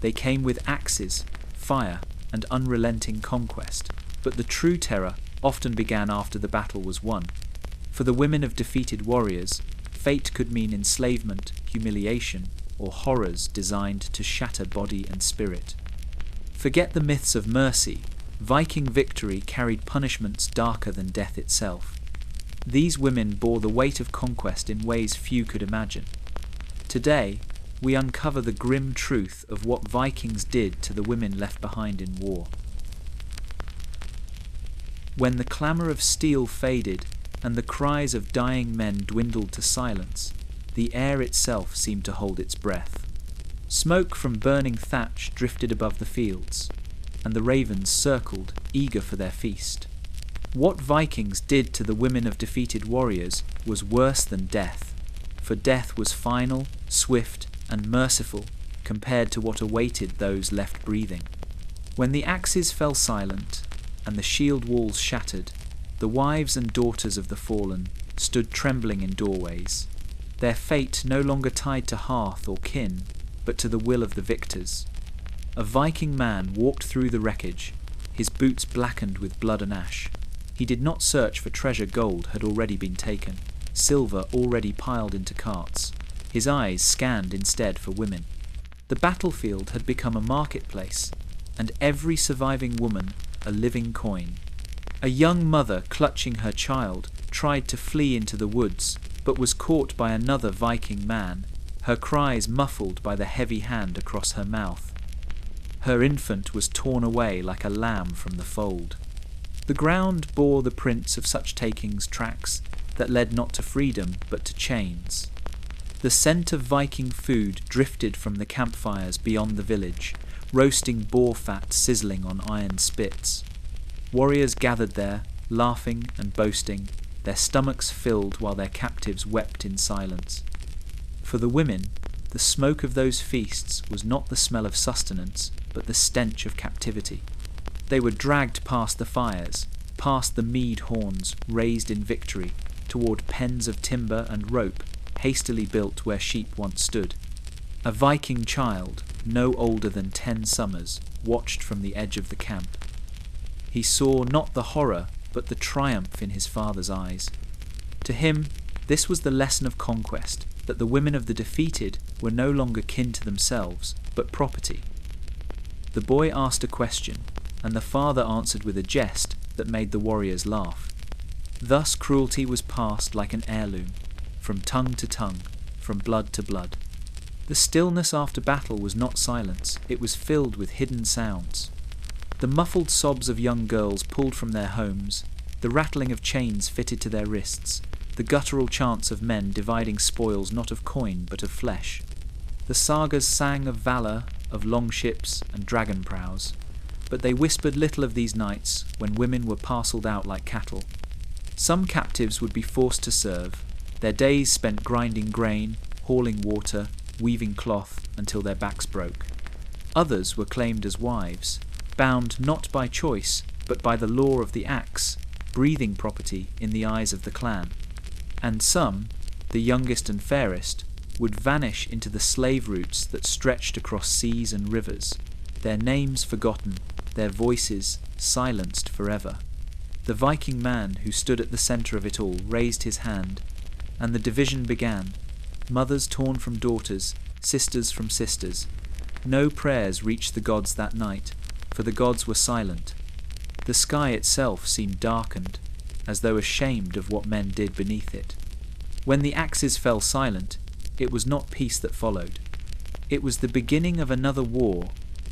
They came with axes, fire, and unrelenting conquest, but the true terror often began after the battle was won. For the women of defeated warriors, fate could mean enslavement, humiliation, or horrors designed to shatter body and spirit. Forget the myths of mercy. Viking victory carried punishments darker than death itself. These women bore the weight of conquest in ways few could imagine. Today, we uncover the grim truth of what Vikings did to the women left behind in war. When the clamour of steel faded and the cries of dying men dwindled to silence, the air itself seemed to hold its breath. Smoke from burning thatch drifted above the fields, and the ravens circled, eager for their feast. What Vikings did to the women of defeated warriors was worse than death, for death was final, swift, and merciful compared to what awaited those left breathing. When the axes fell silent and the shield walls shattered, the wives and daughters of the fallen stood trembling in doorways, their fate no longer tied to hearth or kin, but to the will of the victors. A Viking man walked through the wreckage, his boots blackened with blood and ash. He did not search for treasure. Gold had already been taken, silver already piled into carts. His eyes scanned instead for women. The battlefield had become a marketplace, and every surviving woman a living coin. A young mother clutching her child tried to flee into the woods, but was caught by another Viking man, her cries muffled by the heavy hand across her mouth. Her infant was torn away like a lamb from the fold. The ground bore the prints of such takings, tracks that led not to freedom but to chains. The scent of Viking food drifted from the campfires beyond the village, roasting boar fat sizzling on iron spits. Warriors gathered there, laughing and boasting, their stomachs filled while their captives wept in silence. For the women, the smoke of those feasts was not the smell of sustenance, but the stench of captivity. They were dragged past the fires, past the mead horns raised in victory, toward pens of timber and rope hastily built where sheep once stood. A Viking child, no older than 10 summers, watched from the edge of the camp. He saw not the horror, but the triumph in his father's eyes. To him, this was the lesson of conquest, that the women of the defeated were no longer kin to themselves, but property. The boy asked a question, and the father answered with a jest that made the warriors laugh. Thus cruelty was passed like an heirloom, from tongue to tongue, from blood to blood. The stillness after battle was not silence, it was filled with hidden sounds. The muffled sobs of young girls pulled from their homes, the rattling of chains fitted to their wrists, the guttural chants of men dividing spoils not of coin but of flesh. The sagas sang of valour, of long ships and dragon prows, but they whispered little of these nights when women were parcelled out like cattle. Some captives would be forced to serve, their days spent grinding grain, hauling water, weaving cloth until their backs broke. Others were claimed as wives, bound not by choice but by the law of the axe, breathing property in the eyes of the clan. And some, the youngest and fairest, would vanish into the slave routes that stretched across seas and rivers, their names forgotten, their voices silenced forever. The Viking man who stood at the centre of it all raised his hand, and the division began, mothers torn from daughters, sisters from sisters. No prayers reached the gods that night, for the gods were silent. The sky itself seemed darkened, as though ashamed of what men did beneath it. When the axes fell silent, it was not peace that followed. It was the beginning of another war,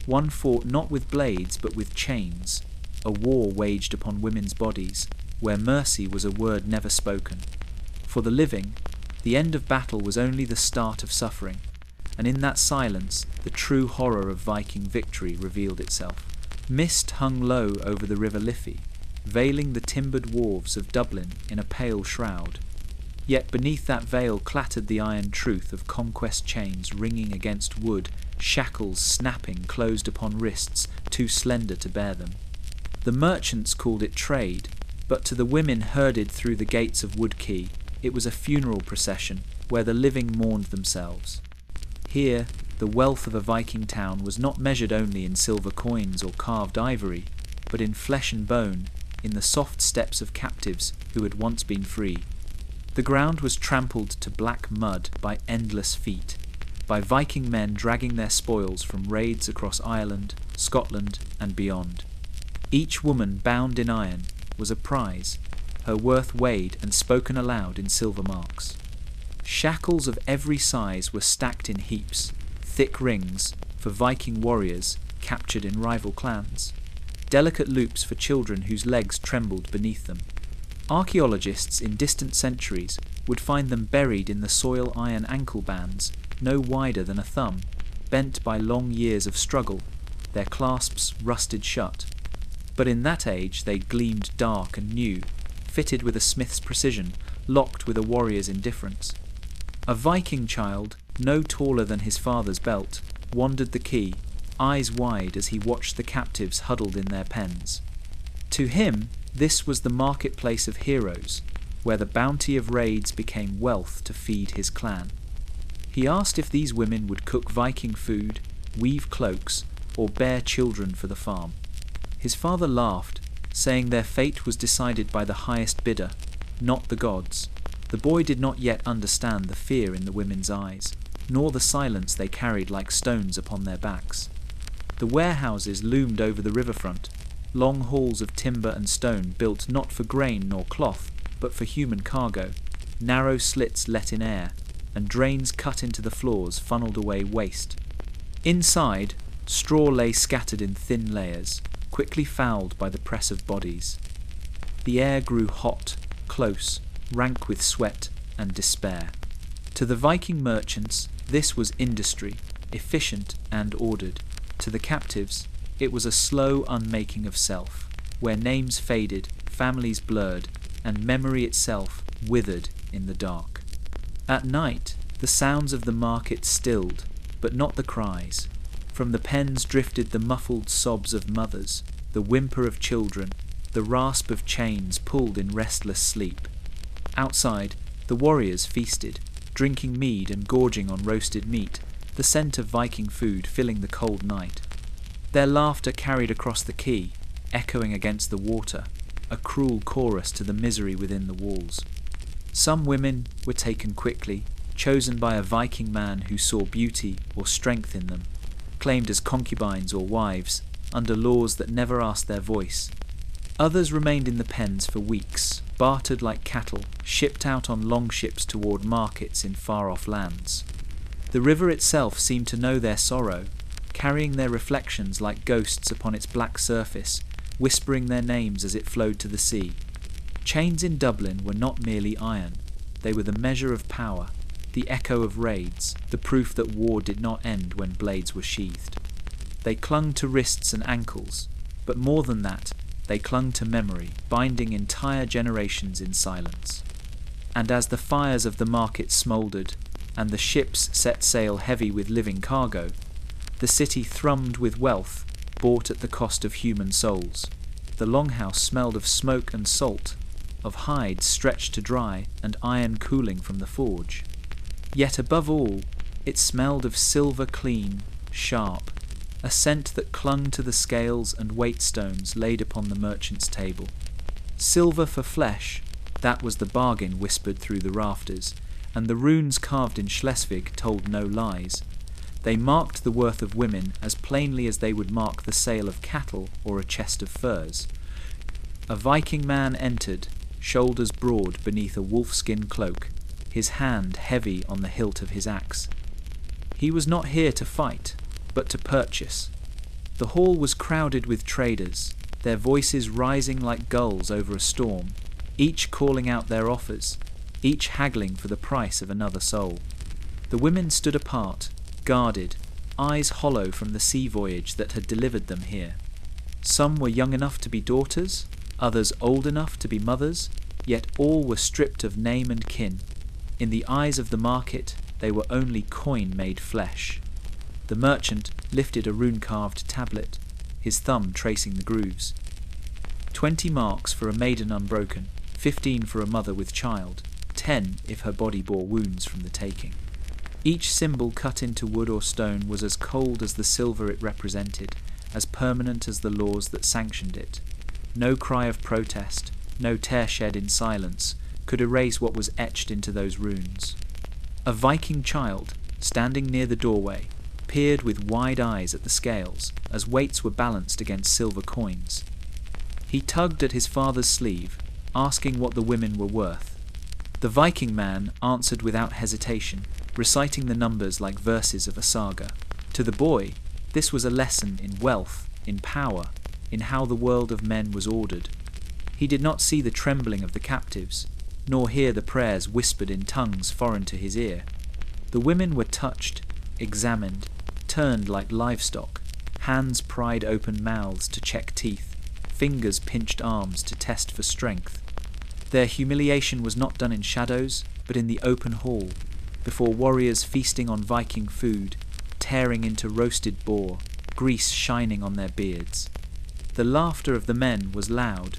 one fought not with blades but with chains, a war waged upon women's bodies, where mercy was a word never spoken. For the living, the end of battle was only the start of suffering, and in that silence the true horror of Viking victory revealed itself. Mist hung low over the river Liffey, veiling the timbered wharves of Dublin in a pale shroud. Yet beneath that veil clattered the iron truth of conquest chains ringing against wood, shackles snapping closed upon wrists too slender to bear them. The merchants called it trade, but to the women herded through the gates of Woodquay, it was a funeral procession where the living mourned themselves. Here, the wealth of a Viking town was not measured only in silver coins or carved ivory, but in flesh and bone, in the soft steps of captives who had once been free. The ground was trampled to black mud by endless feet, by Viking men dragging their spoils from raids across Ireland, Scotland, and beyond. Each woman bound in iron was a prize, her worth weighed and spoken aloud in silver marks. Shackles of every size were stacked in heaps, thick rings for Viking warriors captured in rival clans, delicate loops for children whose legs trembled beneath them. Archaeologists in distant centuries would find them buried in the soil iron ankle bands, no wider than a thumb, bent by long years of struggle, their clasps rusted shut. But in that age they gleamed dark and new, fitted with a smith's precision, locked with a warrior's indifference. A Viking child, no taller than his father's belt, wandered the quay, eyes wide as he watched the captives huddled in their pens. To him, this was the marketplace of heroes, where the bounty of raids became wealth to feed his clan. He asked if these women would cook Viking food, weave cloaks, or bear children for the farm. His father laughed, saying their fate was decided by the highest bidder, not the gods. The boy did not yet understand the fear in the women's eyes, nor the silence they carried like stones upon their backs. The warehouses loomed over the riverfront, long halls of timber and stone built not for grain nor cloth, but for human cargo, narrow slits let in air, and drains cut into the floors funneled away waste. Inside, straw lay scattered in thin layers, quickly fouled by the press of bodies. The air grew hot, close, rank with sweat and despair. To the Viking merchants, this was industry, efficient and ordered. To the captives, it was a slow unmaking of self, where names faded, families blurred, and memory itself withered in the dark. At night, the sounds of the market stilled, but not the cries. From the pens drifted the muffled sobs of mothers, the whimper of children, the rasp of chains pulled in restless sleep. Outside, the warriors feasted, drinking mead and gorging on roasted meat, the scent of Viking food filling the cold night. Their laughter carried across the quay, echoing against the water, a cruel chorus to the misery within the walls. Some women were taken quickly, chosen by a Viking man who saw beauty or strength in them, claimed as concubines or wives, under laws that never asked their voice. Others remained in the pens for weeks, bartered like cattle, shipped out on long ships toward markets in far-off lands. The river itself seemed to know their sorrow, carrying their reflections like ghosts upon its black surface, whispering their names as it flowed to the sea. Chains in Dublin were not merely iron, they were the measure of power, the echo of raids, the proof that war did not end when blades were sheathed. They clung to wrists and ankles, but more than that, they clung to memory, binding entire generations in silence. And as the fires of the market smouldered, and the ships set sail heavy with living cargo, the city thrummed with wealth, bought at the cost of human souls. The longhouse smelled of smoke and salt, of hides stretched to dry and iron cooling from the forge. Yet above all, it smelled of silver clean, sharp, a scent that clung to the scales and weight-stones laid upon the merchant's table. Silver for flesh, that was the bargain whispered through the rafters, and the runes carved in Schleswig told no lies. They marked the worth of women as plainly as they would mark the sale of cattle or a chest of furs. A Viking man entered, shoulders broad beneath a wolfskin cloak, his hand heavy on the hilt of his axe. He was not here to fight, but to purchase. The hall was crowded with traders, their voices rising like gulls over a storm, each calling out their offers, each haggling for the price of another soul. The women stood apart, guarded, eyes hollow from the sea voyage that had delivered them here. Some were young enough to be daughters, others old enough to be mothers, yet all were stripped of name and kin. In the eyes of the market, they were only coin made flesh. The merchant lifted a rune-carved tablet, his thumb tracing the grooves. 20 marks for a maiden unbroken, 15 for a mother with child, 10 if her body bore wounds from the taking. Each symbol cut into wood or stone was as cold as the silver it represented, as permanent as the laws that sanctioned it. No cry of protest, no tear shed in silence, could erase what was etched into those runes. A Viking child, standing near the doorway, peered with wide eyes at the scales as weights were balanced against silver coins. He tugged at his father's sleeve, asking what the women were worth. The Viking man answered without hesitation, reciting the numbers like verses of a saga. To the boy, this was a lesson in wealth, in power, in how the world of men was ordered. He did not see the trembling of the captives, nor hear the prayers whispered in tongues foreign to his ear. The women were touched, examined, turned like livestock, hands pried open mouths to check teeth, fingers pinched arms to test for strength. Their humiliation was not done in shadows, but in the open hall, before warriors feasting on Viking food, tearing into roasted boar, grease shining on their beards. The laughter of the men was loud,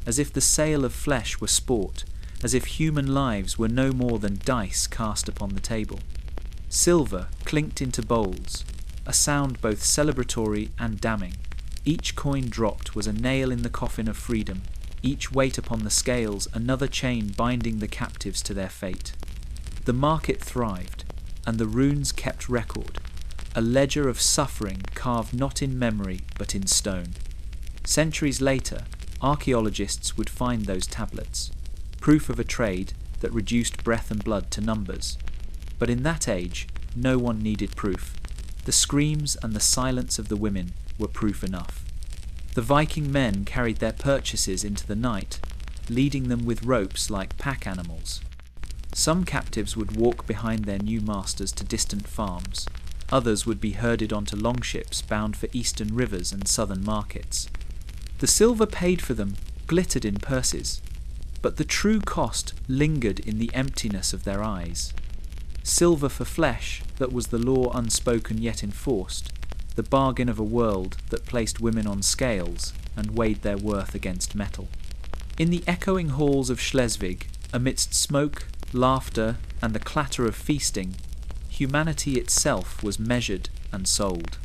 as if the sale of flesh were sport, as if human lives were no more than dice cast upon the table. Silver clinked into bowls, a sound both celebratory and damning. Each coin dropped was a nail in the coffin of freedom, each weight upon the scales another chain binding the captives to their fate. The market thrived, and the runes kept record, a ledger of suffering carved not in memory but in stone. Centuries later, archaeologists would find those tablets, proof of a trade that reduced breath and blood to numbers. But in that age, no one needed proof. The screams and the silence of the women were proof enough. The Viking men carried their purchases into the night, leading them with ropes like pack animals. Some captives would walk behind their new masters to distant farms. Others would be herded onto longships bound for eastern rivers and southern markets. The silver paid for them glittered in purses, but the true cost lingered in the emptiness of their eyes. Silver for flesh, that was the law unspoken yet enforced, the bargain of a world that placed women on scales and weighed their worth against metal. In the echoing halls of Schleswig, amidst smoke, laughter, and the clatter of feasting, humanity itself was measured and sold.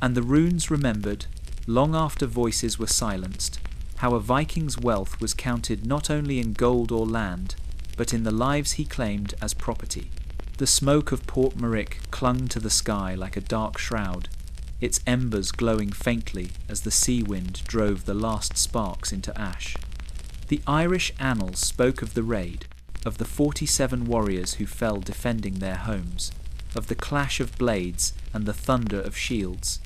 And the runes remembered, long after voices were silenced, how a Viking's wealth was counted not only in gold or land, but in the lives he claimed as property. The smoke of Port Marik clung to the sky like a dark shroud, its embers glowing faintly as the sea wind drove the last sparks into ash. The Irish annals spoke of the raid, of the 47 warriors who fell defending their homes, of the clash of blades and the thunder of shields.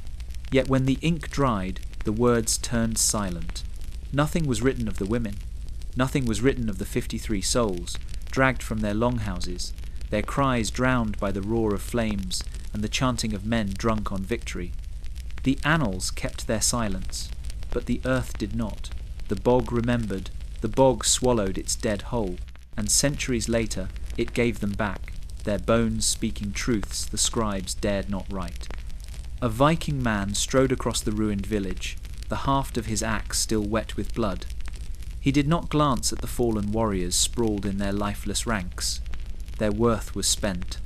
Yet when the ink dried, the words turned silent. Nothing was written of the women. Nothing was written of the 53 souls, dragged from their longhouses, their cries drowned by the roar of flames and the chanting of men drunk on victory. The annals kept their silence, but the earth did not. The bog remembered, the bog swallowed its dead whole, and centuries later it gave them back, their bones speaking truths the scribes dared not write. A Viking man strode across the ruined village, the haft of his axe still wet with blood. He did not glance at the fallen warriors sprawled in their lifeless ranks. Their worth was spent.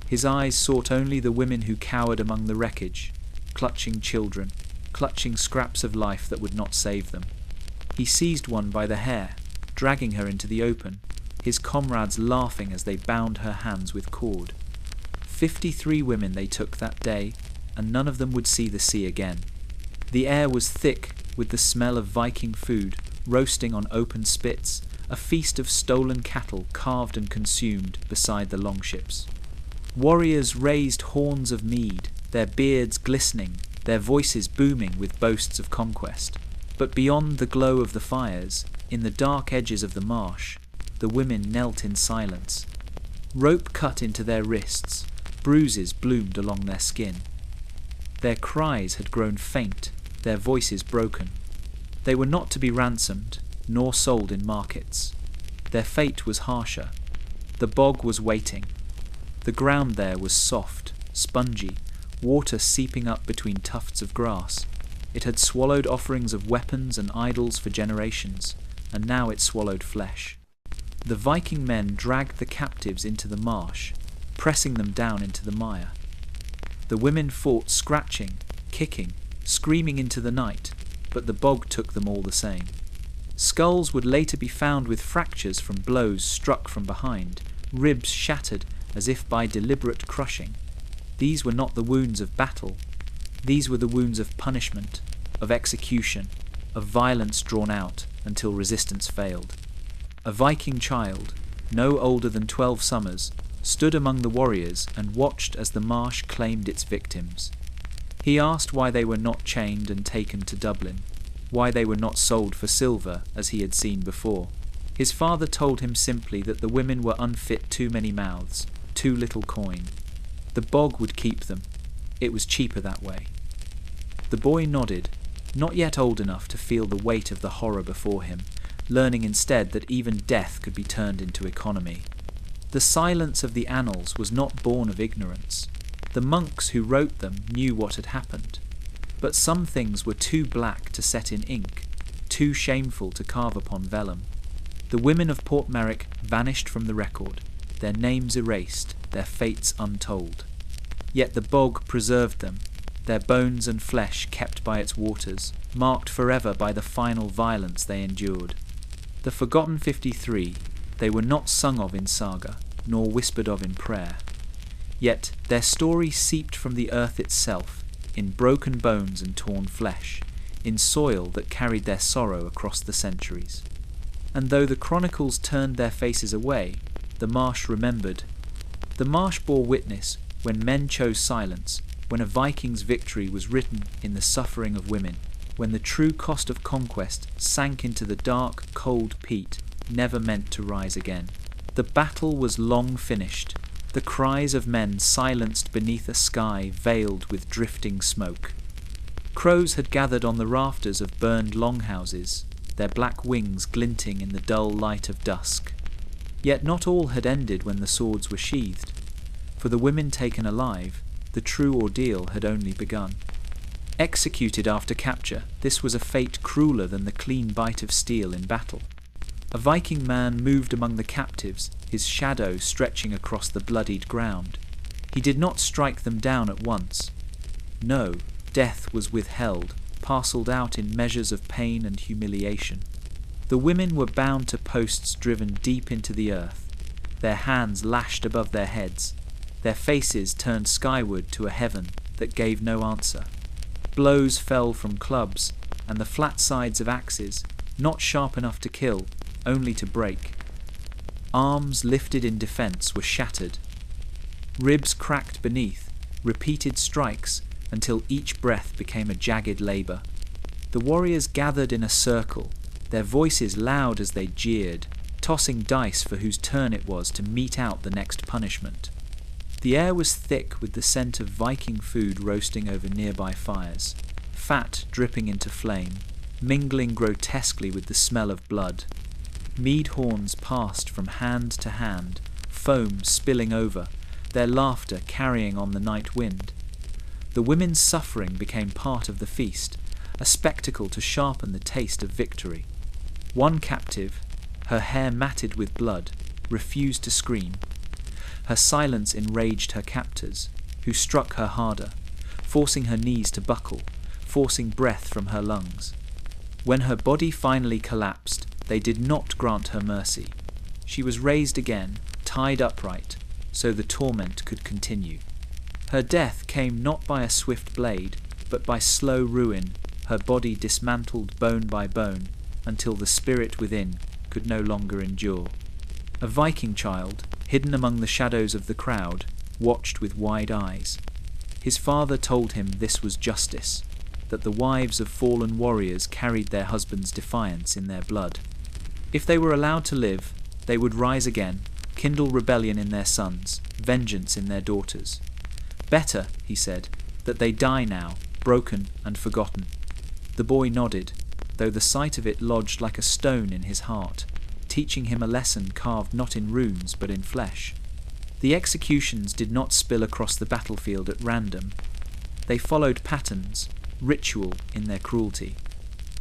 His eyes sought only the women who cowered among the wreckage, clutching children, clutching scraps of life that would not save them. He seized one by the hair, dragging her into the open, his comrades laughing as they bound her hands with cord. 53 women they took that day, and none of them would see the sea again. The air was thick with the smell of Viking food, roasting on open spits, a feast of stolen cattle carved and consumed beside the longships. Warriors raised horns of mead, their beards glistening, their voices booming with boasts of conquest. But beyond the glow of the fires, in the dark edges of the marsh, the women knelt in silence. Rope cut into their wrists, bruises bloomed along their skin. Their cries had grown faint, their voices broken. They were not to be ransomed, nor sold in markets. Their fate was harsher. The bog was waiting. The ground there was soft, spongy, water seeping up between tufts of grass. It had swallowed offerings of weapons and idols for generations, and now it swallowed flesh. The Viking men dragged the captives into the marsh, pressing them down into the mire. The women fought, scratching, kicking, screaming into the night, but the bog took them all the same. Skulls would later be found with fractures from blows struck from behind, ribs shattered as if by deliberate crushing. These were not the wounds of battle. These were the wounds of punishment, of execution, of violence drawn out until resistance failed. A Viking child, no older than 12 summers, stood among the warriors and watched as the marsh claimed its victims. He asked why they were not chained and taken to Dublin, why they were not sold for silver as he had seen before. His father told him simply that the women were unfit, too many mouths, too little coin. The bog would keep them. It was cheaper that way. The boy nodded, not yet old enough to feel the weight of the horror before him, learning instead that even death could be turned into economy. The silence of the annals was not born of ignorance. The monks who wrote them knew what had happened. But some things were too black to set in ink, too shameful to carve upon vellum. The women of Portmerrick vanished from the record, their names erased, their fates untold. Yet the bog preserved them, their bones and flesh kept by its waters, marked forever by the final violence they endured. The forgotten 53, they were not sung of in saga, nor whispered of in prayer. Yet their story seeped from the earth itself, in broken bones and torn flesh, in soil that carried their sorrow across the centuries. And though the chronicles turned their faces away, the marsh remembered. The marsh bore witness when men chose silence, when a Viking's victory was written in the suffering of women, when the true cost of conquest sank into the dark, cold peat, never meant to rise again. The battle was long finished, the cries of men silenced beneath a sky veiled with drifting smoke. Crows had gathered on the rafters of burned longhouses, their black wings glinting in the dull light of dusk. Yet not all had ended when the swords were sheathed. For the women taken alive, the true ordeal had only begun. Executed after capture, this was a fate crueler than the clean bite of steel in battle. A Viking man moved among the captives, his shadow stretching across the bloodied ground. He did not strike them down at once. No, death was withheld, parcelled out in measures of pain and humiliation. The women were bound to posts driven deep into the earth, their hands lashed above their heads, their faces turned skyward to a heaven that gave no answer. Blows fell from clubs, and the flat sides of axes, not sharp enough to kill, only to break. Arms lifted in defence were shattered. Ribs cracked beneath, repeated strikes until each breath became a jagged labour. The warriors gathered in a circle, their voices loud as they jeered, tossing dice for whose turn it was to mete out the next punishment. The air was thick with the scent of Viking food roasting over nearby fires, fat dripping into flame, mingling grotesquely with the smell of blood. Mead horns passed from hand to hand, foam spilling over, their laughter carrying on the night wind. The women's suffering became part of the feast, a spectacle to sharpen the taste of victory. One captive, her hair matted with blood, refused to scream. Her silence enraged her captors, who struck her harder, forcing her knees to buckle, forcing breath from her lungs. When her body finally collapsed, they did not grant her mercy. She was raised again, tied upright, so the torment could continue. Her death came not by a swift blade, but by slow ruin, her body dismantled bone by bone, until the spirit within could no longer endure. A Viking child, hidden among the shadows of the crowd, watched with wide eyes. His father told him this was justice, that the wives of fallen warriors carried their husbands' defiance in their blood. If they were allowed to live, they would rise again, kindle rebellion in their sons, vengeance in their daughters. Better, he said, that they die now, broken and forgotten. The boy nodded, though the sight of it lodged like a stone in his heart, teaching him a lesson carved not in runes but in flesh. The executions did not spill across the battlefield at random. They followed patterns, ritual in their cruelty.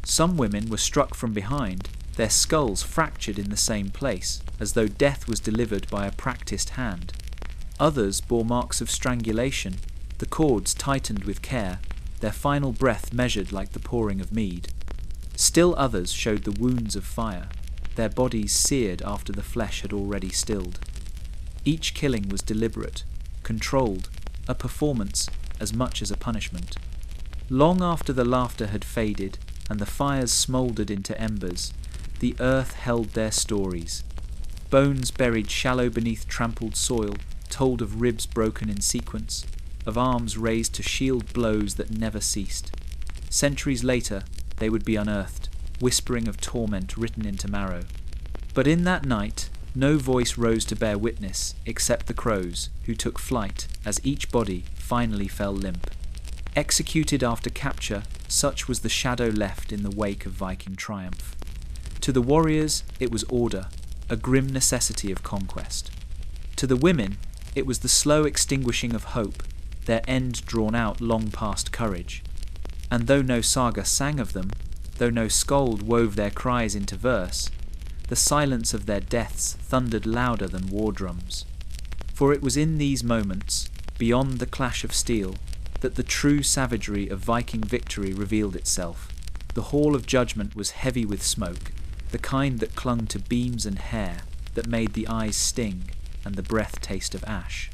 Some women were struck from behind, their skulls fractured in the same place, as though death was delivered by a practiced hand. Others bore marks of strangulation, the cords tightened with care, their final breath measured like the pouring of mead. Still others showed the wounds of fire, their bodies seared after the flesh had already stilled. Each killing was deliberate, controlled, a performance as much as a punishment. Long after the laughter had faded and the fires smouldered into embers, the earth held their stories. Bones buried shallow beneath trampled soil told of ribs broken in sequence, of arms raised to shield blows that never ceased. Centuries later, they would be unearthed, whispering of torment written into marrow. But in that night, no voice rose to bear witness except the crows, who took flight as each body finally fell limp. Executed after capture, such was the shadow left in the wake of Viking triumph. To the warriors, it was order, a grim necessity of conquest. To the women, it was the slow extinguishing of hope, their end drawn out long past courage. And though no saga sang of them, though no skald wove their cries into verse, the silence of their deaths thundered louder than war drums. For it was in these moments, beyond the clash of steel, that the true savagery of Viking victory revealed itself. The hall of judgment was heavy with smoke, the kind that clung to beams and hair, that made the eyes sting and the breath taste of ash.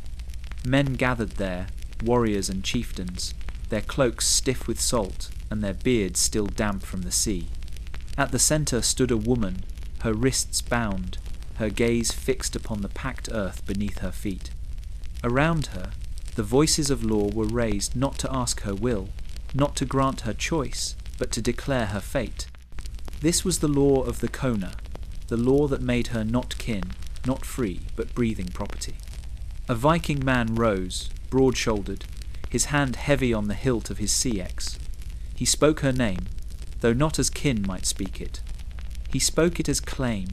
Men gathered there, warriors and chieftains, their cloaks stiff with salt and their beards still damp from the sea. At the centre stood a woman, her wrists bound, her gaze fixed upon the packed earth beneath her feet. Around her, the voices of law were raised not to ask her will, not to grant her choice, but to declare her fate. This was the law of the Kona, the law that made her not kin, not free, but breathing property. A Viking man rose, broad-shouldered, his hand heavy on the hilt of his sea-axe. He spoke her name, though not as kin might speak it. He spoke it as claim,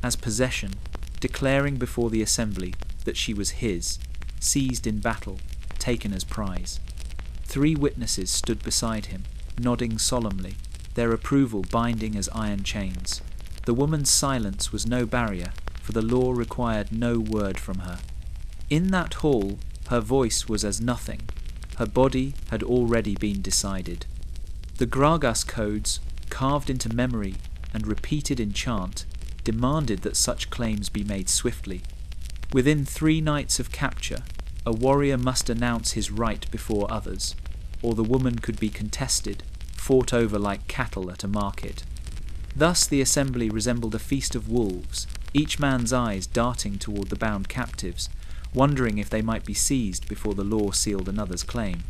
as possession, declaring before the assembly that she was his, seized in battle, taken as prize. 3 witnesses stood beside him, nodding solemnly, their approval binding as iron chains. The woman's silence was no barrier, for the law required no word from her. In that hall, her voice was as nothing. Her body had already been decided. The Gragas codes, carved into memory and repeated in chant, demanded that such claims be made swiftly. Within 3 nights of capture, a warrior must announce his right before others, or the woman could be contested, fought over like cattle at a market. Thus the assembly resembled a feast of wolves, each man's eyes darting toward the bound captives, wondering if they might be seized before the law sealed another's claim.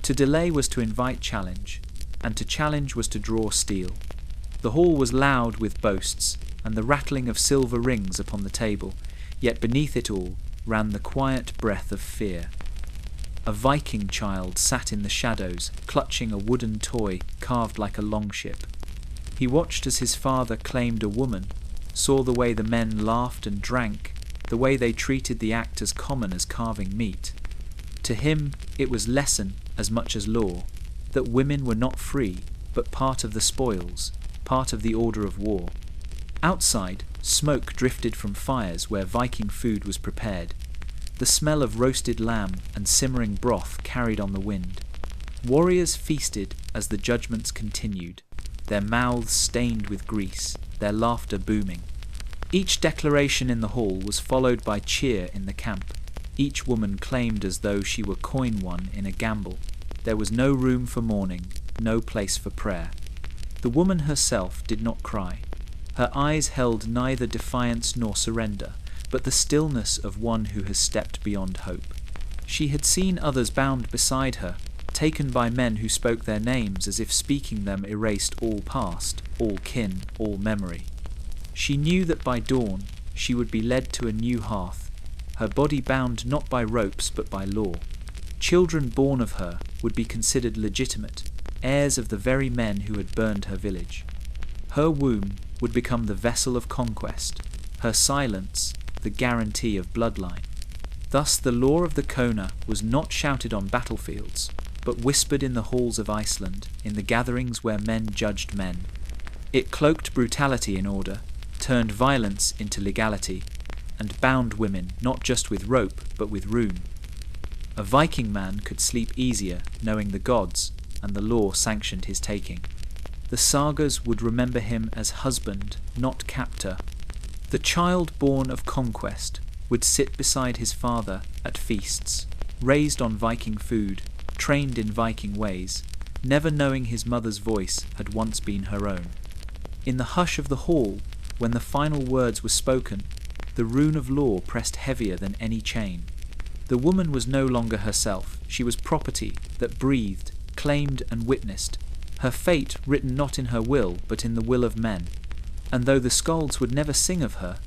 To delay was to invite challenge, and to challenge was to draw steel. The hall was loud with boasts, and the rattling of silver rings upon the table, yet beneath it all ran the quiet breath of fear. A Viking child sat in the shadows, clutching a wooden toy carved like a longship. He watched as his father claimed a woman, saw the way the men laughed and drank, the way they treated the act as common as carving meat. To him it was lesson as much as law, that women were not free, but part of the spoils, part of the order of war. Outside, smoke drifted from fires where Viking food was prepared. The smell of roasted lamb and simmering broth carried on the wind. Warriors feasted as the judgments continued, their mouths stained with grease, their laughter booming. Each declaration in the hall was followed by cheer in the camp. Each woman claimed as though she were coin won in a gamble. There was no room for mourning, no place for prayer. The woman herself did not cry. Her eyes held neither defiance nor surrender, but the stillness of one who has stepped beyond hope. She had seen others bound beside her, taken by men who spoke their names as if speaking them erased all past, all kin, all memory. She knew that by dawn she would be led to a new hearth, her body bound not by ropes but by law. Children born of her would be considered legitimate, heirs of the very men who had burned her village. Her womb would become the vessel of conquest, her silence the guarantee of bloodline. Thus the law of the Kona was not shouted on battlefields, but whispered in the halls of Iceland, in the gatherings where men judged men. It cloaked brutality in order, turned violence into legality, and bound women not just with rope but with rune. A Viking man could sleep easier knowing the gods and the law sanctioned his taking. The sagas would remember him as husband, not captor. The child born of conquest would sit beside his father at feasts, raised on Viking food, trained in Viking ways, never knowing his mother's voice had once been her own. In the hush of the hall, when the final words were spoken, the rune of law pressed heavier than any chain. The woman was no longer herself. She was property that breathed, claimed and witnessed, her fate written not in her will but in the will of men. And though the skalds would never sing of her,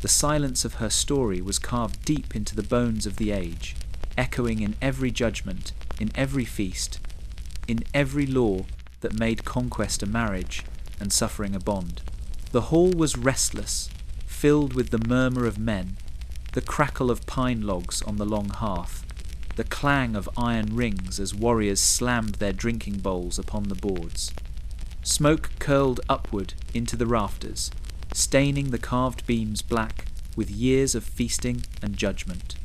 the silence of her story was carved deep into the bones of the age, echoing in every judgment, in every feast, in every law that made conquest a marriage and suffering a bond. The hall was restless, filled with the murmur of men, the crackle of pine logs on the long hearth, the clang of iron rings as warriors slammed their drinking bowls upon the boards. Smoke curled upward into the rafters, staining the carved beams black with years of feasting and judgment.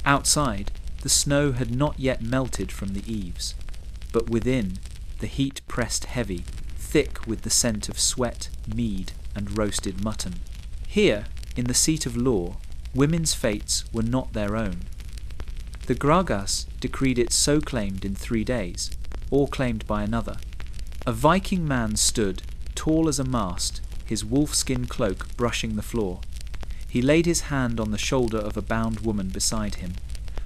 Outside, the snow had not yet melted from the eaves, but within, the heat pressed heavy, thick with the scent of sweat, mead, and roasted mutton. Here, in the seat of law, women's fates were not their own. The Gragas decreed it so claimed in 3 days, or claimed by another. A Viking man stood, tall as a mast, his wolfskin cloak brushing the floor. He laid his hand on the shoulder of a bound woman beside him,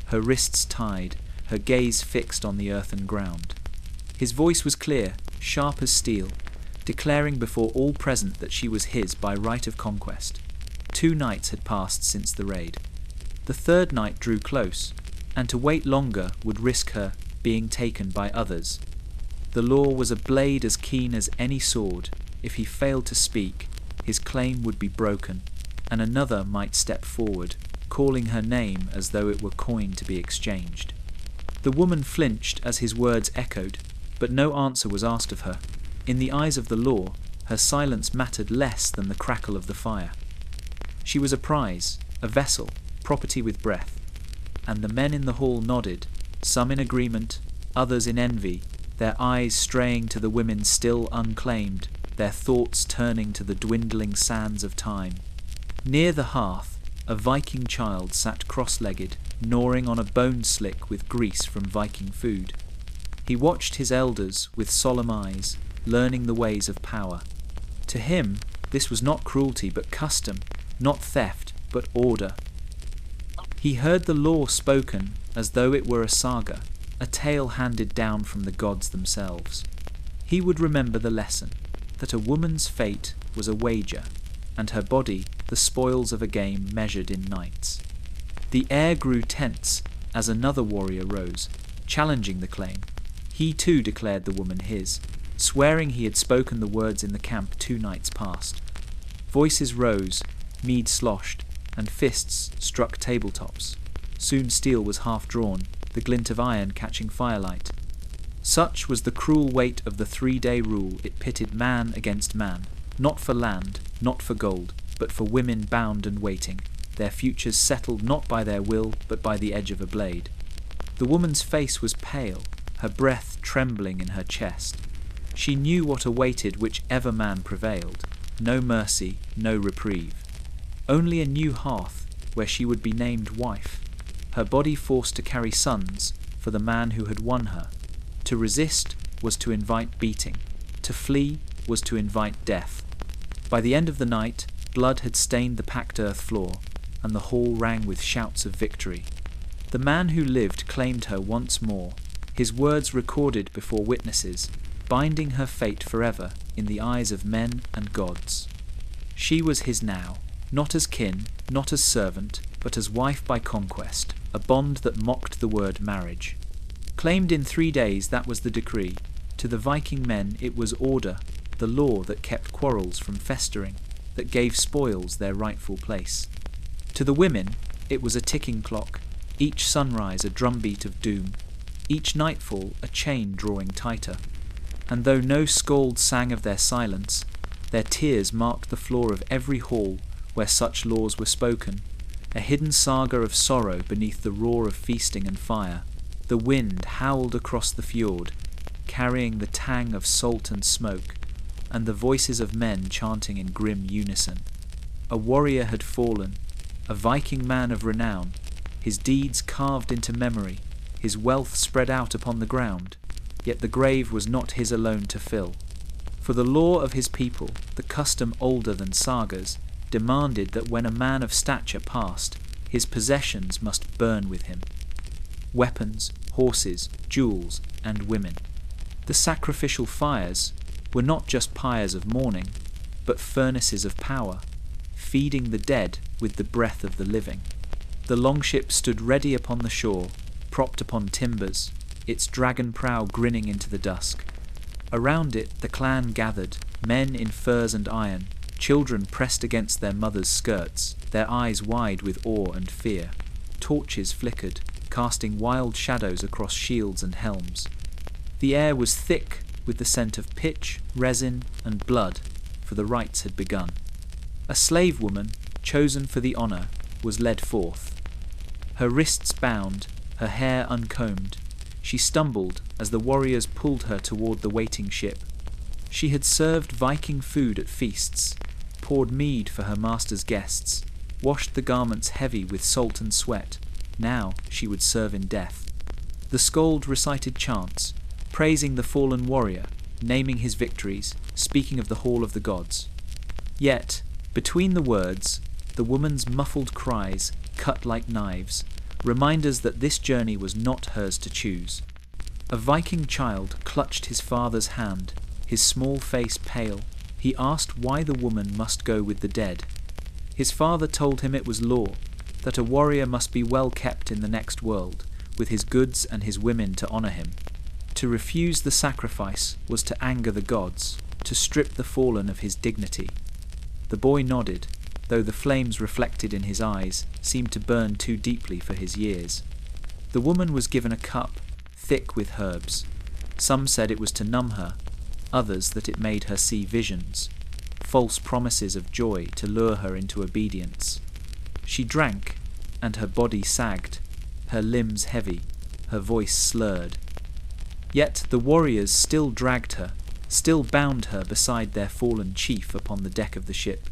her wrists tied, her gaze fixed on the earthen ground. His voice was clear, sharp as steel, declaring before all present that she was his by right of conquest. 2 nights had passed since the raid. The 3rd night drew close, and to wait longer would risk her being taken by others. The law was a blade as keen as any sword. If he failed to speak, his claim would be broken, and another might step forward, calling her name as though it were coin to be exchanged. The woman flinched as his words echoed, but no answer was asked of her. In the eyes of the law, her silence mattered less than the crackle of the fire. She was a prize, a vessel, property with breath, and the men in the hall nodded, some in agreement, others in envy, their eyes straying to the women still unclaimed, their thoughts turning to the dwindling sands of time. Near the hearth, a Viking child sat cross-legged, gnawing on a bone slick with grease from Viking food. He watched his elders with solemn eyes, learning the ways of power. To him, this was not cruelty but custom, not theft but order. He heard the law spoken as though it were a saga, a tale handed down from the gods themselves. He would remember the lesson, that a woman's fate was a wager, and her body the spoils of a game measured in nights. The air grew tense as another warrior rose, challenging the claim. He too declared the woman his, swearing he had spoken the words in the camp 2 nights past. Voices rose, mead sloshed, and fists struck tabletops. Soon steel was half drawn, the glint of iron catching firelight. Such was the cruel weight of the 3-day rule. It pitted man against man, not for land, not for gold, but for women bound and waiting, their futures settled not by their will, but by the edge of a blade. The woman's face was pale, her breath trembling in her chest. She knew what awaited whichever man prevailed. No mercy, no reprieve. Only a new hearth, where she would be named wife, her body forced to carry sons for the man who had won her. To resist was to invite beating. To flee was to invite death. By the end of the night, blood had stained the packed earth floor, and the hall rang with shouts of victory. The man who lived claimed her once more, his words recorded before witnesses, binding her fate forever in the eyes of men and gods. She was his now, not as kin, not as servant, but as wife by conquest, a bond that mocked the word marriage. Claimed in 3 days, that was the decree. To the Viking men it was order, the law that kept quarrels from festering, that gave spoils their rightful place. To the women it was a ticking clock, each sunrise a drumbeat of doom, each nightfall a chain drawing tighter. And though no skald sang of their silence, their tears marked the floor of every hall where such laws were spoken, a hidden saga of sorrow beneath the roar of feasting and fire. The wind howled across the fjord, carrying the tang of salt and smoke, and the voices of men chanting in grim unison. A warrior had fallen, a Viking man of renown, his deeds carved into memory, his wealth spread out upon the ground, yet the grave was not his alone to fill. For the law of his people, the custom older than sagas, demanded that when a man of stature passed, his possessions must burn with him. Weapons, horses, jewels, and women. The sacrificial fires were not just pyres of mourning, but furnaces of power, feeding the dead with the breath of the living. The longship stood ready upon the shore, propped upon timbers, its dragon prow grinning into the dusk. Around it the clan gathered, men in furs and iron, children pressed against their mothers' skirts, their eyes wide with awe and fear. Torches flickered, casting wild shadows across shields and helms. The air was thick with the scent of pitch, resin, and blood, for the rites had begun. A slave woman, chosen for the honour, was led forth. Her wrists bound, her hair uncombed, she stumbled as the warriors pulled her toward the waiting ship. She had served Viking food at feasts, poured mead for her master's guests, washed the garments heavy with salt and sweat. Now she would serve in death. The skald recited chants, praising the fallen warrior, naming his victories, speaking of the hall of the gods. Yet, between the words, the woman's muffled cries, cut like knives, reminders that this journey was not hers to choose. A Viking child clutched his father's hand, his small face pale. He asked why the woman must go with the dead. His father told him it was law, that a warrior must be well kept in the next world, with his goods and his women to honour him. To refuse the sacrifice was to anger the gods, to strip the fallen of his dignity. The boy nodded, though the flames reflected in his eyes seemed to burn too deeply for his years. The woman was given a cup, thick with herbs. Some said it was to numb her, others that it made her see visions, false promises of joy to lure her into obedience. She drank, and her body sagged, her limbs heavy, her voice slurred. Yet the warriors still dragged her, still bound her beside their fallen chief upon the deck of the ship.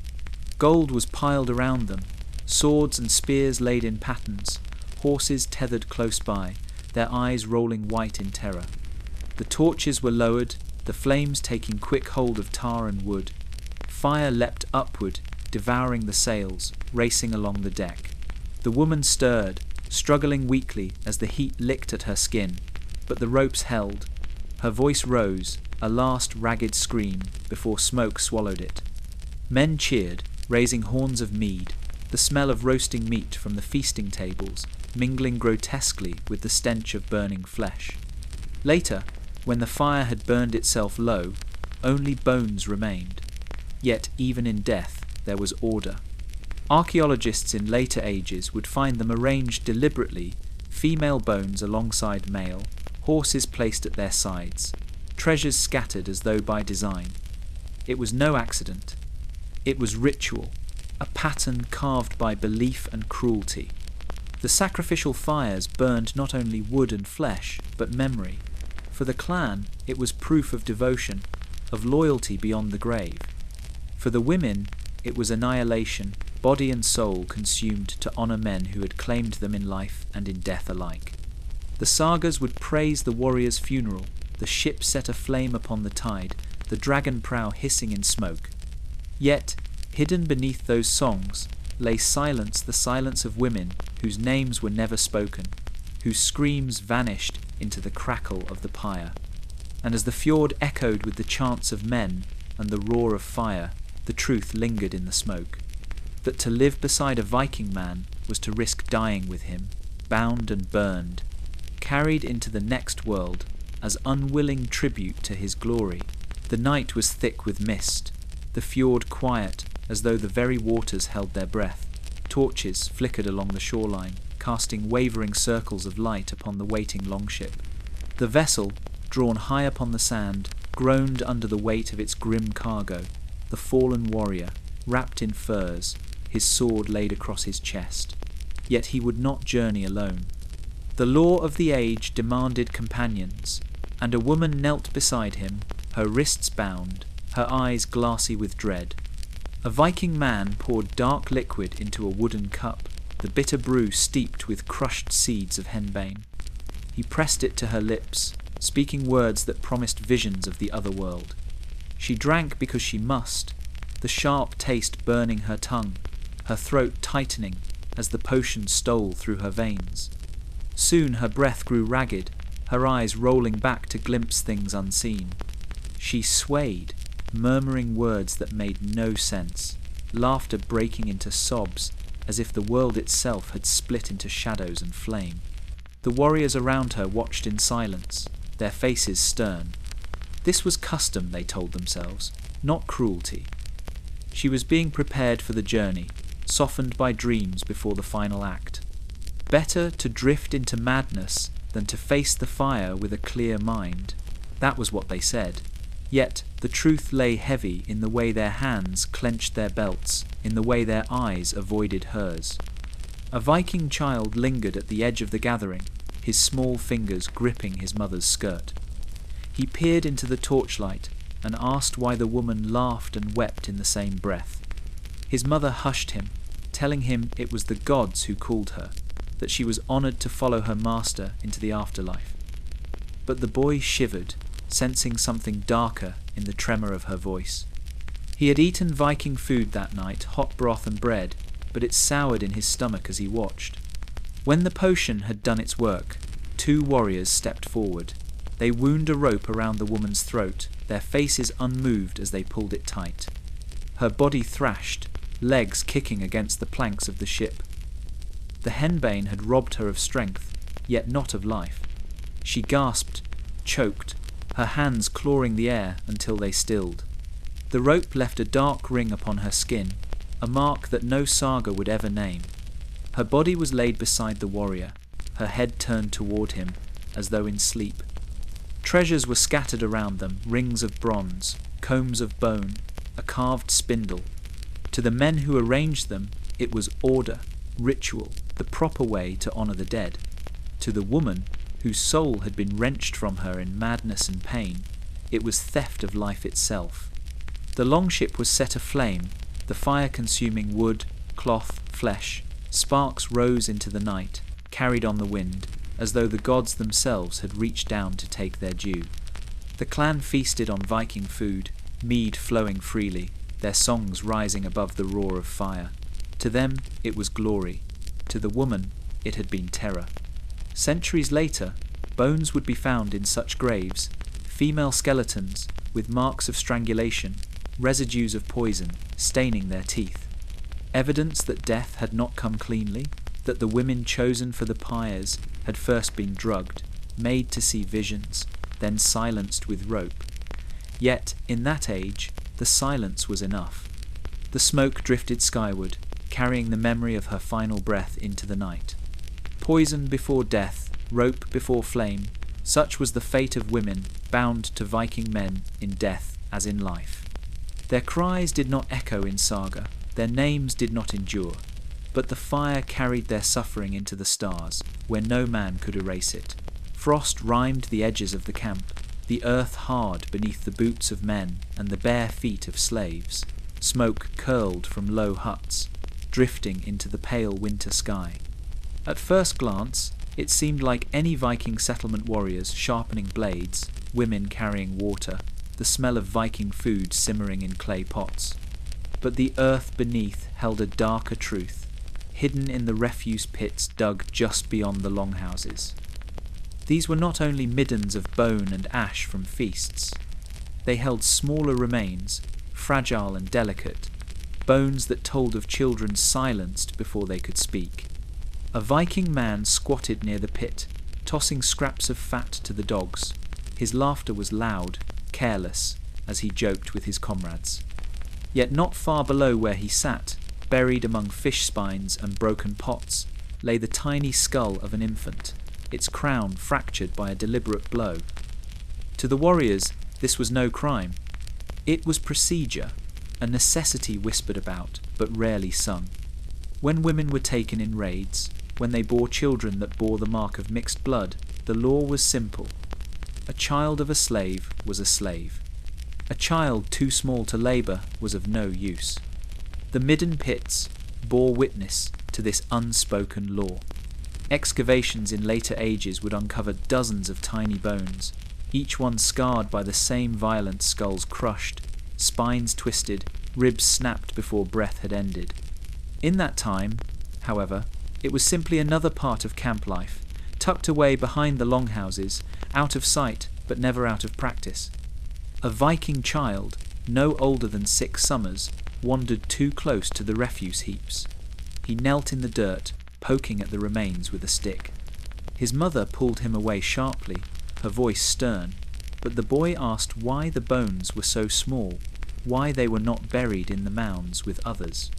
Gold was piled around them, swords and spears laid in patterns, horses tethered close by, their eyes rolling white in terror. The torches were lowered, the flames taking quick hold of tar and wood. Fire leapt upward, devouring the sails, racing along the deck. The woman stirred, struggling weakly as the heat licked at her skin, but the ropes held. Her voice rose, a last ragged scream, before smoke swallowed it. Men cheered, raising horns of mead, the smell of roasting meat from the feasting tables, mingling grotesquely with the stench of burning flesh. Later, when the fire had burned itself low, only bones remained. Yet even in death there was order. Archaeologists in later ages would find them arranged deliberately, female bones alongside male, horses placed at their sides, treasures scattered as though by design. It was no accident. It was ritual, a pattern carved by belief and cruelty. The sacrificial fires burned not only wood and flesh, but memory. For the clan, it was proof of devotion, of loyalty beyond the grave. For the women, it was annihilation, body and soul consumed to honour men who had claimed them in life and in death alike. The sagas would praise the warrior's funeral, the ship set aflame upon the tide, the dragon prow hissing in smoke. Yet, hidden beneath those songs, lay silence, the silence of women whose names were never spoken, whose screams vanished into the crackle of the pyre. And as the fjord echoed with the chants of men and the roar of fire, the truth lingered in the smoke, that to live beside a Viking man was to risk dying with him, bound and burned, carried into the next world as unwilling tribute to his glory. The night was thick with mist, the fjord quiet as though the very waters held their breath. Torches flickered along the shoreline, casting wavering circles of light upon the waiting longship. The vessel, drawn high upon the sand, groaned under the weight of its grim cargo. The fallen warrior, wrapped in furs, his sword laid across his chest. yet he would not journey alone. The law of the age demanded companions, and a woman knelt beside him, her wrists bound, her eyes glassy with dread. A Viking man poured dark liquid into a wooden cup, the bitter brew steeped with crushed seeds of henbane. He pressed it to her lips, speaking words that promised visions of the other world. She drank because she must, the sharp taste burning her tongue, her throat tightening as the potion stole through her veins. Soon her breath grew ragged, her eyes rolling back to glimpse things unseen. She swayed, murmuring words that made no sense, laughter breaking into sobs, as if the world itself had split into shadows and flame. The warriors around her watched in silence, their faces stern. This was custom, they told themselves, not cruelty. She was being prepared for the journey, softened by dreams before the final act. Better to drift into madness than to face the fire with a clear mind. That was what they said. Yet the truth lay heavy in the way their hands clenched their belts, in the way their eyes avoided hers. A Viking child lingered at the edge of the gathering, his small fingers gripping his mother's skirt. He peered into the torchlight and asked why the woman laughed and wept in the same breath. His mother hushed him, telling him it was the gods who called her, that she was honoured to follow her master into the afterlife. But the boy shivered, sensing something darker in the tremor of her voice. He had eaten Viking food that night, hot broth and bread, but it soured in his stomach as he watched. When the potion had done its work, 2 warriors stepped forward. They wound a rope around the woman's throat, their faces unmoved as they pulled it tight. Her body thrashed, legs kicking against the planks of the ship. The henbane had robbed her of strength, yet not of life. She gasped, choked, her hands clawing the air until they stilled. The rope left a dark ring upon her skin, a mark that no saga would ever name. Her body was laid beside the warrior, her head turned toward him, as though in sleep. Treasures were scattered around them, rings of bronze, combs of bone, a carved spindle. To the men who arranged them, it was order, ritual, the proper way to honour the dead. To the woman, whose soul had been wrenched from her in madness and pain, it was theft of life itself. The longship was set aflame, the fire consuming wood, cloth, flesh. Sparks rose into the night, carried on the wind, as though the gods themselves had reached down to take their due. The clan feasted on Viking food, mead flowing freely, their songs rising above the roar of fire. To them it was glory. To the woman it had been terror. Centuries later, bones would be found in such graves, female skeletons with marks of strangulation, residues of poison staining their teeth. Evidence that death had not come cleanly, that the women chosen for the pyres had first been drugged, made to see visions, then silenced with rope. Yet, in that age, the silence was enough. The smoke drifted skyward, carrying the memory of her final breath into the night. Poison before death, rope before flame, such was the fate of women bound to Viking men in death as in life. Their cries did not echo in saga, their names did not endure, but the fire carried their suffering into the stars, where no man could erase it. Frost rimed the edges of the camp, the earth hard beneath the boots of men and the bare feet of slaves. Smoke curled from low huts, drifting into the pale winter sky. At first glance, it seemed like any Viking settlement warriors sharpening blades, women carrying water, the smell of Viking food simmering in clay pots. But the earth beneath held a darker truth, hidden in the refuse pits dug just beyond the longhouses. These were not only middens of bone and ash from feasts. They held smaller remains, fragile and delicate, bones that told of children silenced before they could speak. A Viking man squatted near the pit, tossing scraps of fat to the dogs. His laughter was loud, careless, as he joked with his comrades. Yet not far below where he sat, buried among fish spines and broken pots, lay the tiny skull of an infant, its crown fractured by a deliberate blow. To the warriors, this was no crime. It was procedure, a necessity whispered about, but rarely sung. When women were taken in raids, when they bore children that bore the mark of mixed blood, the law was simple. A child of a slave was a slave. A child too small to labour was of no use. The midden pits bore witness to this unspoken law. Excavations in later ages would uncover dozens of tiny bones, each one scarred by the same violent skulls crushed, spines twisted, ribs snapped before breath had ended. In that time, however, it was simply another part of camp life, tucked away behind the longhouses, out of sight but never out of practice. A Viking child, no older than 6 summers, wandered too close to the refuse heaps. He knelt in the dirt, poking at the remains with a stick. His mother pulled him away sharply, her voice stern, but the boy asked why the bones were so small, why they were not buried in the mounds with others.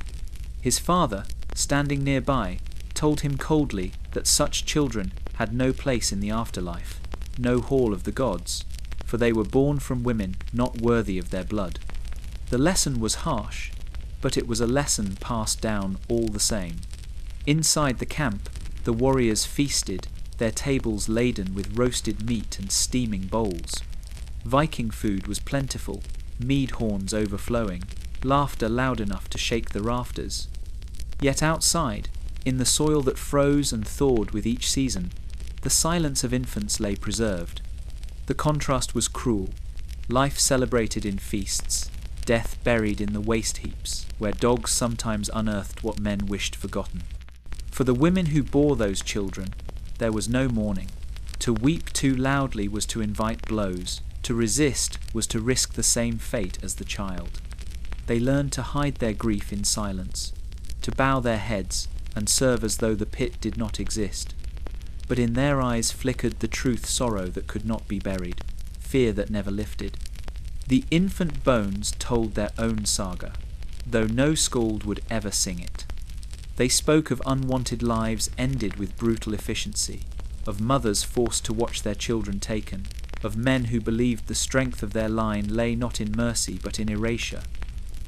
His father, standing nearby, told him coldly that such children had no place in the afterlife, no hall of the gods, for they were born from women not worthy of their blood. The lesson was harsh, but it was a lesson passed down all the same. Inside the camp, the warriors feasted, their tables laden with roasted meat and steaming bowls. Viking food was plentiful, mead horns overflowing, laughter loud enough to shake the rafters. Yet outside, in the soil that froze and thawed with each season, the silence of infants lay preserved. The contrast was cruel, life celebrated in feasts, death buried in the waste heaps, where dogs sometimes unearthed what men wished forgotten. For the women who bore those children, there was no mourning. To weep too loudly was to invite blows, to resist was to risk the same fate as the child. They learned to hide their grief in silence, to bow their heads and serve as though the pit did not exist. But in their eyes flickered the truth sorrow that could not be buried, fear that never lifted. The infant bones told their own saga, though no skald would ever sing it. They spoke of unwanted lives ended with brutal efficiency, of mothers forced to watch their children taken, of men who believed the strength of their line lay not in mercy but in erasure.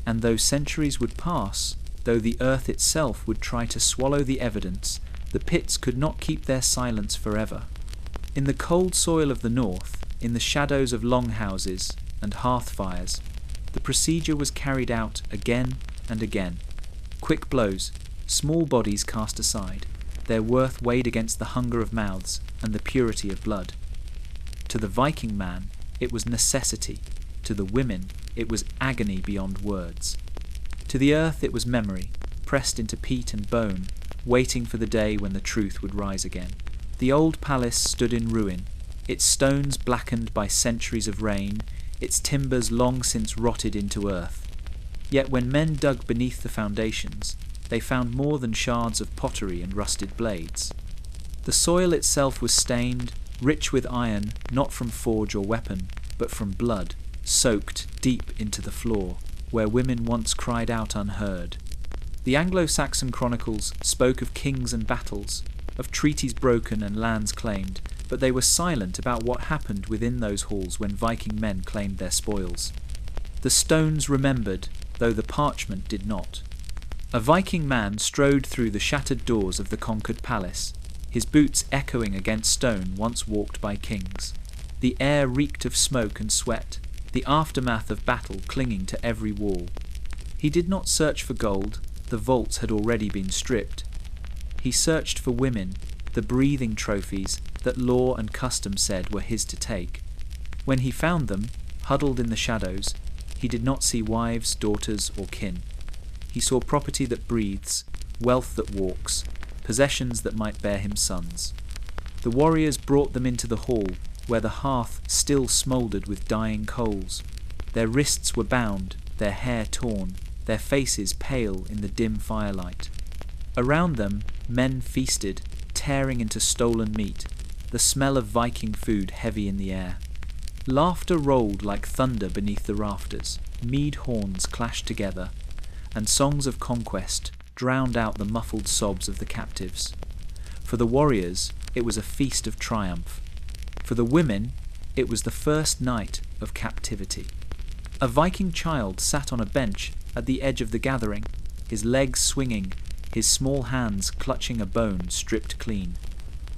And though centuries would pass, though the earth itself would try to swallow the evidence, the pits could not keep their silence forever. In the cold soil of the north, in the shadows of longhouses and hearth fires, the procedure was carried out again and again. Quick blows, small bodies cast aside, their worth weighed against the hunger of mouths and the purity of blood. To the Viking man, it was necessity. To the women, it was agony beyond words. To the earth, it was memory, pressed into peat and bone, waiting for the day when the truth would rise again. The old palace stood in ruin, its stones blackened by centuries of rain, its timbers long since rotted into earth. Yet when men dug beneath the foundations, they found more than shards of pottery and rusted blades. The soil itself was stained, rich with iron, not from forge or weapon, but from blood, soaked deep into the floor, where women once cried out unheard. The Anglo-Saxon chronicles spoke of kings and battles, of treaties broken and lands claimed, but they were silent about what happened within those halls when Viking men claimed their spoils. The stones remembered, though the parchment did not. A Viking man strode through the shattered doors of the conquered palace, his boots echoing against stone once walked by kings. The air reeked of smoke and sweat, the aftermath of battle clinging to every wall. He did not search for gold, the vaults had already been stripped. He searched for women, the breathing trophies that law and custom said were his to take. When he found them, huddled in the shadows, he did not see wives, daughters, or kin. He saw property that breathes, wealth that walks, possessions that might bear him sons. The warriors brought them into the hall, where the hearth still smouldered with dying coals. Their wrists were bound, their hair torn, their faces pale in the dim firelight. Around them, men feasted, tearing into stolen meat, the smell of Viking food heavy in the air. Laughter rolled like thunder beneath the rafters, mead horns clashed together, and songs of conquest drowned out the muffled sobs of the captives. For the warriors, it was a feast of triumph. For the women, it was the first night of captivity. A Viking child sat on a bench at the edge of the gathering, his legs swinging, his small hands clutching a bone stripped clean.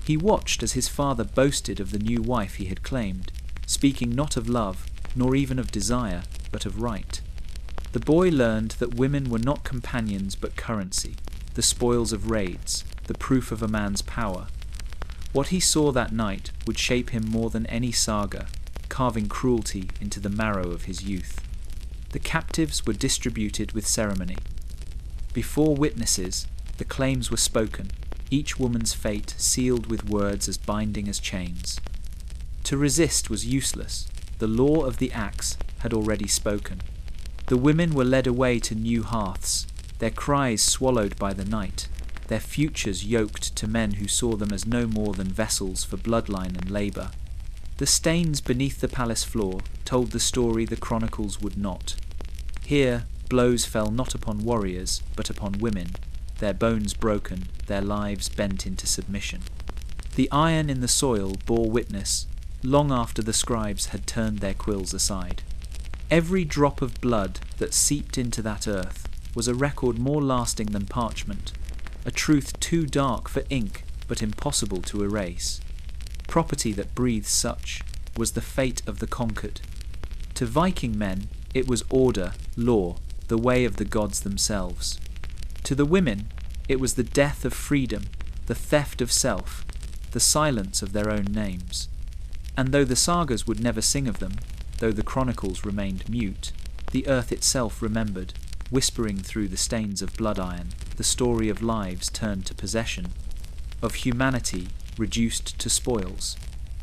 He watched as his father boasted of the new wife he had claimed, speaking not of love, nor even of desire, but of right. The boy learned that women were not companions but currency, the spoils of raids, the proof of a man's power. What he saw that night would shape him more than any saga, carving cruelty into the marrow of his youth. The captives were distributed with ceremony. Before witnesses, the claims were spoken, each woman's fate sealed with words as binding as chains. To resist was useless. The law of the axe had already spoken. The women were led away to new hearths, their cries swallowed by the night, their futures yoked to men who saw them as no more than vessels for bloodline and labour. The stains beneath the palace floor told the story the chronicles would not. Here, blows fell not upon warriors, but upon women, their bones broken, their lives bent into submission. The iron in the soil bore witness, long after the scribes had turned their quills aside. Every drop of blood that seeped into that earth was a record more lasting than parchment, a truth too dark for ink but impossible to erase. Property that breathed such was the fate of the conquered. To Viking men, it was order, law, the way of the gods themselves. To the women, it was the death of freedom, the theft of self, the silence of their own names. And though the sagas would never sing of them, though the chronicles remained mute, the earth itself remembered, whispering through the stains of blood iron, the story of lives turned to possession, of humanity reduced to spoils,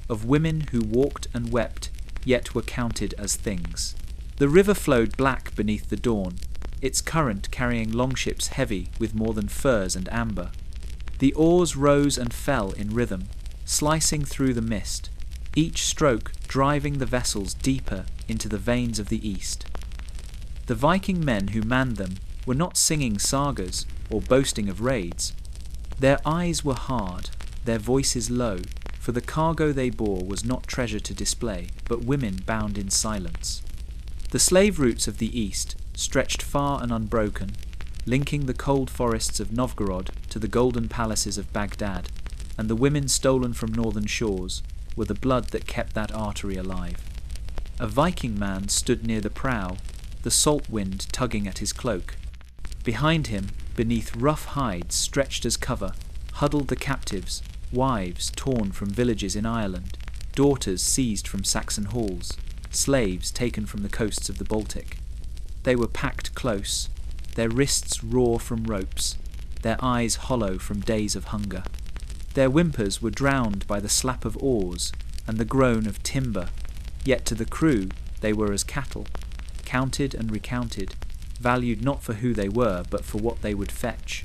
of women who walked and wept, yet were counted as things. The river flowed black beneath the dawn, its current carrying longships heavy with more than furs and amber. The oars rose and fell in rhythm, slicing through the mist, each stroke driving the vessels deeper into the veins of the east. The Viking men who manned them were not singing sagas or boasting of raids. Their eyes were hard, their voices low, for the cargo they bore was not treasure to display, but women bound in silence. The slave routes of the east stretched far and unbroken, linking the cold forests of Novgorod to the golden palaces of Baghdad, and the women stolen from northern shores were the blood that kept that artery alive. A Viking man stood near the prow, the salt wind tugging at his cloak. Behind him, beneath rough hides stretched as cover, huddled the captives, wives torn from villages in Ireland, daughters seized from Saxon halls, slaves taken from the coasts of the Baltic. They were packed close, their wrists raw from ropes, their eyes hollow from days of hunger. Their whimpers were drowned by the slap of oars and the groan of timber, yet to the crew they were as cattle, counted and recounted, valued not for who they were but for what they would fetch.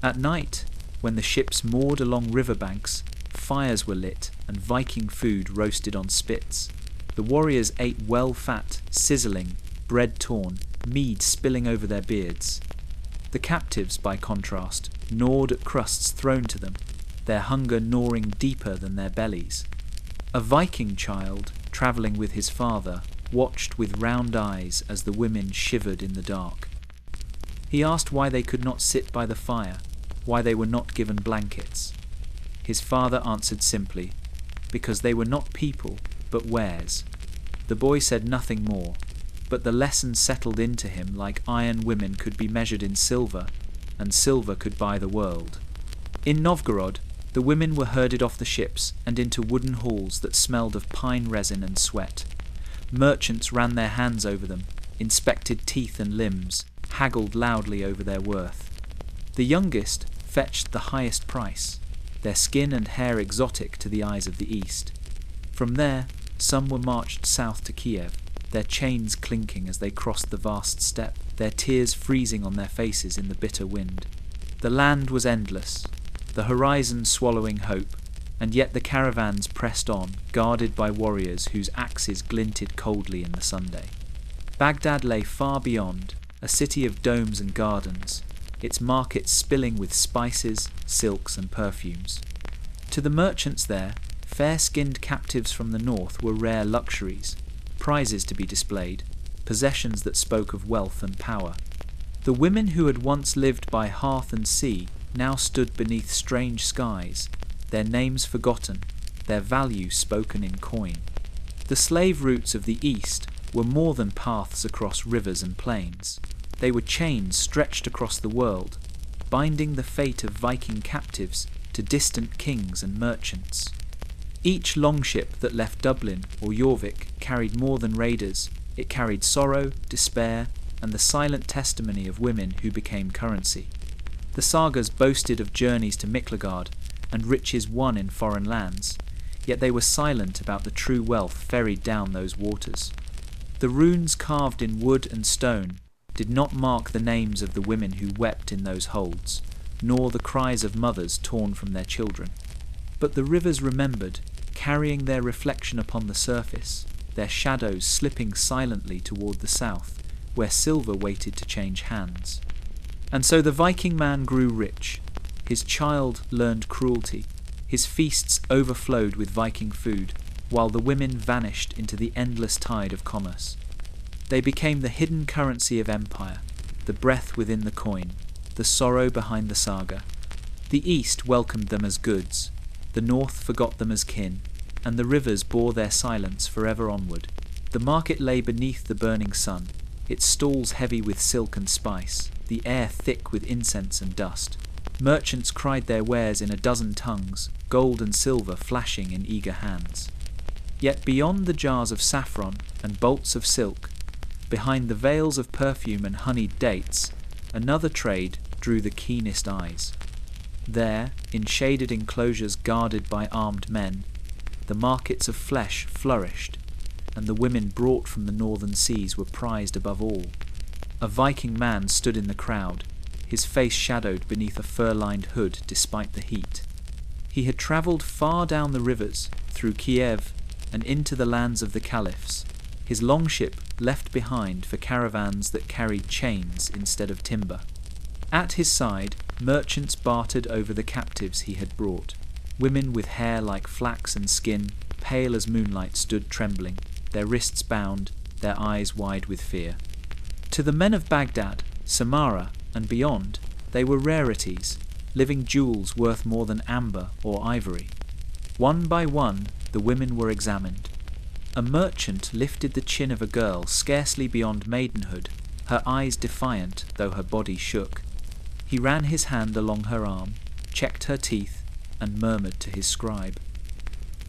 At night, when the ships moored along riverbanks, fires were lit and Viking food roasted on spits. The warriors ate well fat, sizzling, bread torn, mead spilling over their beards. The captives, by contrast, gnawed at crusts thrown to them, their hunger gnawing deeper than their bellies. A Viking child, travelling with his father, watched with round eyes as the women shivered in the dark. He asked why they could not sit by the fire, why they were not given blankets. His father answered simply, because they were not people, but wares. The boy said nothing more, but the lesson settled into him like iron women could be measured in silver, and silver could buy the world. In Novgorod, the women were herded off the ships and into wooden halls that smelled of pine resin and sweat. Merchants ran their hands over them, inspected teeth and limbs, haggled loudly over their worth. The youngest fetched the highest price, their skin and hair exotic to the eyes of the East. From there, some were marched south to Kiev, their chains clinking as they crossed the vast steppe, their tears freezing on their faces in the bitter wind. The land was endless, the horizon swallowing hope, and yet the caravans pressed on, guarded by warriors whose axes glinted coldly in the sunday. Baghdad lay far beyond, a city of domes and gardens, its markets spilling with spices, silks and perfumes. To the merchants there, fair-skinned captives from the north were rare luxuries, prizes to be displayed, possessions that spoke of wealth and power. The women who had once lived by hearth and sea now stood beneath strange skies, their names forgotten, their value spoken in coin. The slave routes of the East were more than paths across rivers and plains. They were chains stretched across the world, binding the fate of Viking captives to distant kings and merchants. Each longship that left Dublin or Jorvik carried more than raiders. It carried sorrow, despair, and the silent testimony of women who became currency. The sagas boasted of journeys to Miklagard and riches won in foreign lands, yet they were silent about the true wealth ferried down those waters. The runes carved in wood and stone did not mark the names of the women who wept in those holds, nor the cries of mothers torn from their children. But the rivers remembered, carrying their reflection upon the surface, their shadows slipping silently toward the south, where silver waited to change hands. And so the Viking man grew rich. His child learned cruelty. His feasts overflowed with Viking food, while the women vanished into the endless tide of commerce. They became the hidden currency of empire, the breath within the coin, the sorrow behind the saga. The East welcomed them as goods, the North forgot them as kin, and the rivers bore their silence forever onward. The market lay beneath the burning sun, its stalls heavy with silk and spice, the air thick with incense and dust. Merchants cried their wares in a dozen tongues, gold and silver flashing in eager hands. Yet beyond the jars of saffron and bolts of silk, behind the veils of perfume and honeyed dates, another trade drew the keenest eyes. There, in shaded enclosures guarded by armed men, the markets of flesh flourished, and the women brought from the northern seas were prized above all. A Viking man stood in the crowd, his face shadowed beneath a fur-lined hood despite the heat. He had travelled far down the rivers, through Kiev, and into the lands of the caliphs. His longship left behind for caravans that carried chains instead of timber. At his side, merchants bartered over the captives he had brought. Women with hair like flax and skin, pale as moonlight, stood trembling, their wrists bound, their eyes wide with fear. To the men of Baghdad, Samarra, and beyond, they were rarities, living jewels worth more than amber or ivory. One by one, the women were examined. A merchant lifted the chin of a girl scarcely beyond maidenhood, her eyes defiant though her body shook. He ran his hand along her arm, checked her teeth, and murmured to his scribe.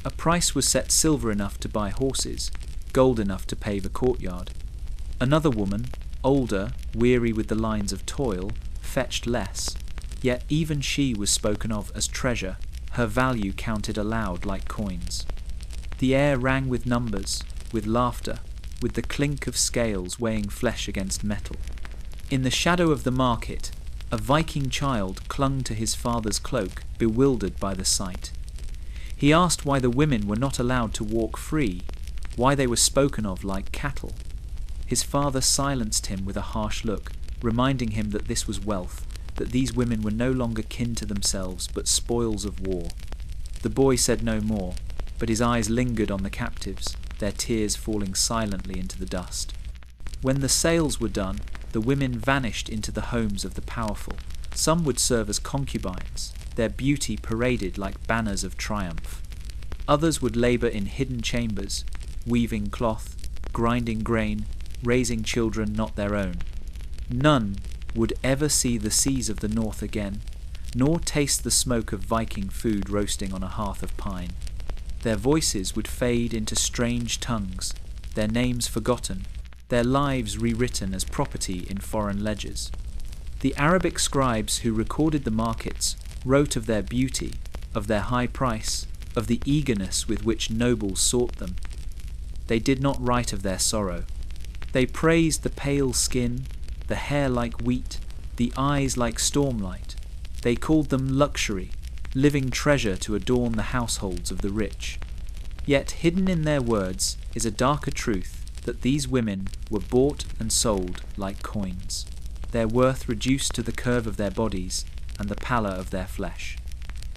A price was set silver enough to buy horses, gold enough to pave a courtyard. Another woman, older, weary with the lines of toil, fetched less, yet even she was spoken of as treasure, her value counted aloud like coins. The air rang with numbers, with laughter, with the clink of scales weighing flesh against metal. In the shadow of the market, a Viking child clung to his father's cloak, bewildered by the sight. He asked why the women were not allowed to walk free, why they were spoken of like cattle. His father silenced him with a harsh look, reminding him that this was wealth, that these women were no longer kin to themselves but spoils of war. The boy said no more, but his eyes lingered on the captives, their tears falling silently into the dust. When the sales were done, the women vanished into the homes of the powerful. Some would serve as concubines, their beauty paraded like banners of triumph. Others would labour in hidden chambers, weaving cloth, grinding grain, raising children not their own. None would ever see the seas of the north again, nor taste the smoke of Viking food roasting on a hearth of pine. Their voices would fade into strange tongues, their names forgotten, their lives rewritten as property in foreign ledgers. The Arabic scribes who recorded the markets wrote of their beauty, of their high price, of the eagerness with which nobles sought them. They did not write of their sorrow. They praised the pale skin, the hair like wheat, the eyes like stormlight. They called them luxury, living treasure to adorn the households of the rich. Yet hidden in their words is a darker truth that these women were bought and sold like coins, their worth reduced to the curve of their bodies and the pallor of their flesh.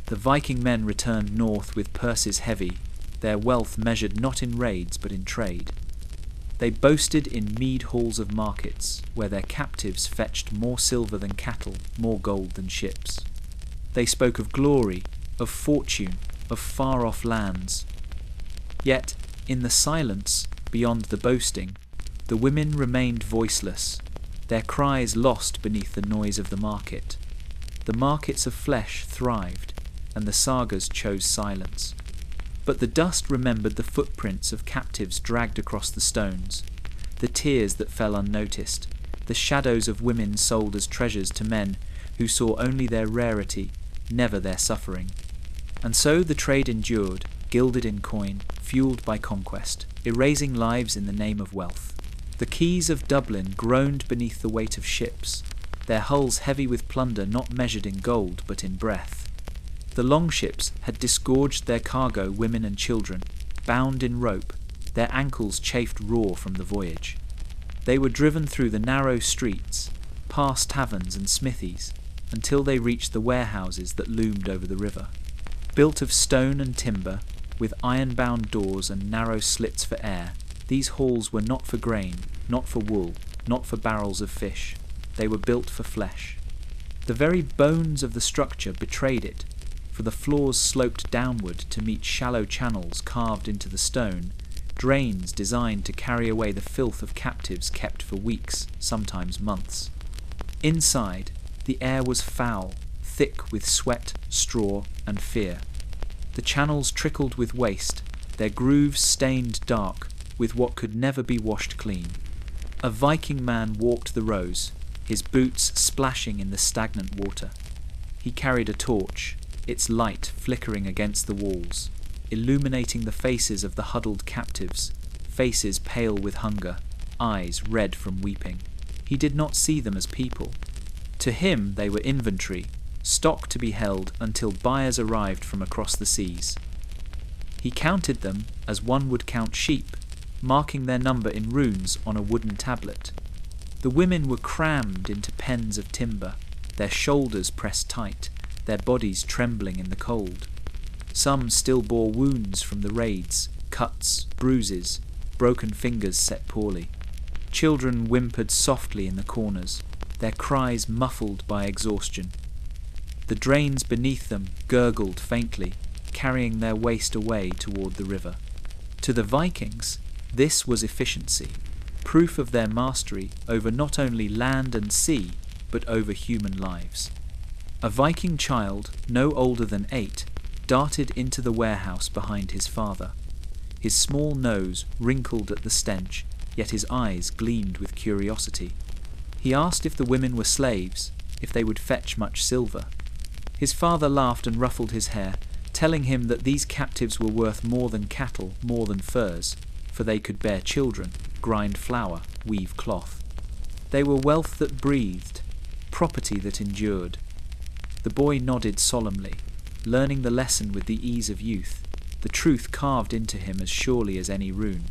The Viking men returned north with purses heavy, their wealth measured not in raids but in trade. They boasted in mead halls of markets, where their captives fetched more silver than cattle, more gold than ships. They spoke of glory, of fortune, of far-off lands. Yet, in the silence, beyond the boasting, the women remained voiceless, their cries lost beneath the noise of the market. The markets of flesh thrived, and the sagas chose silence. But the dust remembered the footprints of captives dragged across the stones, the tears that fell unnoticed, the shadows of women sold as treasures to men who saw only their rarity, never their suffering. And so the trade endured, gilded in coin, fueled by conquest, erasing lives in the name of wealth. The quays of Dublin groaned beneath the weight of ships, their hulls heavy with plunder not measured in gold but in breath. The longships had disgorged their cargo, women and children, bound in rope, their ankles chafed raw from the voyage. They were driven through the narrow streets, past taverns and smithies, until they reached the warehouses that loomed over the river. Built of stone and timber, with iron-bound doors and narrow slits for air, these halls were not for grain, not for wool, not for barrels of fish. They were built for flesh. The very bones of the structure betrayed it, for the floors sloped downward to meet shallow channels carved into the stone, drains designed to carry away the filth of captives kept for weeks, sometimes months. Inside, the air was foul, thick with sweat, straw, and fear. The channels trickled with waste, their grooves stained dark with what could never be washed clean. A Viking man walked the rows, his boots splashing in the stagnant water. He carried a torch, its light flickering against the walls, illuminating the faces of the huddled captives, faces pale with hunger, eyes red from weeping. He did not see them as people. To him they were inventory, stock to be held until buyers arrived from across the seas. He counted them as one would count sheep, marking their number in runes on a wooden tablet. The women were crammed into pens of timber, their shoulders pressed tight, their bodies trembling in the cold. Some still bore wounds from the raids, cuts, bruises, broken fingers set poorly. Children whimpered softly in the corners, their cries muffled by exhaustion. The drains beneath them gurgled faintly, carrying their waste away toward the river. To the Vikings, this was efficiency, proof of their mastery over not only land and sea, but over human lives. A Viking child, no older than 8, darted into the warehouse behind his father. His small nose wrinkled at the stench, yet his eyes gleamed with curiosity. He asked if the women were slaves, if they would fetch much silver. His father laughed and ruffled his hair, telling him that these captives were worth more than cattle, more than furs, for they could bear children, grind flour, weave cloth. They were wealth that breathed, property that endured. The boy nodded solemnly, learning the lesson with the ease of youth, the truth carved into him as surely as any rune.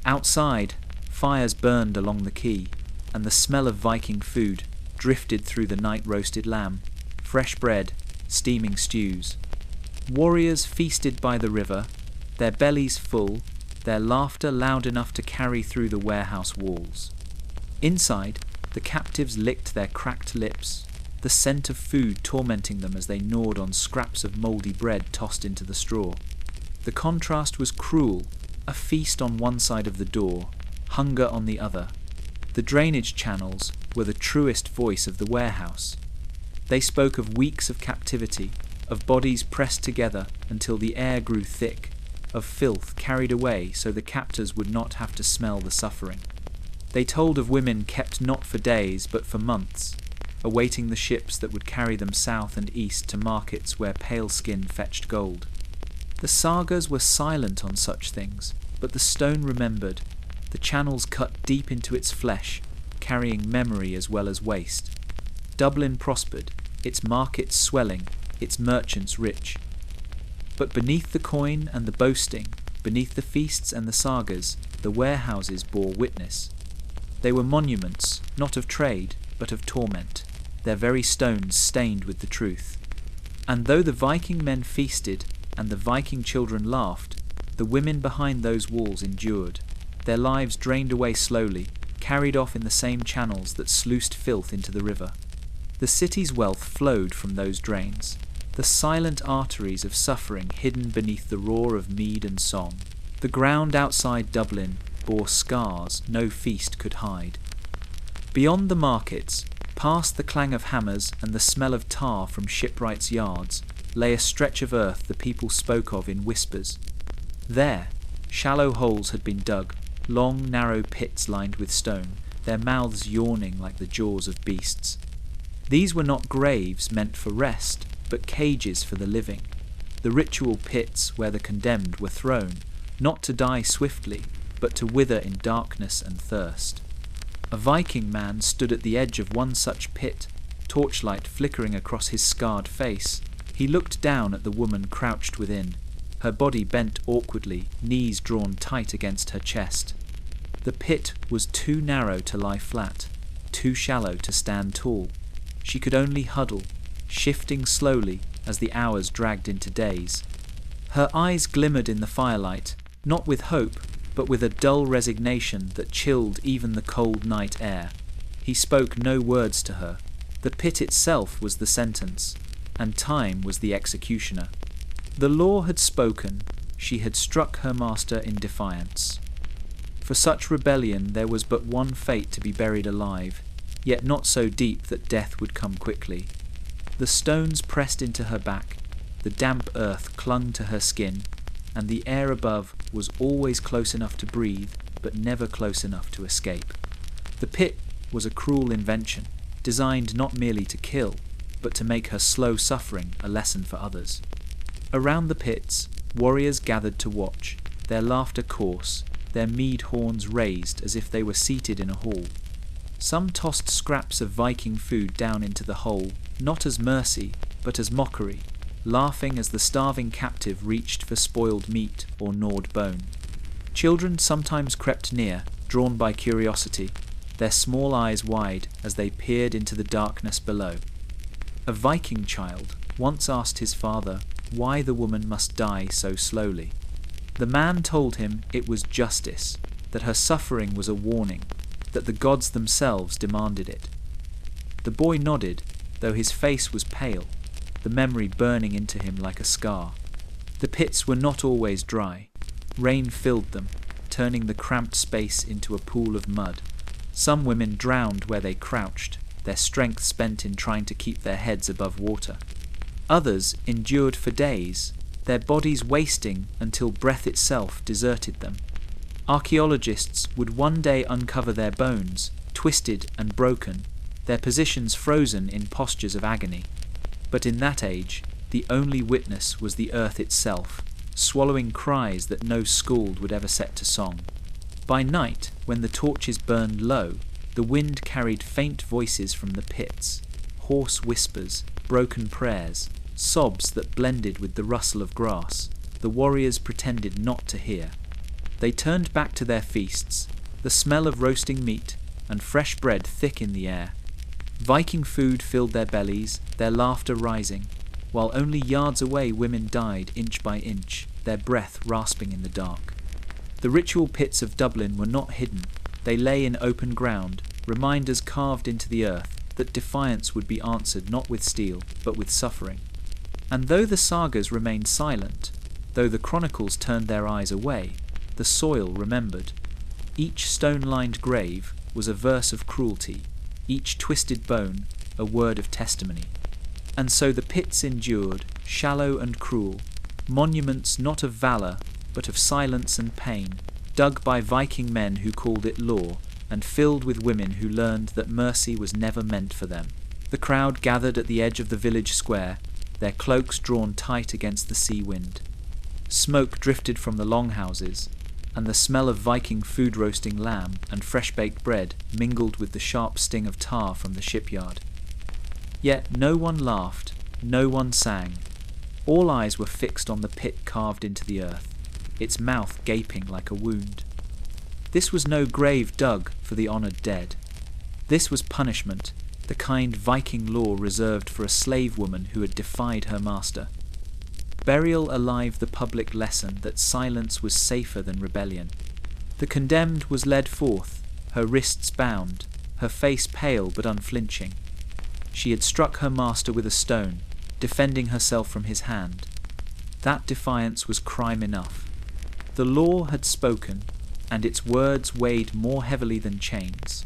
Outside, fires burned along the quay, and the smell of Viking food drifted through the night-roasted lamb, fresh bread, steaming stews. Warriors feasted by the river, their bellies full, their laughter loud enough to carry through the warehouse walls. Inside, the captives licked their cracked lips, the scent of food tormenting them as they gnawed on scraps of mouldy bread tossed into the straw. The contrast was cruel, a feast on one side of the door, hunger on the other. The drainage channels were the truest voice of the warehouse. They spoke of weeks of captivity, of bodies pressed together until the air grew thick, of filth carried away so the captors would not have to smell the suffering. They told of women kept not for days but for months, awaiting the ships that would carry them south and east to markets where pale skin fetched gold. The sagas were silent on such things, but the stone remembered, the channels cut deep into its flesh, carrying memory as well as waste. Dublin prospered, its markets swelling, its merchants rich. But beneath the coin and the boasting, beneath the feasts and the sagas, the warehouses bore witness. They were monuments, not of trade, but of torment, their very stones stained with the truth. And though the Viking men feasted and the Viking children laughed, the women behind those walls endured. their lives drained away slowly, carried off in the same channels that sluiced filth into the river. The city's wealth flowed from those drains, the silent arteries of suffering hidden beneath the roar of mead and song. The ground outside Dublin bore scars no feast could hide. Beyond the markets, past the clang of hammers and the smell of tar from shipwrights' yards, lay a stretch of earth the people spoke of in whispers. There, shallow holes had been dug, long, narrow pits lined with stone, their mouths yawning like the jaws of beasts. These were not graves meant for rest, but cages for the living, the ritual pits where the condemned were thrown, not to die swiftly, but to wither in darkness and thirst. A Viking man stood at the edge of one such pit, torchlight flickering across his scarred face. He looked down at the woman crouched within, her body bent awkwardly, knees drawn tight against her chest. The pit was too narrow to lie flat, too shallow to stand tall. She could only huddle, shifting slowly as the hours dragged into days. Her eyes glimmered in the firelight, not with hope, but with a dull resignation that chilled even the cold night air. He spoke no words to her. The pit itself was the sentence, and time was the executioner. The law had spoken, she had struck her master in defiance. For such rebellion there was but one fate to be buried alive, yet not so deep that death would come quickly. The stones pressed into her back, the damp earth clung to her skin, and the air above was always close enough to breathe, but never close enough to escape. The pit was a cruel invention, designed not merely to kill, but to make her slow suffering a lesson for others. Around the pits, warriors gathered to watch, their laughter coarse, their mead horns raised as if they were seated in a hall. Some tossed scraps of Viking food down into the hole, not as mercy, but as mockery, laughing as the starving captive reached for spoiled meat or gnawed bone. Children sometimes crept near, drawn by curiosity, their small eyes wide as they peered into the darkness below. A Viking child once asked his father why the woman must die so slowly. The man told him it was justice, that her suffering was a warning, that the gods themselves demanded it. The boy nodded, though his face was pale, the memory burning into him like a scar. The pits were not always dry. Rain filled them, turning the cramped space into a pool of mud. Some women drowned where they crouched, their strength spent in trying to keep their heads above water. Others endured for days, their bodies wasting until breath itself deserted them. Archaeologists would one day uncover their bones, twisted and broken, their positions frozen in postures of agony. But in that age, the only witness was the earth itself, swallowing cries that no skald would ever set to song. By night, when the torches burned low, the wind carried faint voices from the pits, hoarse whispers, broken prayers, sobs that blended with the rustle of grass. The warriors pretended not to hear. They turned back to their feasts, the smell of roasting meat and fresh bread thick in the air. Viking food filled their bellies, their laughter rising, while only yards away women died inch by inch, their breath rasping in the dark. The ritual pits of Dublin were not hidden. They lay in open ground, reminders carved into the earth that defiance would be answered not with steel, but with suffering. And though the sagas remained silent, though the chronicles turned their eyes away, the soil remembered. Each stone-lined grave was a verse of cruelty, each twisted bone a word of testimony. And so the pits endured, shallow and cruel, monuments not of valour, but of silence and pain, dug by Viking men who called it law, and filled with women who learned that mercy was never meant for them. The crowd gathered at the edge of the village square, their cloaks drawn tight against the sea wind. Smoke drifted from the longhouses, and the smell of Viking food roasting lamb and fresh-baked bread mingled with the sharp sting of tar from the shipyard. Yet no one laughed, no one sang. All eyes were fixed on the pit carved into the earth, its mouth gaping like a wound. This was no grave dug for the honoured dead. This was punishment, the kind Viking law reserved for a slave woman who had defied her master. Burial alive the public lesson that silence was safer than rebellion. The condemned was led forth, her wrists bound, her face pale but unflinching. She had struck her master with a stone, defending herself from his hand. That defiance was crime enough. The law had spoken, and its words weighed more heavily than chains.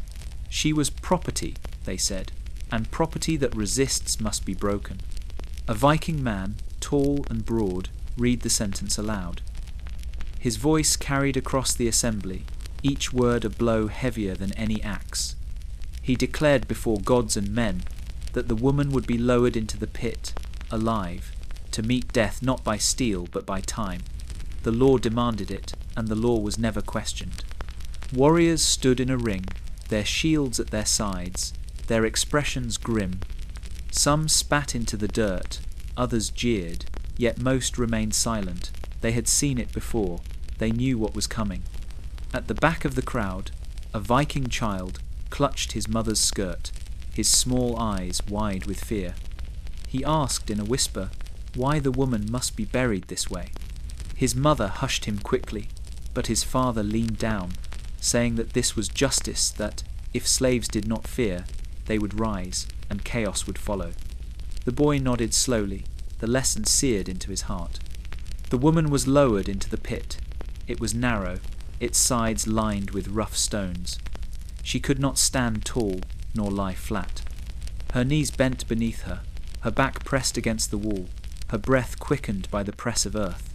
She was property, they said, and property that resists must be broken. A Viking man, tall and broad, read the sentence aloud. His voice carried across the assembly, each word a blow heavier than any axe. He declared before gods and men that the woman would be lowered into the pit, alive, to meet death not by steel but by time. The law demanded it, and the law was never questioned. Warriors stood in a ring, their shields at their sides, their expressions grim. Some spat into the dirt, others jeered, yet most remained silent. They had seen it before, they knew what was coming. At the back of the crowd, a Viking child clutched his mother's skirt, his small eyes wide with fear. He asked in a whisper why the woman must be buried this way. His mother hushed him quickly, but his father leaned down, saying that this was justice, that, if slaves did not fear, they would rise, and chaos would follow. The boy nodded slowly, the lesson seared into his heart. The woman was lowered into the pit. It was narrow, its sides lined with rough stones. She could not stand tall, nor lie flat. Her knees bent beneath her, her back pressed against the wall, her breath quickened by the press of earth.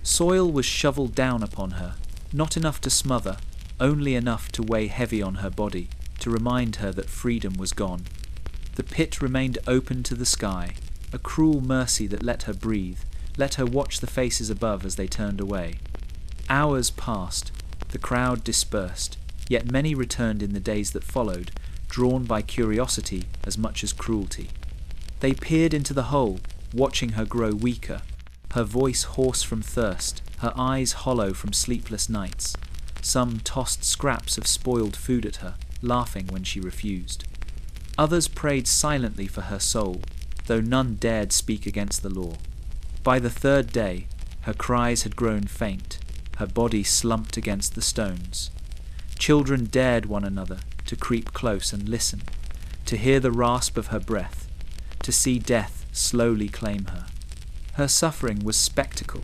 Soil was shoveled down upon her, not enough to smother, only enough to weigh heavy on her body, to remind her that freedom was gone. The pit remained open to the sky, a cruel mercy that let her breathe, let her watch the faces above as they turned away. Hours passed, the crowd dispersed, yet many returned in the days that followed, drawn by curiosity as much as cruelty. They peered into the hole, watching her grow weaker, her voice hoarse from thirst, her eyes hollow from sleepless nights. Some tossed scraps of spoiled food at her, laughing when she refused. Others prayed silently for her soul, though none dared speak against the law. By the third day, her cries had grown faint, her body slumped against the stones. Children dared one another to creep close and listen, to hear the rasp of her breath, to see death slowly claim her. Her suffering was spectacle,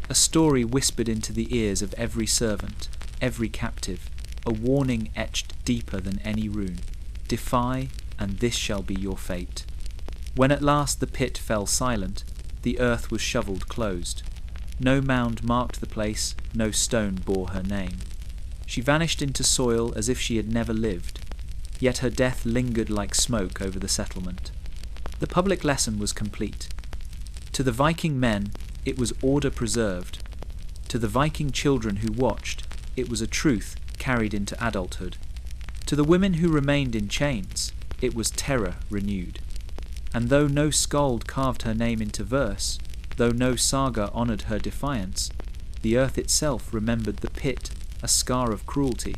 a story whispered into the ears of every servant, every captive, a warning etched deeper than any rune. Defy, and this shall be your fate. When at last the pit fell silent, the earth was shoveled closed. No mound marked the place, no stone bore her name. She vanished into soil as if she had never lived, yet her death lingered like smoke over the settlement. The public lesson was complete. To the Viking men, it was order preserved. To the Viking children who watched, it was a truth carried into adulthood. To the women who remained in chains, it was terror renewed. And though no skald carved her name into verse, though no saga honoured her defiance, the earth itself remembered the pit, a scar of cruelty,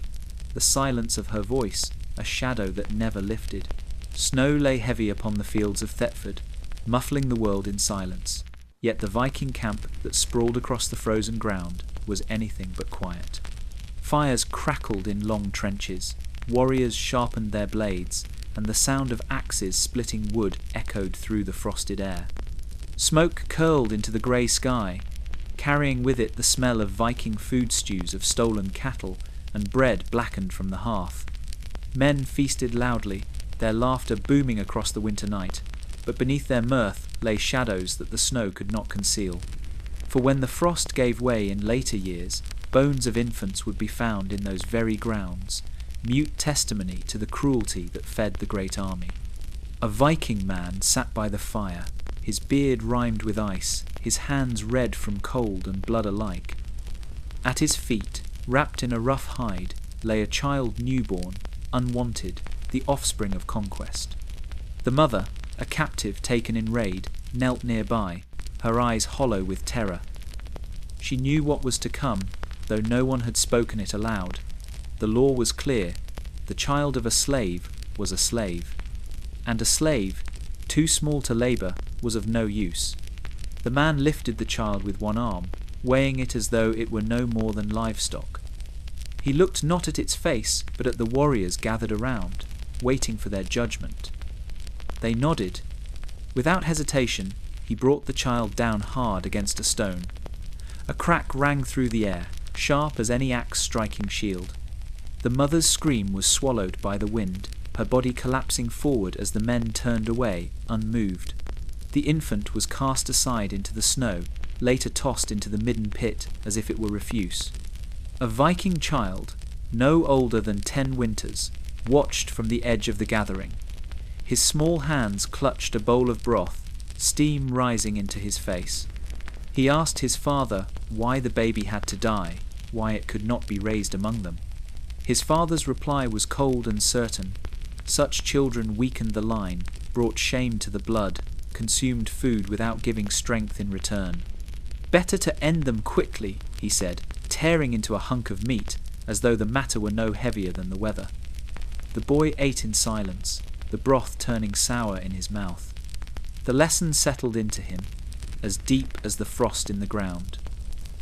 the silence of her voice, a shadow that never lifted. Snow lay heavy upon the fields of Thetford, muffling the world in silence, yet the Viking camp that sprawled across the frozen ground was anything but quiet. Fires crackled in long trenches, warriors sharpened their blades, and the sound of axes splitting wood echoed through the frosted air. Smoke curled into the grey sky, carrying with it the smell of Viking food stews of stolen cattle and bread blackened from the hearth. Men feasted loudly, their laughter booming across the winter night, but beneath their mirth lay shadows that the snow could not conceal. For when the frost gave way in later years, bones of infants would be found in those very grounds, mute testimony to the cruelty that fed the great army. A Viking man sat by the fire, his beard rimed with ice, his hands red from cold and blood alike. At his feet, wrapped in a rough hide, lay a child newborn, unwanted, the offspring of conquest. The mother, a captive taken in raid, knelt nearby, her eyes hollow with terror. She knew what was to come, though no one had spoken it aloud. The law was clear. The child of a slave was a slave. And a slave, too small to labour, was of no use. The man lifted the child with one arm, weighing it as though it were no more than livestock. He looked not at its face, but at the warriors gathered around, waiting for their judgment. They nodded. Without hesitation, he brought the child down hard against a stone. A crack rang through the air, sharp as any axe striking shield. The mother's scream was swallowed by the wind, her body collapsing forward as the men turned away, unmoved. The infant was cast aside into the snow, later tossed into the midden pit as if it were refuse. A Viking child, no older than 10 winters, watched from the edge of the gathering. His small hands clutched a bowl of broth, steam rising into his face. He asked his father why the baby had to die, why it could not be raised among them. His father's reply was cold and certain. Such children weakened the line, brought shame to the blood, consumed food without giving strength in return. Better to end them quickly, he said, tearing into a hunk of meat, as though the matter were no heavier than the weather. The boy ate in silence, the broth turning sour in his mouth. The lesson settled into him, as deep as the frost in the ground.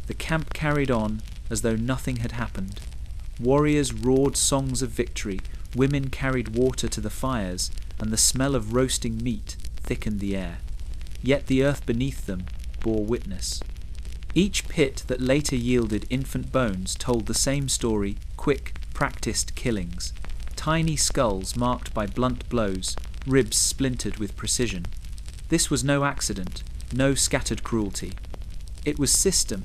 The camp carried on as though nothing had happened. Warriors roared songs of victory, women carried water to the fires, and the smell of roasting meat thickened the air. Yet the earth beneath them bore witness. Each pit that later yielded infant bones told the same story, quick, practiced killings. Tiny skulls marked by blunt blows, ribs splintered with precision. This was no accident, no scattered cruelty. It was system,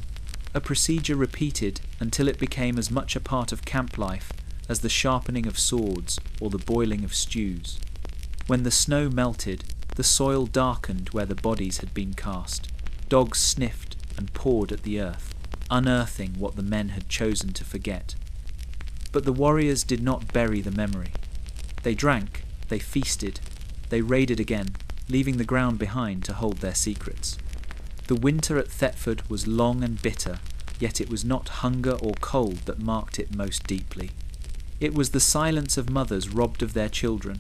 a procedure repeated until it became as much a part of camp life as the sharpening of swords or the boiling of stews. When the snow melted, the soil darkened where the bodies had been cast. Dogs sniffed and pawed at the earth, unearthing what the men had chosen to forget. But the warriors did not bury the memory. They drank, they feasted, they raided again, leaving the ground behind to hold their secrets. The winter at Thetford was long and bitter, yet it was not hunger or cold that marked it most deeply. It was the silence of mothers robbed of their children,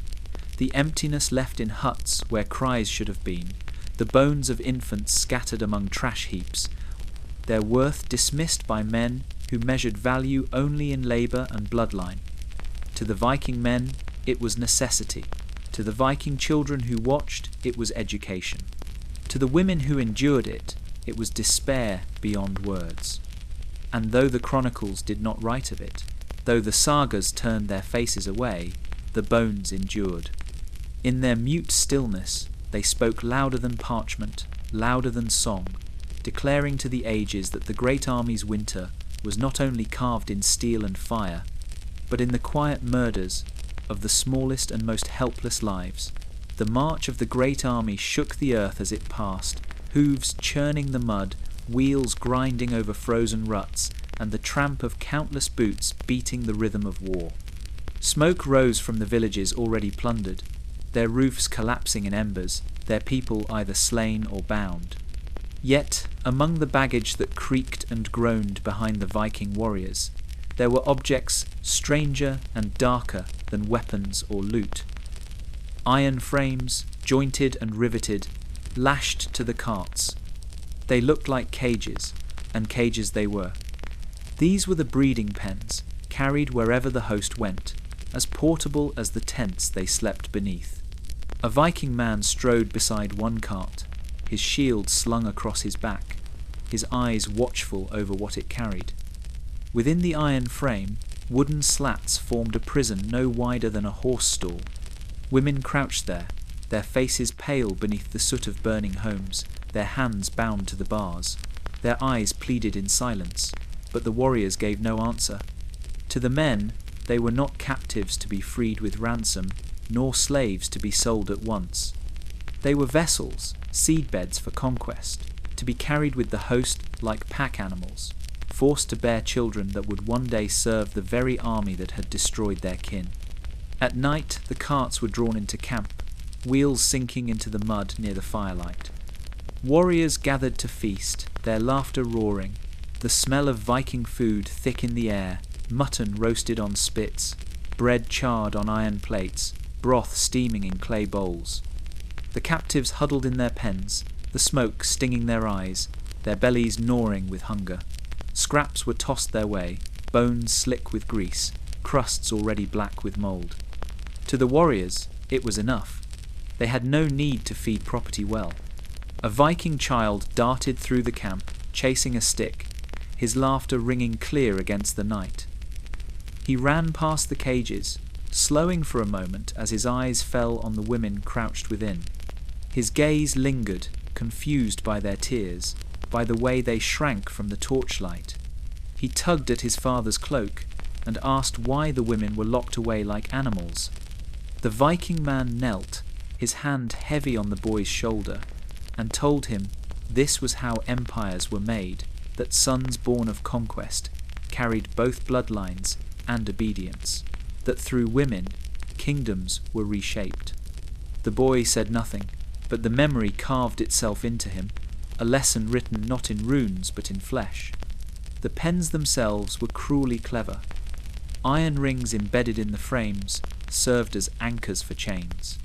the emptiness left in huts where cries should have been, the bones of infants scattered among trash heaps, their worth dismissed by men who measured value only in labour and bloodline. To the Viking men, it was necessity. To the Viking children who watched, it was education. To the women who endured it, it was despair beyond words. And though the chronicles did not write of it, though the sagas turned their faces away, the bones endured. In their mute stillness, they spoke louder than parchment, louder than song, declaring to the ages that the great army's winter was not only carved in steel and fire, but in the quiet murders of the smallest and most helpless lives. The march of the great army shook the earth as it passed, hooves churning the mud, wheels grinding over frozen ruts, and the tramp of countless boots beating the rhythm of war. Smoke rose from the villages already plundered, their roofs collapsing in embers, their people either slain or bound. Yet, among the baggage that creaked and groaned behind the Viking warriors, there were objects stranger and darker than weapons or loot. Iron frames, jointed and riveted, lashed to the carts. They looked like cages, and cages they were. These were the breeding pens, carried wherever the host went, as portable as the tents they slept beneath. A Viking man strode beside one cart, his shield slung across his back, his eyes watchful over what it carried. Within the iron frame, wooden slats formed a prison no wider than a horse stall. Women crouched there, their faces pale beneath the soot of burning homes, their hands bound to the bars. Their eyes pleaded in silence, but the warriors gave no answer. To the men, they were not captives to be freed with ransom, nor slaves to be sold at once. They were vessels, seedbeds for conquest, to be carried with the host like pack animals, forced to bear children that would one day serve the very army that had destroyed their kin. At night, the carts were drawn into camp, wheels sinking into the mud near the firelight. Warriors gathered to feast, their laughter roaring, the smell of Viking food thick in the air, mutton roasted on spits, bread charred on iron plates, broth steaming in clay bowls. The captives huddled in their pens, the smoke stinging their eyes, their bellies gnawing with hunger. Scraps were tossed their way, bones slick with grease, crusts already black with mould. To the warriors, it was enough. They had no need to feed property well. A Viking child darted through the camp, chasing a stick, his laughter ringing clear against the night. He ran past the cages, slowing for a moment as his eyes fell on the women crouched within. His gaze lingered, confused by their tears, by the way they shrank from the torchlight. He tugged at his father's cloak and asked why the women were locked away like animals. The Viking man knelt, his hand heavy on the boy's shoulder, and told him this was how empires were made, that sons born of conquest carried both bloodlines and obedience, that through women kingdoms were reshaped. The boy said nothing, but the memory carved itself into him, a lesson written not in runes but in flesh. The pens themselves were cruelly clever. Iron rings embedded in the frames served as anchors for chains.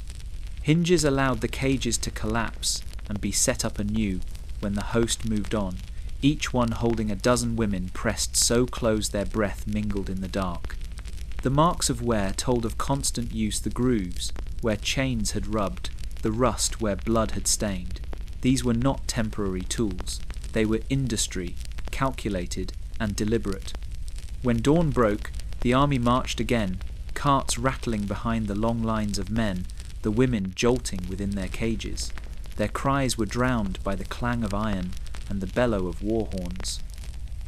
Hinges allowed the cages to collapse and be set up anew when the host moved on, each one holding a dozen women pressed so close their breath mingled in the dark. The marks of wear told of constant use, the grooves where chains had rubbed, the rust where blood had stained. These were not temporary tools. They were industry, calculated and deliberate. When dawn broke, the army marched again, carts rattling behind the long lines of men, the women jolting within their cages. Their cries were drowned by the clang of iron and the bellow of war horns.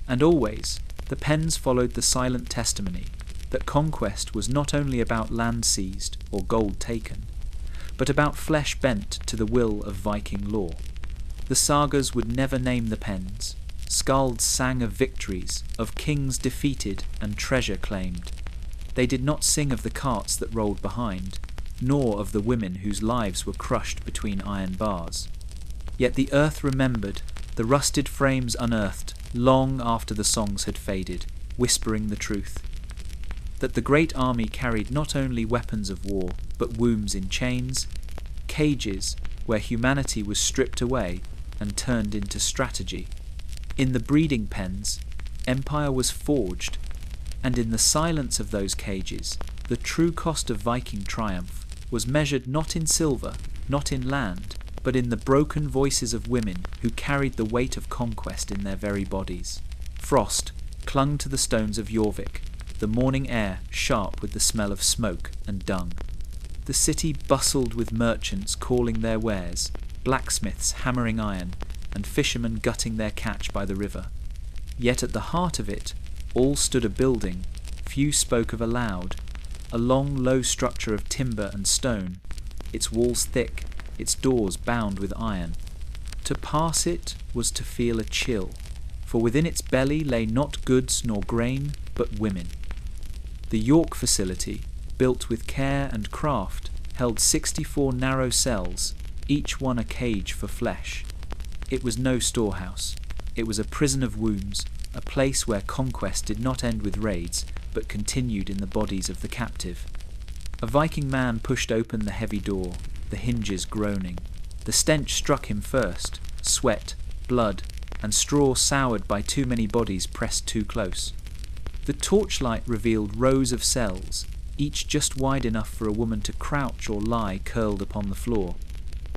And always, the pens followed the silent testimony that conquest was not only about land seized or gold taken, but about flesh bent to the will of Viking law. The sagas would never name the pens. Skalds sang of victories, of kings defeated and treasure claimed. They did not sing of the carts that rolled behind, nor of the women whose lives were crushed between iron bars. Yet the earth remembered, the rusted frames unearthed, long after the songs had faded, whispering the truth. That the great army carried not only weapons of war, but wombs in chains, cages where humanity was stripped away and turned into strategy. In the breeding pens, empire was forged, and in the silence of those cages, the true cost of Viking triumph was measured not in silver, not in land, but in the broken voices of women who carried the weight of conquest in their very bodies. Frost clung to the stones of Jorvik, the morning air sharp with the smell of smoke and dung. The city bustled with merchants calling their wares, blacksmiths hammering iron, and fishermen gutting their catch by the river. Yet at the heart of it all stood a building few spoke of aloud, a long low structure of timber and stone, its walls thick, its doors bound with iron. To pass it was to feel a chill, for within its belly lay not goods nor grain, but women. The York facility, built with care and craft, held 64 narrow cells, each one a cage for flesh. It was no storehouse. It was a prison of wombs, a place where conquest did not end with raids, but continued in the bodies of the captive. A Viking man pushed open the heavy door, the hinges groaning. The stench struck him first, sweat, blood, and straw soured by too many bodies pressed too close. The torchlight revealed rows of cells, each just wide enough for a woman to crouch or lie curled upon the floor.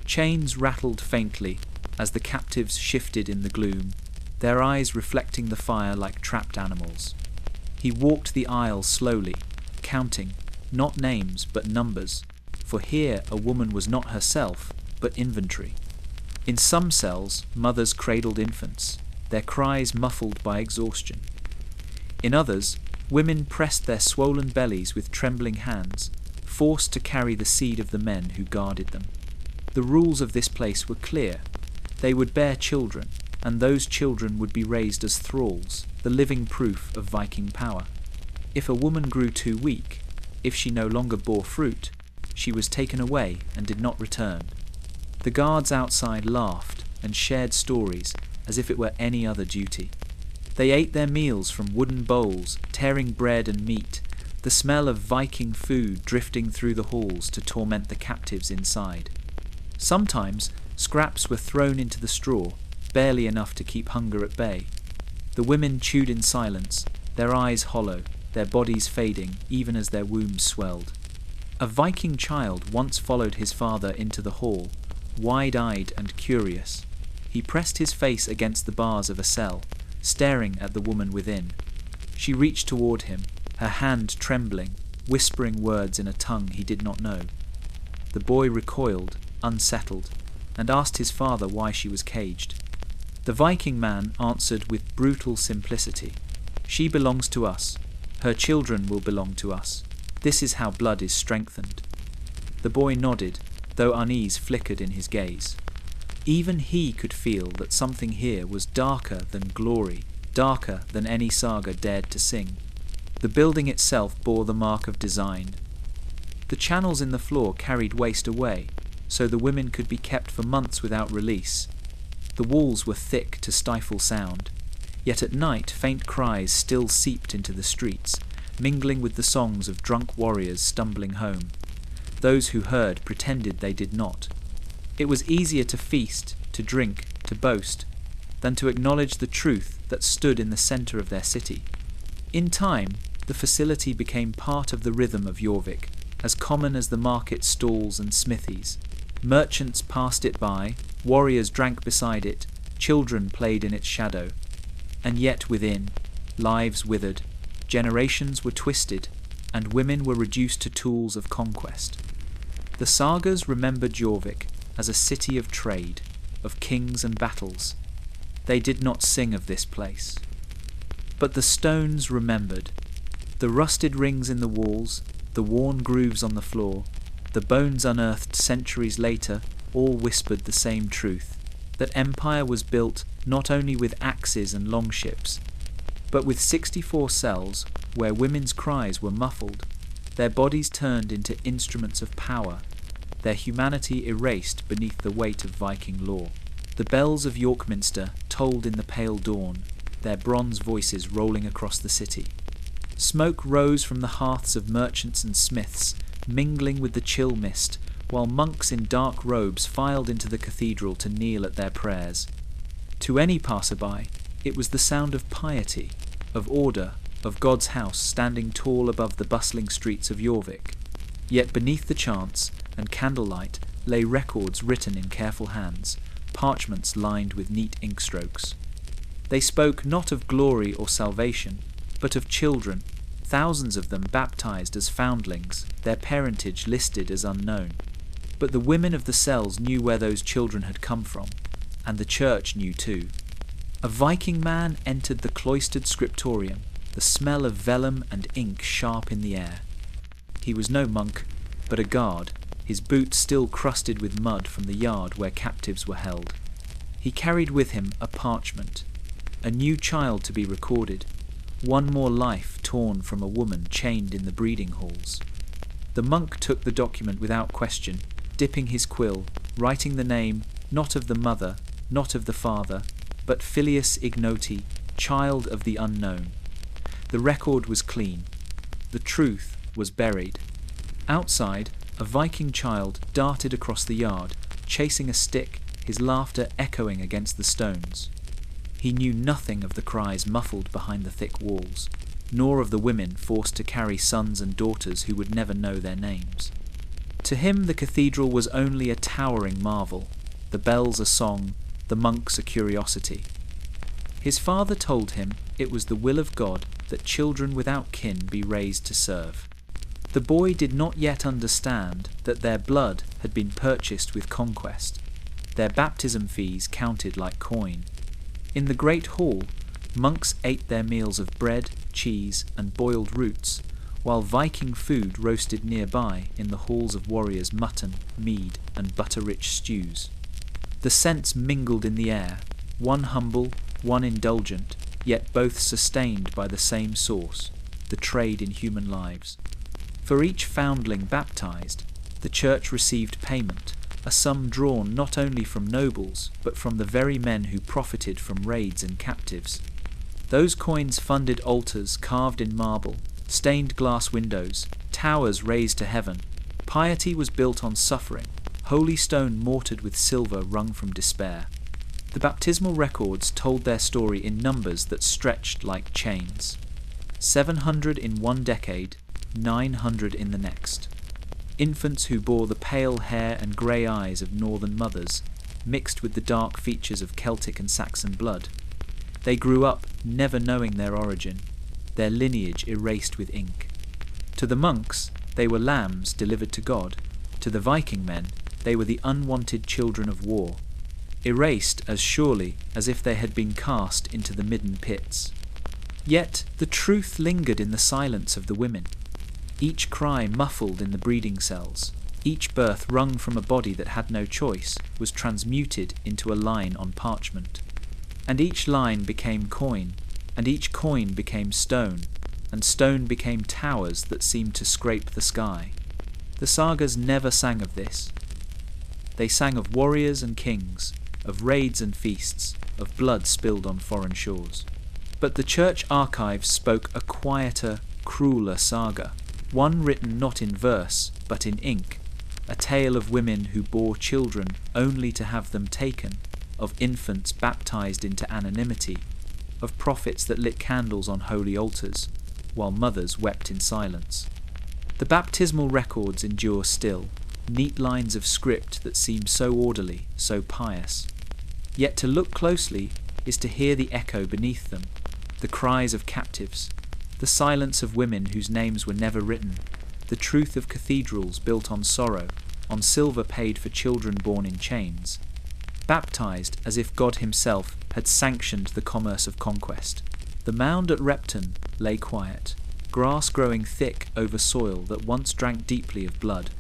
Chains rattled faintly as the captives shifted in the gloom, their eyes reflecting the fire like trapped animals. He walked the aisle slowly, counting, not names but numbers, for here a woman was not herself, but inventory. In some cells, mothers cradled infants, their cries muffled by exhaustion. In others, women pressed their swollen bellies with trembling hands, forced to carry the seed of the men who guarded them. The rules of this place were clear. They would bear children, and those children would be raised as thralls, the living proof of Viking power. If a woman grew too weak, if she no longer bore fruit, she was taken away and did not return. The guards outside laughed and shared stories as if it were any other duty. They ate their meals from wooden bowls, tearing bread and meat, the smell of Viking food drifting through the halls to torment the captives inside. Sometimes scraps were thrown into the straw, barely enough to keep hunger at bay. The women chewed in silence, their eyes hollow, their bodies fading even as their wombs swelled. A Viking child once followed his father into the hall, wide-eyed and curious. He pressed his face against the bars of a cell, staring at the woman within. She reached toward him, her hand trembling, whispering words in a tongue he did not know. The boy recoiled, unsettled, and asked his father why she was caged. The Viking man answered with brutal simplicity, "She belongs to us. Her children will belong to us. This is how blood is strengthened." The boy nodded, though unease flickered in his gaze. Even he could feel that something here was darker than glory, darker than any saga dared to sing. The building itself bore the mark of design. The channels in the floor carried waste away, so the women could be kept for months without release. The walls were thick to stifle sound, yet at night faint cries still seeped into the streets, mingling with the songs of drunk warriors stumbling home. Those who heard pretended they did not. It was easier to feast, to drink, to boast, than to acknowledge the truth that stood in the center of their city. In time, the facility became part of the rhythm of Jorvik, as common as the market stalls and smithies. Merchants passed it by, warriors drank beside it, children played in its shadow. And yet within, lives withered, generations were twisted, and women were reduced to tools of conquest. The sagas remembered Jorvik as a city of trade, of kings and battles. They did not sing of this place. But the stones remembered. The rusted rings in the walls, the worn grooves on the floor, the bones unearthed centuries later, all whispered the same truth, that empire was built not only with axes and longships, but with 64 cells where women's cries were muffled, their bodies turned into instruments of power, their humanity erased beneath the weight of Viking law. The bells of Yorkminster tolled in the pale dawn, their bronze voices rolling across the city. Smoke rose from the hearths of merchants and smiths, mingling with the chill mist, while monks in dark robes filed into the cathedral to kneel at their prayers. To any passerby, it was the sound of piety, of order, of God's house standing tall above the bustling streets of Jorvik. Yet beneath the chants and candlelight lay records written in careful hands, parchments lined with neat ink strokes. They spoke not of glory or salvation, but of children, thousands of them baptized as foundlings, their parentage listed as unknown. But the women of the cells knew where those children had come from, and the church knew too. A Viking man entered the cloistered scriptorium, the smell of vellum and ink sharp in the air. He was no monk, but a guard, his boots still crusted with mud from the yard where captives were held. He carried with him a parchment, a new child to be recorded, one more life torn from a woman chained in the breeding halls. The monk took the document without question, dipping his quill, writing the name not of the mother, not of the father, but Filius Ignoti, child of the unknown. The record was clean. The truth was buried. Outside, a Viking child darted across the yard, chasing a stick, his laughter echoing against the stones. He knew nothing of the cries muffled behind the thick walls, nor of the women forced to carry sons and daughters who would never know their names. To him the cathedral was only a towering marvel, the bells a song, the monks a curiosity. His father told him it was the will of God that children without kin be raised to serve. The boy did not yet understand that their blood had been purchased with conquest. Their baptism fees counted like coin. In the great hall, monks ate their meals of bread, cheese, and boiled roots, while Viking food roasted nearby in the halls of warriors mutton, mead, and butter-rich stews. The scents mingled in the air, one humble, one indulgent, yet both sustained by the same source, the trade in human lives. For each foundling baptized, the church received payment, a sum drawn not only from nobles, but from the very men who profited from raids and captives. Those coins funded altars carved in marble, stained glass windows, towers raised to heaven. Piety was built on suffering, holy stone mortared with silver wrung from despair. The baptismal records told their story in numbers that stretched like chains. 700 in one decade, 900 in the next. Infants who bore the pale hair and grey eyes of northern mothers, mixed with the dark features of Celtic and Saxon blood. They grew up never knowing their origin, their lineage erased with ink. To the monks, they were lambs delivered to God. To the Viking men, they were the unwanted children of war, erased as surely as if they had been cast into the midden pits. Yet the truth lingered in the silence of the women, each cry muffled in the breeding cells, each birth wrung from a body that had no choice was transmuted into a line on parchment. And each line became coin, and each coin became stone, and stone became towers that seemed to scrape the sky. The sagas never sang of this. They sang of warriors and kings, of raids and feasts, of blood spilled on foreign shores. But the church archives spoke a quieter, crueler saga, one written not in verse, but in ink, a tale of women who bore children only to have them taken, of infants baptized into anonymity, of prophets that lit candles on holy altars, while mothers wept in silence. The baptismal records endure still, neat lines of script that seem so orderly, so pious. Yet to look closely is to hear the echo beneath them, the cries of captives, the silence of women whose names were never written, the truth of cathedrals built on sorrow, on silver paid for children born in chains, baptized as if God himself had sanctioned the commerce of conquest. The mound at Repton lay quiet, grass growing thick over soil that once drank deeply of blood.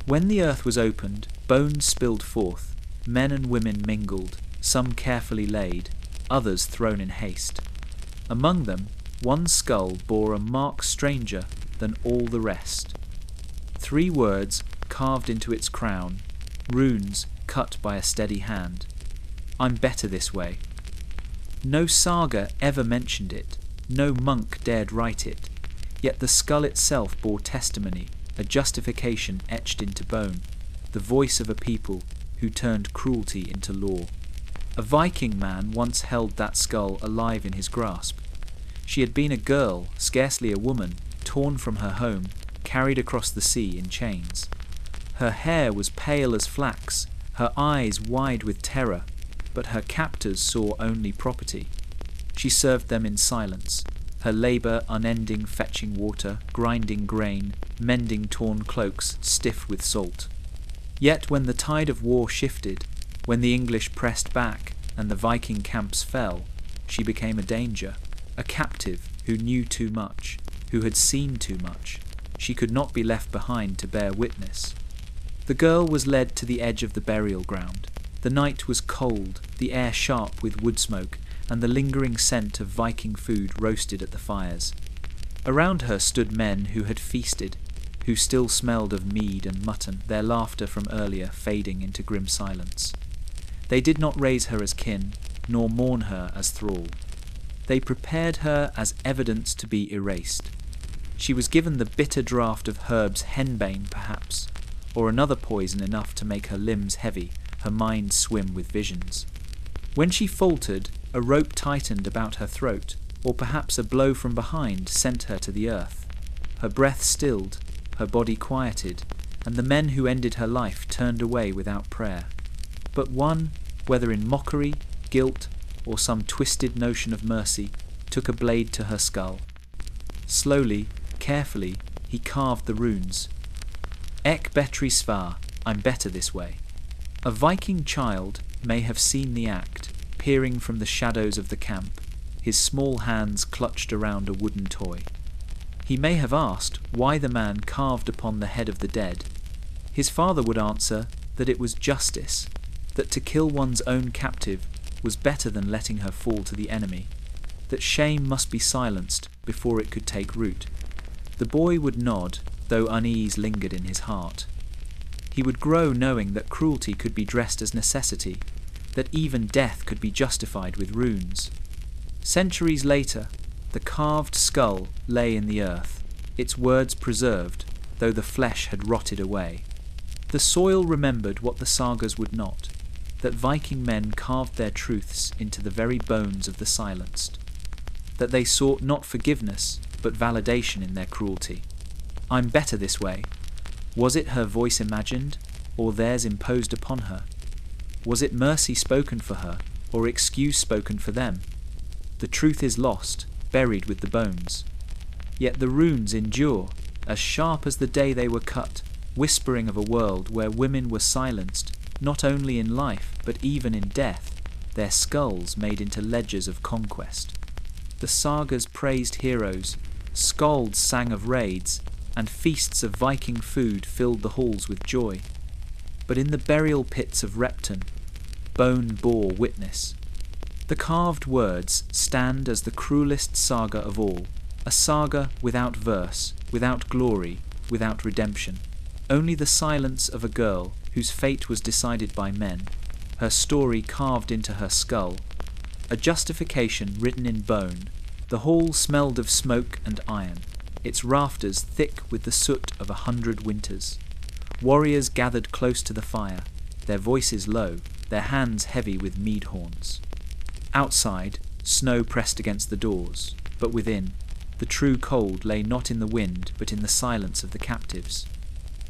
When the earth was opened, bones spilled forth, men and women mingled, some carefully laid, others thrown in haste. Among them, one skull bore a mark stranger than all the rest. 3 words carved into its crown, runes cut by a steady hand. I'm better this way. No saga ever mentioned it, no monk dared write it, yet the skull itself bore testimony, a justification etched into bone, the voice of a people who turned cruelty into law. A Viking man once held that skull alive in his grasp. She had been a girl, scarcely a woman, torn from her home, carried across the sea in chains. Her hair was pale as flax, her eyes wide with terror, but her captors saw only property. She served them in silence, her labour unending, fetching water, grinding grain, mending torn cloaks stiff with salt. Yet when the tide of war shifted, when the English pressed back and the Viking camps fell, she became a danger, a captive who knew too much, who had seen too much. She could not be left behind to bear witness. The girl was led to the edge of the burial ground. The night was cold, the air sharp with wood smoke, and the lingering scent of Viking food roasted at the fires. Around her stood men who had feasted, who still smelled of mead and mutton, their laughter from earlier fading into grim silence. They did not raise her as kin, nor mourn her as thrall. They prepared her as evidence to be erased. She was given the bitter draught of herbs henbane, perhaps, or another poison enough to make her limbs heavy, her mind swim with visions. When she faltered, a rope tightened about her throat, or perhaps a blow from behind sent her to the earth. Her breath stilled, her body quieted, and the men who ended her life turned away without prayer. But one, whether in mockery, guilt, or some twisted notion of mercy, took a blade to her skull. Slowly, carefully, he carved the runes. Ek betri svar, I'm better this way. A Viking child may have seen the act, peering from the shadows of the camp, his small hands clutched around a wooden toy. He may have asked why the man carved upon the head of the dead. His father would answer that it was justice, that to kill one's own captive was better than letting her fall to the enemy, that shame must be silenced before it could take root. The boy would nod, though unease lingered in his heart. He would grow knowing that cruelty could be dressed as necessity, that even death could be justified with runes. Centuries later, the carved skull lay in the earth, its words preserved, though the flesh had rotted away. The soil remembered what the sagas would not, that Viking men carved their truths into the very bones of the silenced, that they sought not forgiveness, but validation in their cruelty. I'm better this way. Was it her voice imagined, or theirs imposed upon her? Was it mercy spoken for her, or excuse spoken for them? The truth is lost, buried with the bones. Yet the runes endure, as sharp as the day they were cut, whispering of a world where women were silenced, not only in life, but even in death, their skulls made into ledgers of conquest. The sagas praised heroes, skalds sang of raids, and feasts of Viking food filled the halls with joy. But in the burial pits of Repton, bone bore witness. The carved words stand as the cruelest saga of all, a saga without verse, without glory, without redemption. Only the silence of a girl whose fate was decided by men, her story carved into her skull, a justification written in bone. The hall smelled of smoke and iron, its rafters thick with the soot of 100 winters. Warriors gathered close to the fire, their voices low, their hands heavy with mead horns. Outside, snow pressed against the doors, but within, the true cold lay not in the wind, but in the silence of the captives.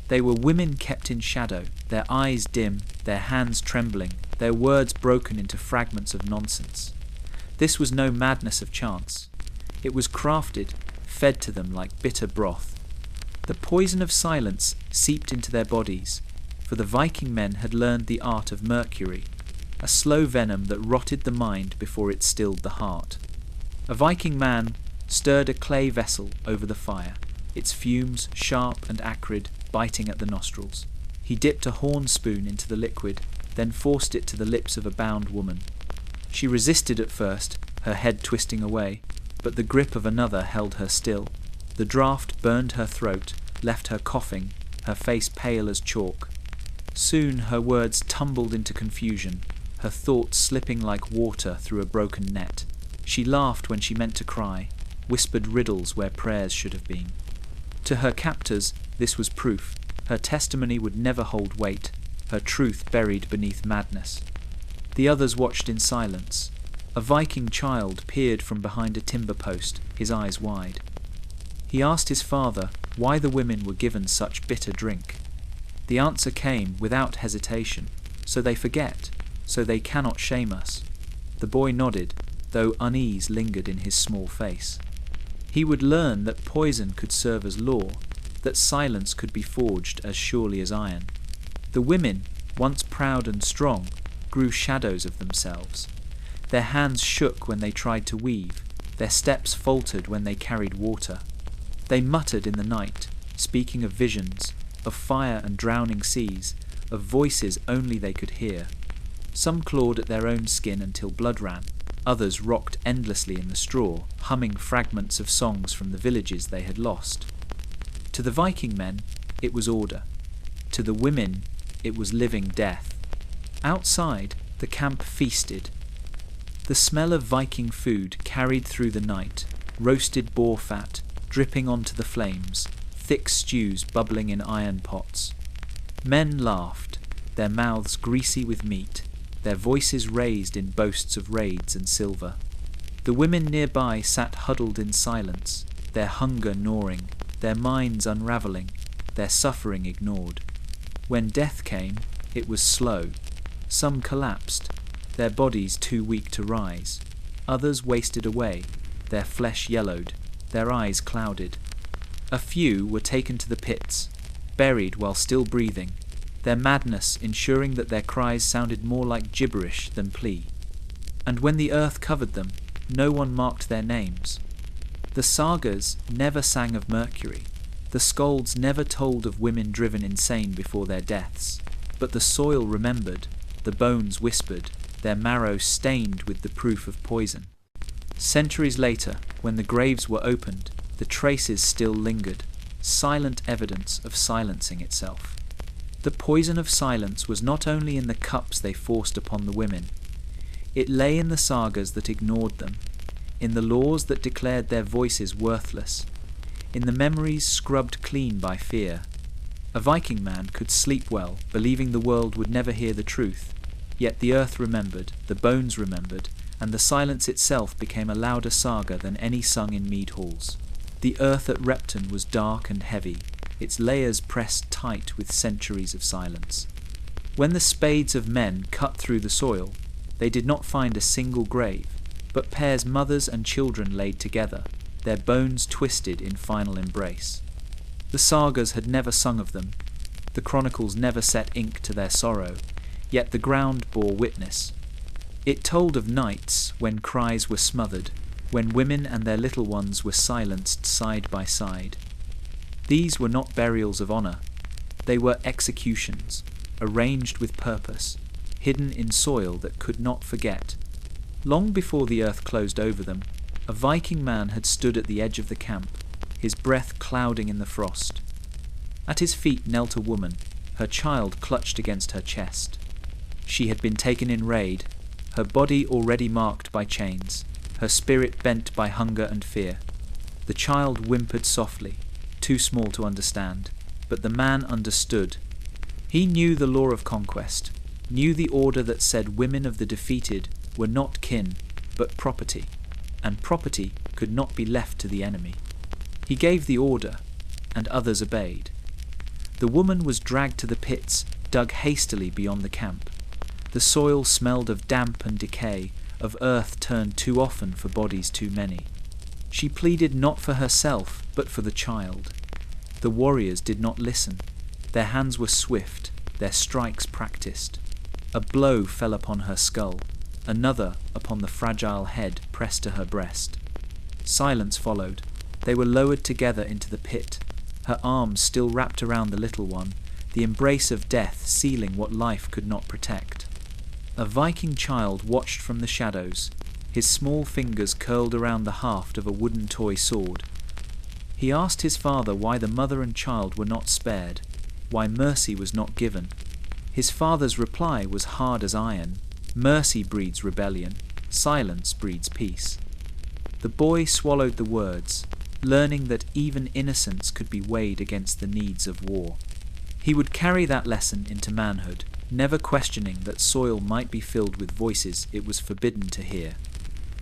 They were women kept in shadow, their eyes dim, their hands trembling, their words broken into fragments of nonsense. This was no madness of chance. It was crafted, fed to them like bitter broth. The poison of silence seeped into their bodies, for the Viking men had learned the art of mercury, a slow venom that rotted the mind before it stilled the heart. A Viking man stirred a clay vessel over the fire, its fumes sharp and acrid, biting at the nostrils. He dipped a horn spoon into the liquid, then forced it to the lips of a bound woman. She resisted at first, her head twisting away, but the grip of another held her still. The draught burned her throat, left her coughing, her face pale as chalk. Soon her words tumbled into confusion, her thoughts slipping like water through a broken net. She laughed when she meant to cry, whispered riddles where prayers should have been. To her captors, this was proof. Her testimony would never hold weight, her truth buried beneath madness. The others watched in silence. A Viking child peered from behind a timber post, his eyes wide. He asked his father why the women were given such bitter drink. The answer came without hesitation. So they forget, so they cannot shame us. The boy nodded, though unease lingered in his small face. He would learn that poison could serve as law, that silence could be forged as surely as iron. The women, once proud and strong, grew shadows of themselves. Their hands shook when they tried to weave, their steps faltered when they carried water. They muttered in the night, speaking of visions, of fire and drowning seas, of voices only they could hear. Some clawed at their own skin until blood ran, others rocked endlessly in the straw, humming fragments of songs from the villages they had lost. To the Viking men, it was order. To the women, it was living death. Outside, the camp feasted. The smell of Viking food carried through the night, roasted boar fat, dripping onto the flames, thick stews bubbling in iron pots. Men laughed, their mouths greasy with meat, their voices raised in boasts of raids and silver. The women nearby sat huddled in silence, their hunger gnawing, their minds unravelling, their suffering ignored. When death came, it was slow. Some collapsed, their bodies too weak to rise. Others wasted away, their flesh yellowed, their eyes clouded. A few were taken to the pits, buried while still breathing, their madness ensuring that their cries sounded more like gibberish than plea. And when the earth covered them, no one marked their names. The sagas never sang of Mercury. The skalds never told of women driven insane before their deaths. But the soil remembered, the bones whispered, their marrow stained with the proof of poison. Centuries later, when the graves were opened, the traces still lingered, silent evidence of silencing itself. The poison of silence was not only in the cups they forced upon the women. It lay in the sagas that ignored them, in the laws that declared their voices worthless, in the memories scrubbed clean by fear. A Viking man could sleep well, believing the world would never hear the truth. Yet the earth remembered, the bones remembered, and the silence itself became a louder saga than any sung in mead halls. The earth at Repton was dark and heavy, its layers pressed tight with centuries of silence. When the spades of men cut through the soil, they did not find a single grave, but pairs mothers and children laid together, their bones twisted in final embrace. The sagas had never sung of them, the chronicles never set ink to their sorrow, yet the ground bore witness. It told of nights when cries were smothered, when women and their little ones were silenced side by side. These were not burials of honour, they were executions, arranged with purpose, hidden in soil that could not forget. Long before the earth closed over them, a Viking man had stood at the edge of the camp, his breath clouding in the frost. At his feet knelt a woman, her child clutched against her chest. She had been taken in raid, her body already marked by chains, her spirit bent by hunger and fear. The child whimpered softly, too small to understand, but the man understood. He knew the law of conquest, knew the order that said women of the defeated were not kin, but property, and property could not be left to the enemy. He gave the order, and others obeyed. The woman was dragged to the pits, dug hastily beyond the camp. The soil smelled of damp and decay, of earth turned too often for bodies too many. She pleaded not for herself, but for the child. The warriors did not listen. Their hands were swift, their strikes practiced. A blow fell upon her skull, another upon the fragile head pressed to her breast. Silence followed. They were lowered together into the pit, her arms still wrapped around the little one, the embrace of death sealing what life could not protect. A Viking child watched from the shadows, his small fingers curled around the haft of a wooden toy sword. He asked his father why the mother and child were not spared, why mercy was not given. His father's reply was hard as iron. Mercy breeds rebellion, silence breeds peace. The boy swallowed the words, learning that even innocence could be weighed against the needs of war. He would carry that lesson into manhood, never questioning that soil might be filled with voices it was forbidden to hear.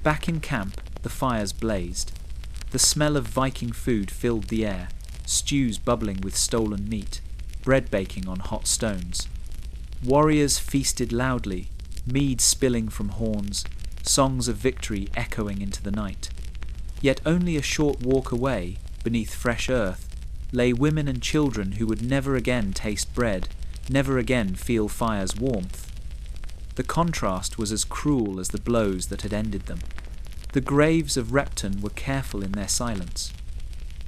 Back in camp, the fires blazed. The smell of Viking food filled the air, stews bubbling with stolen meat, bread baking on hot stones. Warriors feasted loudly, mead spilling from horns, songs of victory echoing into the night. Yet only a short walk away, beneath fresh earth, lay women and children who would never again taste bread, never again feel fire's warmth. The contrast was as cruel as the blows that had ended them. The graves of Repton were careful in their silence.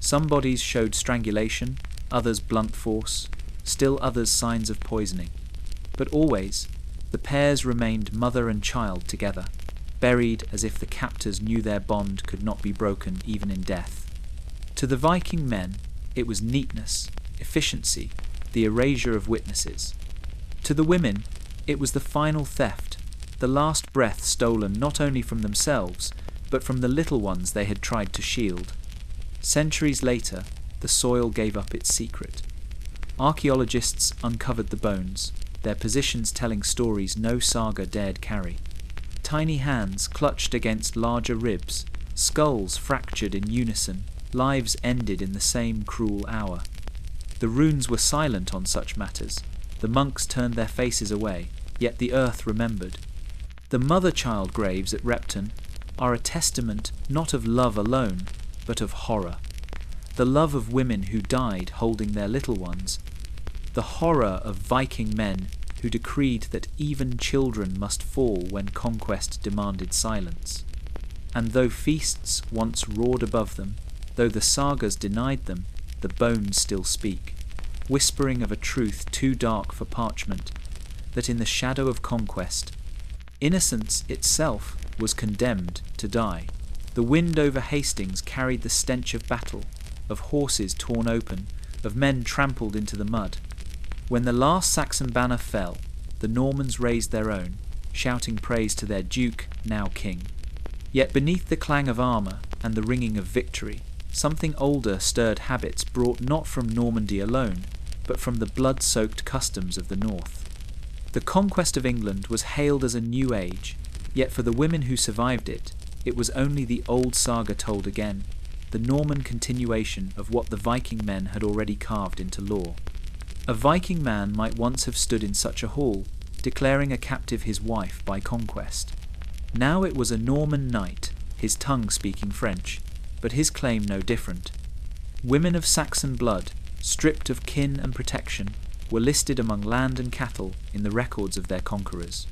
Some bodies showed strangulation, others blunt force, still others signs of poisoning. But always, the pairs remained mother and child together, buried as if the captors knew their bond could not be broken even in death. To the Viking men, it was neatness, efficiency, the erasure of witnesses. To the women, it was the final theft, the last breath stolen not only from themselves, but from the little ones they had tried to shield. Centuries later, the soil gave up its secret. Archaeologists uncovered the bones, their positions telling stories no saga dared carry. Tiny hands clutched against larger ribs, skulls fractured in unison, lives ended in the same cruel hour. The runes were silent on such matters. The monks turned their faces away, yet the earth remembered. The mother-child graves at Repton are a testament not of love alone, but of horror. The love of women who died holding their little ones, the horror of Viking men who decreed that even children must fall when conquest demanded silence. And though feasts once roared above them, though the sagas denied them, the bones still speak, whispering of a truth too dark for parchment, that in the shadow of conquest, innocence itself was condemned to die. The wind over Hastings carried the stench of battle, of horses torn open, of men trampled into the mud. When the last Saxon banner fell, the Normans raised their own, shouting praise to their duke, now king. Yet beneath the clang of armour and the ringing of victory, something older stirred habits brought not from Normandy alone, but from the blood-soaked customs of the north. The conquest of England was hailed as a new age, yet for the women who survived it, it was only the old saga told again, the the Norman continuation of what the Viking men had already carved into law. A Viking man might once have stood in such a hall, declaring a captive his wife by conquest. Now it was a Norman knight, his tongue speaking French, but his claim no different. Women of Saxon blood, stripped of kin and protection, were listed among land and cattle in the records of their conquerors.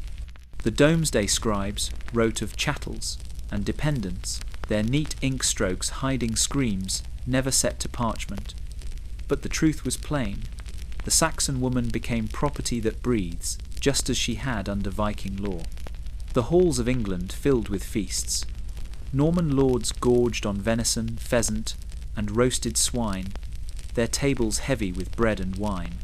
The Domesday scribes wrote of chattels and dependents, their neat ink strokes hiding screams never set to parchment. But the truth was plain. The Saxon woman became property that breathes, just as she had under Viking law. The halls of England filled with feasts. Norman lords gorged on venison, pheasant, and roasted swine, their tables heavy with bread and wine.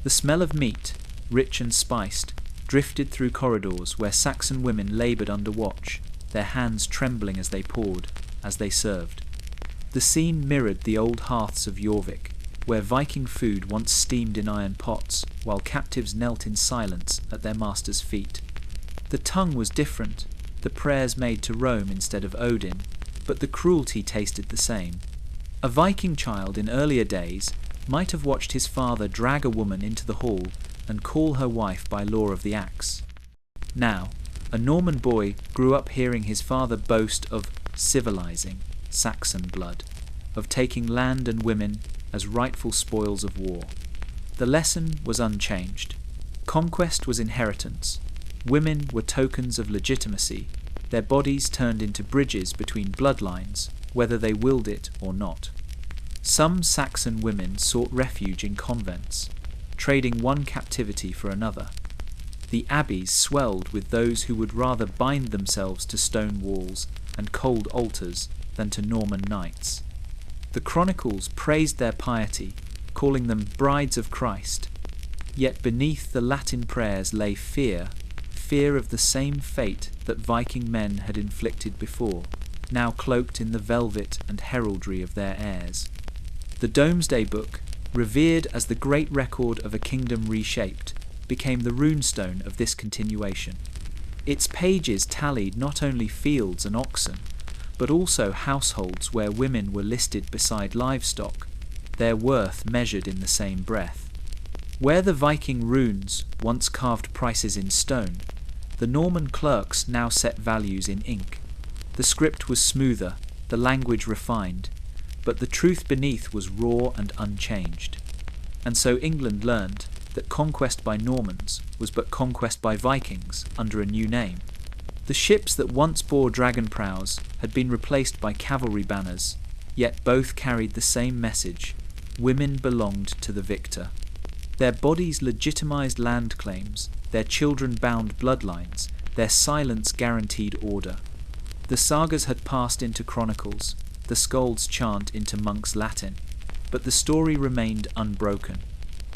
The smell of meat, rich and spiced, drifted through corridors where Saxon women laboured under watch, their hands trembling as they poured, as they served. The scene mirrored the old hearths of Jorvik, where Viking food once steamed in iron pots, while captives knelt in silence at their master's feet. The tongue was different, the prayers made to Rome instead of Odin, but the cruelty tasted the same. A Viking child in earlier days might have watched his father drag a woman into the hall and call her wife by law of the axe. Now, a Norman boy grew up hearing his father boast of civilizing Saxon blood, of taking land and women as rightful spoils of war. The lesson was unchanged. Conquest was inheritance. Women were tokens of legitimacy, their bodies turned into bridges between bloodlines, whether they willed it or not. Some Saxon women sought refuge in convents, trading one captivity for another. The abbeys swelled with those who would rather bind themselves to stone walls and cold altars than to Norman knights. The chronicles praised their piety, calling them brides of Christ. Yet beneath the Latin prayers lay fear of the same fate that Viking men had inflicted before, now cloaked in the velvet and heraldry of their heirs. The Domesday Book, revered as the great record of a kingdom reshaped, became the runestone of this continuation. Its pages tallied not only fields and oxen, but also households where women were listed beside livestock, their worth measured in the same breath. Where the Viking runes once carved prices in stone, the Norman clerks now set values in ink. The script was smoother, the language refined, but the truth beneath was raw and unchanged. And so England learned that conquest by Normans was but conquest by Vikings under a new name. The ships that once bore dragon prows had been replaced by cavalry banners, yet both carried the same message: women belonged to the victor. Their bodies legitimized land claims, their children bound bloodlines, their silence guaranteed order. The sagas had passed into chronicles, the skalds' chant into monks' Latin, but the story remained unbroken.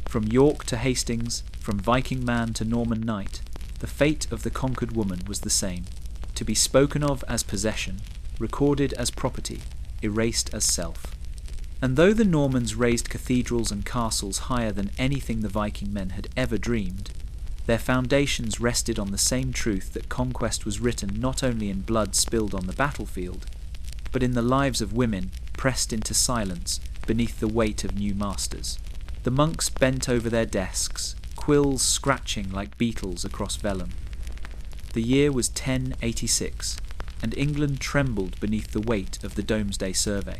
From York to Hastings, from Viking man to Norman knight, the fate of the conquered woman was the same: to be spoken of as possession, recorded as property, erased as self. And though the Normans raised cathedrals and castles higher than anything the Viking men had ever dreamed, their foundations rested on the same truth that conquest was written not only in blood spilled on the battlefield, but in the lives of women pressed into silence beneath the weight of new masters. The monks bent over their desks, quills scratching like beetles across vellum. The year was 1086, and England trembled beneath the weight of the Domesday Survey.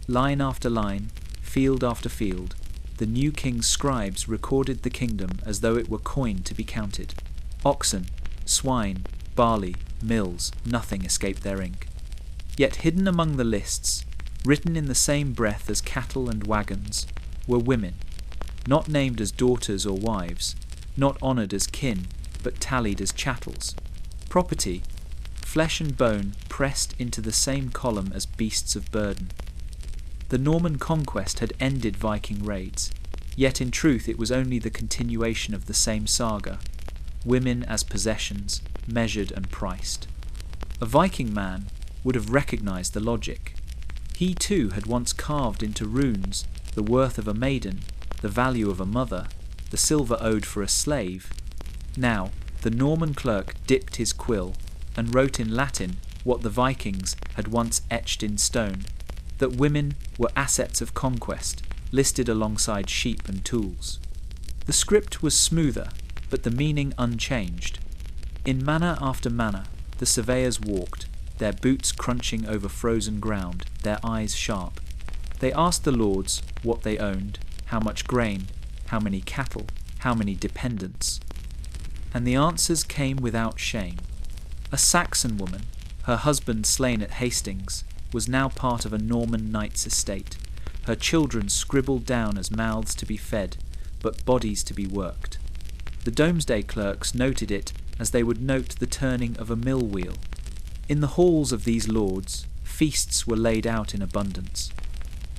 Line after line, field after field, the new king's scribes recorded the kingdom as though it were coin to be counted. Oxen, swine, barley, mills, nothing escaped their ink. Yet hidden among the lists, written in the same breath as cattle and wagons, were women, not named as daughters or wives, not honoured as kin, but tallied as chattels. Property, flesh and bone pressed into the same column as beasts of burden. The Norman conquest had ended Viking raids, yet in truth it was only the continuation of the same saga: women as possessions, measured and priced. A Viking man would have recognised the logic. He too had once carved into runes the worth of a maiden, the value of a mother, the silver owed for a slave. Now, the Norman clerk dipped his quill and wrote in Latin what the Vikings had once etched in stone: that women were assets of conquest, listed alongside sheep and tools. The script was smoother, but the meaning unchanged. In manor after manor, the surveyors walked, their boots crunching over frozen ground, their eyes sharp. They asked the lords what they owned, how much grain, how many cattle, how many dependents. And the answers came without shame. A Saxon woman, her husband slain at Hastings, was now part of a Norman knight's estate, her children scribbled down as mouths to be fed, but bodies to be worked. The Domesday clerks noted it as they would note the turning of a mill wheel. In the halls of these lords, feasts were laid out in abundance.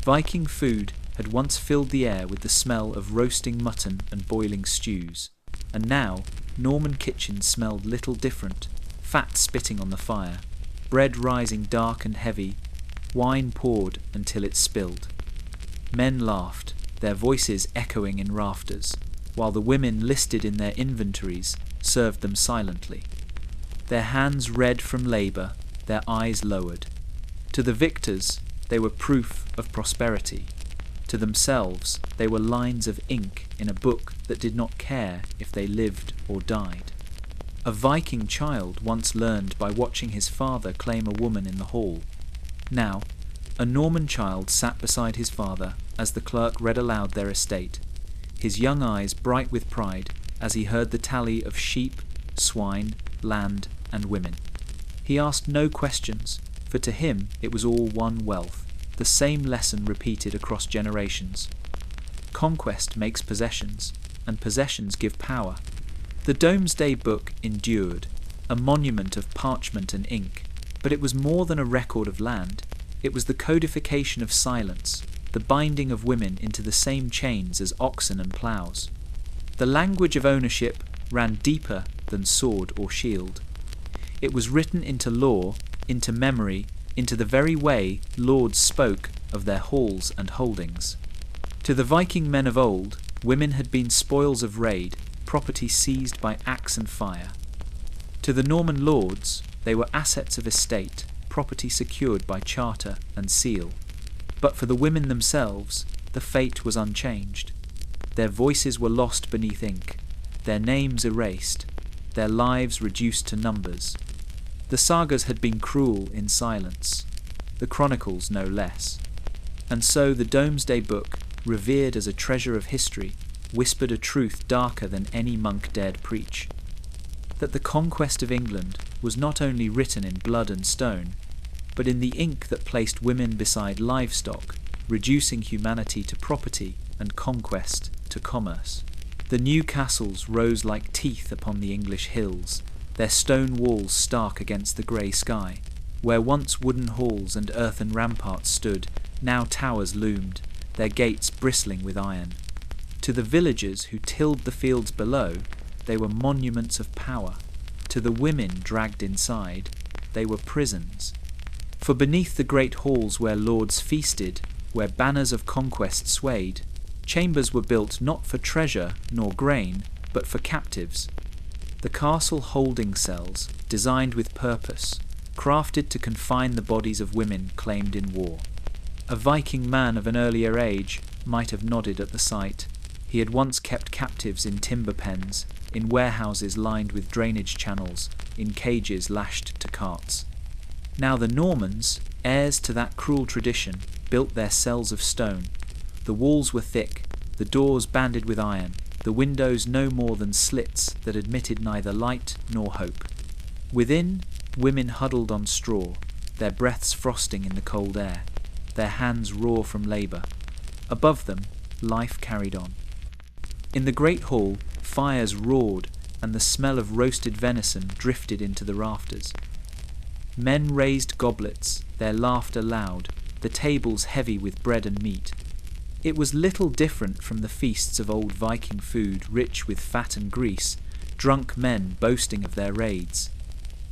Viking food had once filled the air with the smell of roasting mutton and boiling stews, and now Norman kitchens smelled little different, fat spitting on the fire, bread rising dark and heavy, wine poured until it spilled. Men laughed, their voices echoing in rafters, while the women listed in their inventories served them silently. Their hands red from labour, their eyes lowered. To the victors, they were proof of prosperity. To themselves, they were lines of ink in a book that did not care if they lived or died. A Viking child once learned by watching his father claim a woman in the hall. Now, a Norman child sat beside his father as the clerk read aloud their estate, his young eyes bright with pride as he heard the tally of sheep, swine, land, and women. He asked no questions, for to him it was all one wealth, the same lesson repeated across generations. Conquest makes possessions, and possessions give power. The Domesday Book endured, a monument of parchment and ink, but it was more than a record of land. It was the codification of silence, the binding of women into the same chains as oxen and ploughs. The language of ownership ran deeper than sword or shield. It was written into law, into memory, into the very way lords spoke of their halls and holdings. To the Viking men of old, women had been spoils of raid, property seized by axe and fire. To the Norman lords, they were assets of estate, property secured by charter and seal. But for the women themselves, the fate was unchanged. Their voices were lost beneath ink, their names erased, their lives reduced to numbers. The sagas had been cruel in silence, the chronicles no less. And so the Domesday Book, revered as a treasure of history, whispered a truth darker than any monk dared preach. That the conquest of England was not only written in blood and stone, but in the ink that placed women beside livestock, reducing humanity to property and conquest to commerce. The new castles rose like teeth upon the English hills, their stone walls stark against the grey sky. Where once wooden halls and earthen ramparts stood, now towers loomed, their gates bristling with iron. To the villagers who tilled the fields below, they were monuments of power. To the women dragged inside, they were prisons. For beneath the great halls where lords feasted, where banners of conquest swayed, chambers were built not for treasure nor grain, but for captives. The castle holding cells, designed with purpose, crafted to confine the bodies of women claimed in war. A Viking man of an earlier age might have nodded at the sight. He had once kept captives in timber pens, in warehouses lined with drainage channels, in cages lashed to carts. Now the Normans, heirs to that cruel tradition, built their cells of stone. The walls were thick, the doors banded with iron, the windows no more than slits that admitted neither light nor hope. Within, women huddled on straw, their breaths frosting in the cold air, their hands raw from labour. Above them, life carried on. In the great hall, fires roared, and the smell of roasted venison drifted into the rafters. Men raised goblets, their laughter loud, the tables heavy with bread and meat. It was little different from the feasts of old Viking food rich with fat and grease, drunk men boasting of their raids.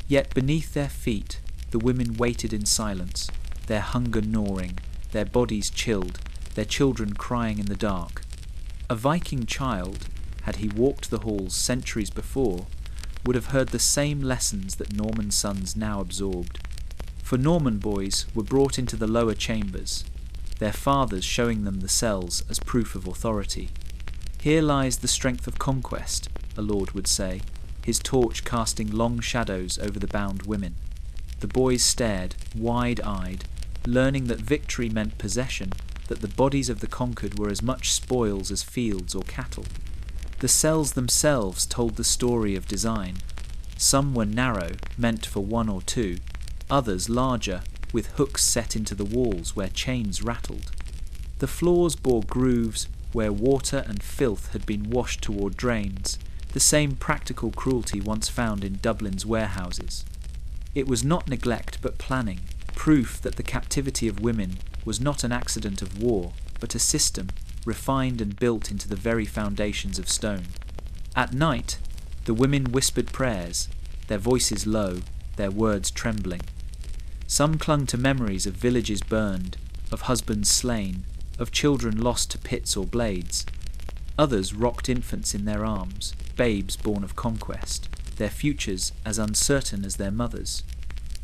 Yet beneath their feet the women waited in silence, their hunger gnawing, their bodies chilled, their children crying in the dark. A Viking child, had he walked the halls centuries before, would have heard the same lessons that Norman sons now absorbed. For Norman boys were brought into the lower chambers, their fathers showing them the cells as proof of authority. Here lies the strength of conquest, a lord would say, his torch casting long shadows over the bound women. The boys stared, wide-eyed, learning that victory meant possession, that the bodies of the conquered were as much spoils as fields or cattle. The cells themselves told the story of design. Some were narrow, meant for one or two, others larger, with hooks set into the walls where chains rattled. The floors bore grooves where water and filth had been washed toward drains, the same practical cruelty once found in Dublin's warehouses. It was not neglect but planning, proof that the captivity of women was not an accident of war, but a system, refined and built into the very foundations of stone. At night, the women whispered prayers, their voices low, their words trembling. Some clung to memories of villages burned, of husbands slain, of children lost to pits or blades. Others rocked infants in their arms, babes born of conquest, their futures as uncertain as their mothers.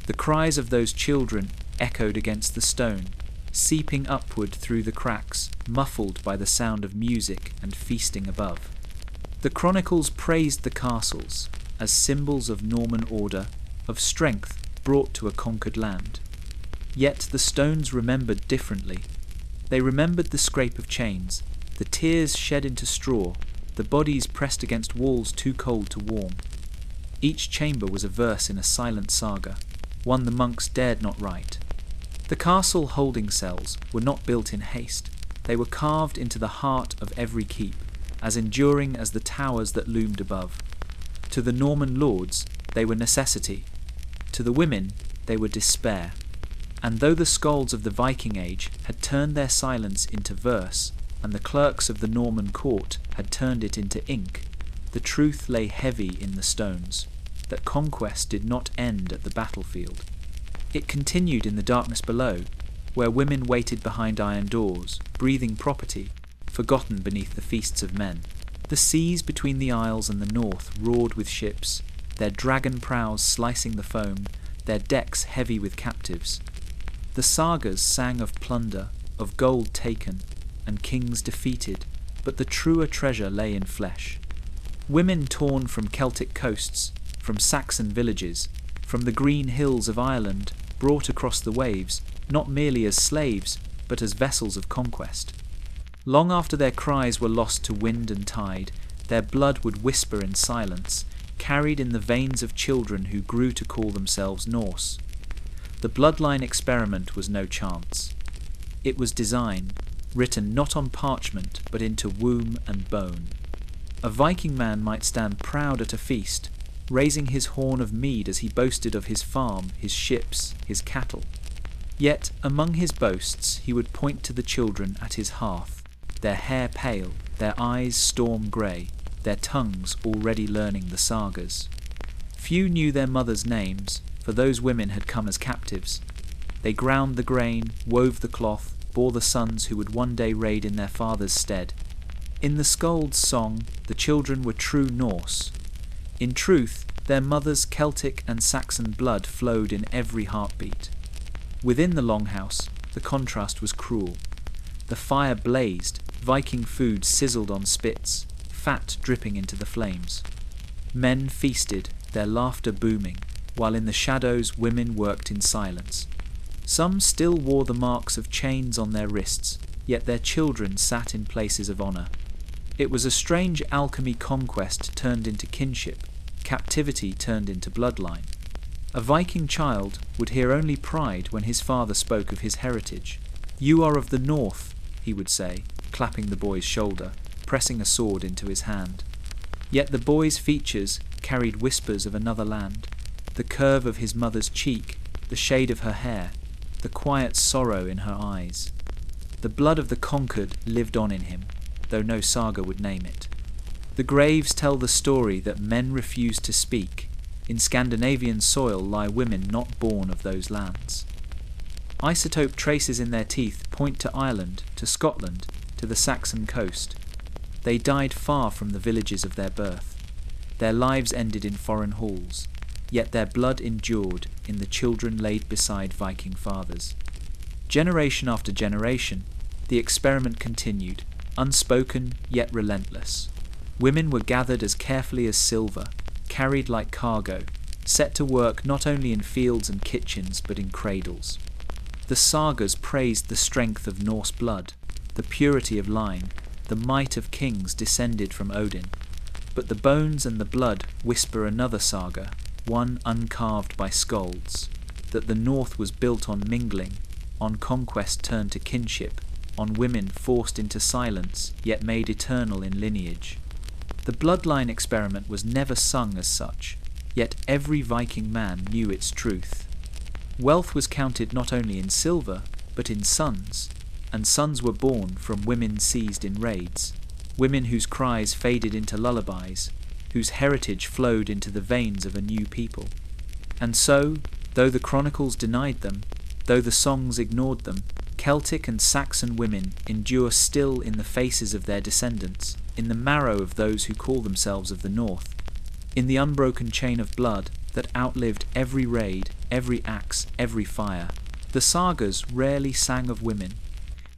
The cries of those children echoed against the stone, seeping upward through the cracks, muffled by the sound of music and feasting above. The chronicles praised the castles as symbols of Norman order, of strength brought to a conquered land. Yet the stones remembered differently. They remembered the scrape of chains, the tears shed into straw, the bodies pressed against walls too cold to warm. Each chamber was a verse in a silent saga, one the monks dared not write. The castle holding cells were not built in haste. They were carved into the heart of every keep, as enduring as the towers that loomed above. To the Norman lords, they were necessity. To the women, they were despair. And though the skalds of the Viking age had turned their silence into verse, and the clerks of the Norman court had turned it into ink, the truth lay heavy in the stones, that conquest did not end at the battlefield. It continued in the darkness below, where women waited behind iron doors, breathing property, forgotten beneath the feasts of men. The seas between the isles and the north roared with ships, their dragon prows slicing the foam, their decks heavy with captives. The sagas sang of plunder, of gold taken, and kings defeated, but the truer treasure lay in flesh. Women torn from Celtic coasts, from Saxon villages, from the green hills of Ireland, brought across the waves, not merely as slaves, but as vessels of conquest. Long after their cries were lost to wind and tide, their blood would whisper in silence, carried in the veins of children who grew to call themselves Norse. The bloodline experiment was no chance. It was design, written not on parchment, but into womb and bone. A Viking man might stand proud at a feast, raising his horn of mead as he boasted of his farm, his ships, his cattle. Yet among his boasts he would point to the children at his hearth, their hair pale, their eyes storm grey, their tongues already learning the sagas. Few knew their mothers' names, for those women had come as captives. They ground the grain, wove the cloth, bore the sons who would one day raid in their father's stead. In the skald's song, the children were true Norse. In truth, their mothers' Celtic and Saxon blood flowed in every heartbeat. Within the longhouse, the contrast was cruel. The fire blazed, Viking food sizzled on spits, fat dripping into the flames. Men feasted, their laughter booming, while in the shadows women worked in silence. Some still wore the marks of chains on their wrists, yet their children sat in places of honour. It was a strange alchemy conquest turned into kinship, captivity turned into bloodline. A Viking child would hear only pride when his father spoke of his heritage. "You are of the north," he would say, clapping the boy's shoulder, pressing a sword into his hand. Yet the boy's features carried whispers of another land, the curve of his mother's cheek, the shade of her hair, the quiet sorrow in her eyes. The blood of the conquered lived on in him, though no saga would name it. The graves tell the story that men refused to speak. In Scandinavian soil lie women not born of those lands. Isotope traces in their teeth point to Ireland, to Scotland, to the Saxon coast. They died far from the villages of their birth. Their lives ended in foreign halls. yet their blood endured in the children laid beside Viking fathers. Generation after generation, the experiment continued, unspoken yet relentless. Women were gathered as carefully as silver, carried like cargo, set to work not only in fields and kitchens but in cradles. The sagas praised the strength of Norse blood, the purity of line, the might of kings descended from Odin. But the bones and the blood whisper another saga, one uncarved by skalds, that the North was built on mingling, on conquest turned to kinship, on women forced into silence yet made eternal in lineage. The bloodline experiment was never sung as such, yet every Viking man knew its truth. Wealth was counted not only in silver, but in sons, and sons were born from women seized in raids, women whose cries faded into lullabies, whose heritage flowed into the veins of a new people. And so, though the chronicles denied them, though the songs ignored them, Celtic and Saxon women endure still in the faces of their descendants, in the marrow of those who call themselves of the North, in the unbroken chain of blood that outlived every raid, every axe, every fire. The sagas rarely sang of women,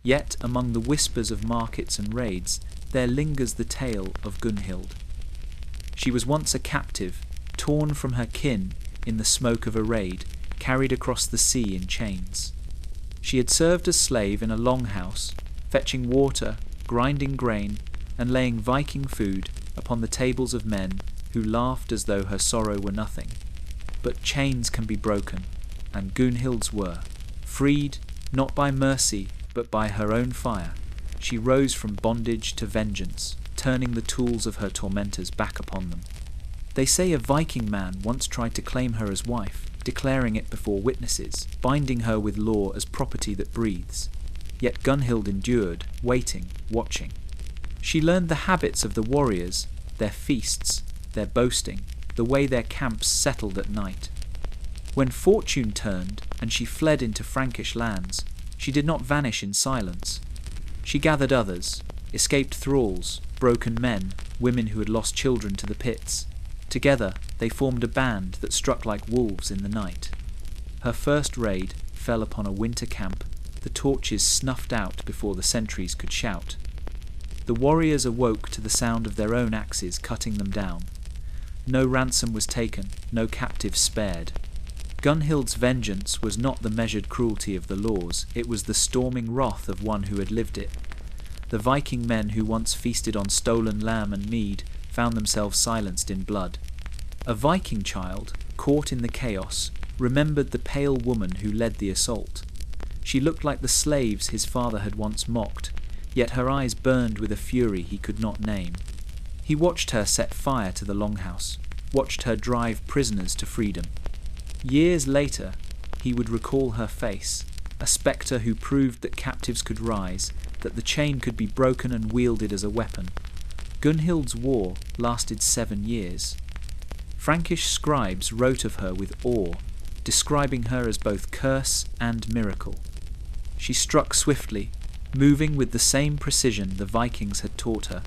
yet among the whispers of markets and raids there lingers the tale of Gunhild. She was once a captive, torn from her kin in the smoke of a raid, carried across the sea in chains. She had served as slave in a longhouse, fetching water, grinding grain, and laying Viking food upon the tables of men who laughed as though her sorrow were nothing. But chains can be broken, and Gunhild's were. Freed, not by mercy, but by her own fire, she rose from bondage to vengeance, turning the tools of her tormentors back upon them. They say a Viking man once tried to claim her as wife, declaring it before witnesses, binding her with law as property that breathes. Yet Gunhild endured, waiting, watching. She learned the habits of the warriors, their feasts, their boasting, the way their camps settled at night. When fortune turned and she fled into Frankish lands, she did not vanish in silence. She gathered others, escaped thralls, broken men, women who had lost children to the pits. Together they formed a band that struck like wolves in the night. Her first raid fell upon a winter camp, the torches snuffed out before the sentries could shout. The warriors awoke to the sound of their own axes cutting them down. No ransom was taken, no captives spared. Gunhild's vengeance was not the measured cruelty of the laws, it was the storming wrath of one who had lived it. The Viking men who once feasted on stolen lamb and mead found themselves silenced in blood. A Viking child, caught in the chaos, remembered the pale woman who led the assault. She looked like the slaves his father had once mocked, yet her eyes burned with a fury he could not name. He watched her set fire to the longhouse, watched her drive prisoners to freedom. Years later, he would recall her face, a spectre who proved that captives could rise, that the chain could be broken and wielded as a weapon. Gunhild's war lasted 7 years. Frankish scribes wrote of her with awe, describing her as both curse and miracle. She struck swiftly, moving with the same precision the Vikings had taught her.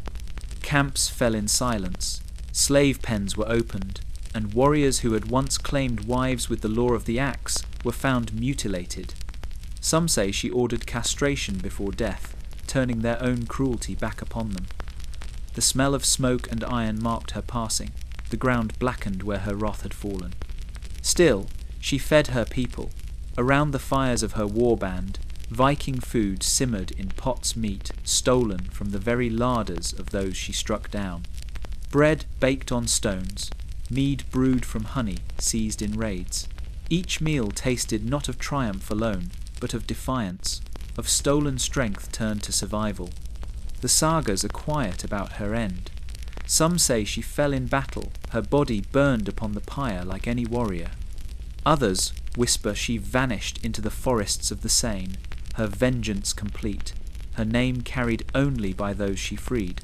Camps fell in silence, slave pens were opened, and warriors who had once claimed wives with the law of the axe were found mutilated. Some say she ordered castration before death, turning their own cruelty back upon them. The smell of smoke and iron marked her passing, the ground blackened where her wrath had fallen. Still, she fed her people. Around the fires of her warband, Viking food simmered in pots meat stolen from the very larders of those she struck down. Bread baked on stones, mead brewed from honey seized in raids. Each meal tasted not of triumph alone, but of defiance, of stolen strength turned to survival. The sagas are quiet about her end. Some say she fell in battle, her body burned upon the pyre like any warrior. Others whisper she vanished into the forests of the Seine, her vengeance complete, her name carried only by those she freed.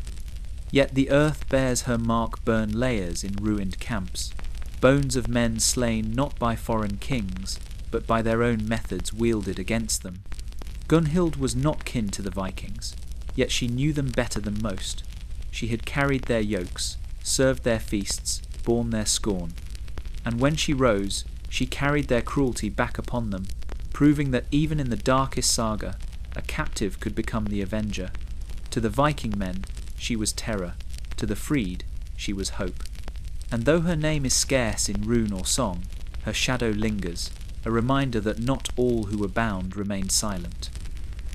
Yet the earth bears her mark burn layers in ruined camps, bones of men slain not by foreign kings, but by their own methods wielded against them. Gunhild was not kin to the Vikings, yet she knew them better than most. She had carried their yokes, served their feasts, borne their scorn. and when she rose, she carried their cruelty back upon them, proving that even in the darkest saga, a captive could become the avenger. To the Viking men, she was terror. To the freed, she was hope. And though her name is scarce in rune or song, her shadow lingers, a reminder that not all who were bound remained silent.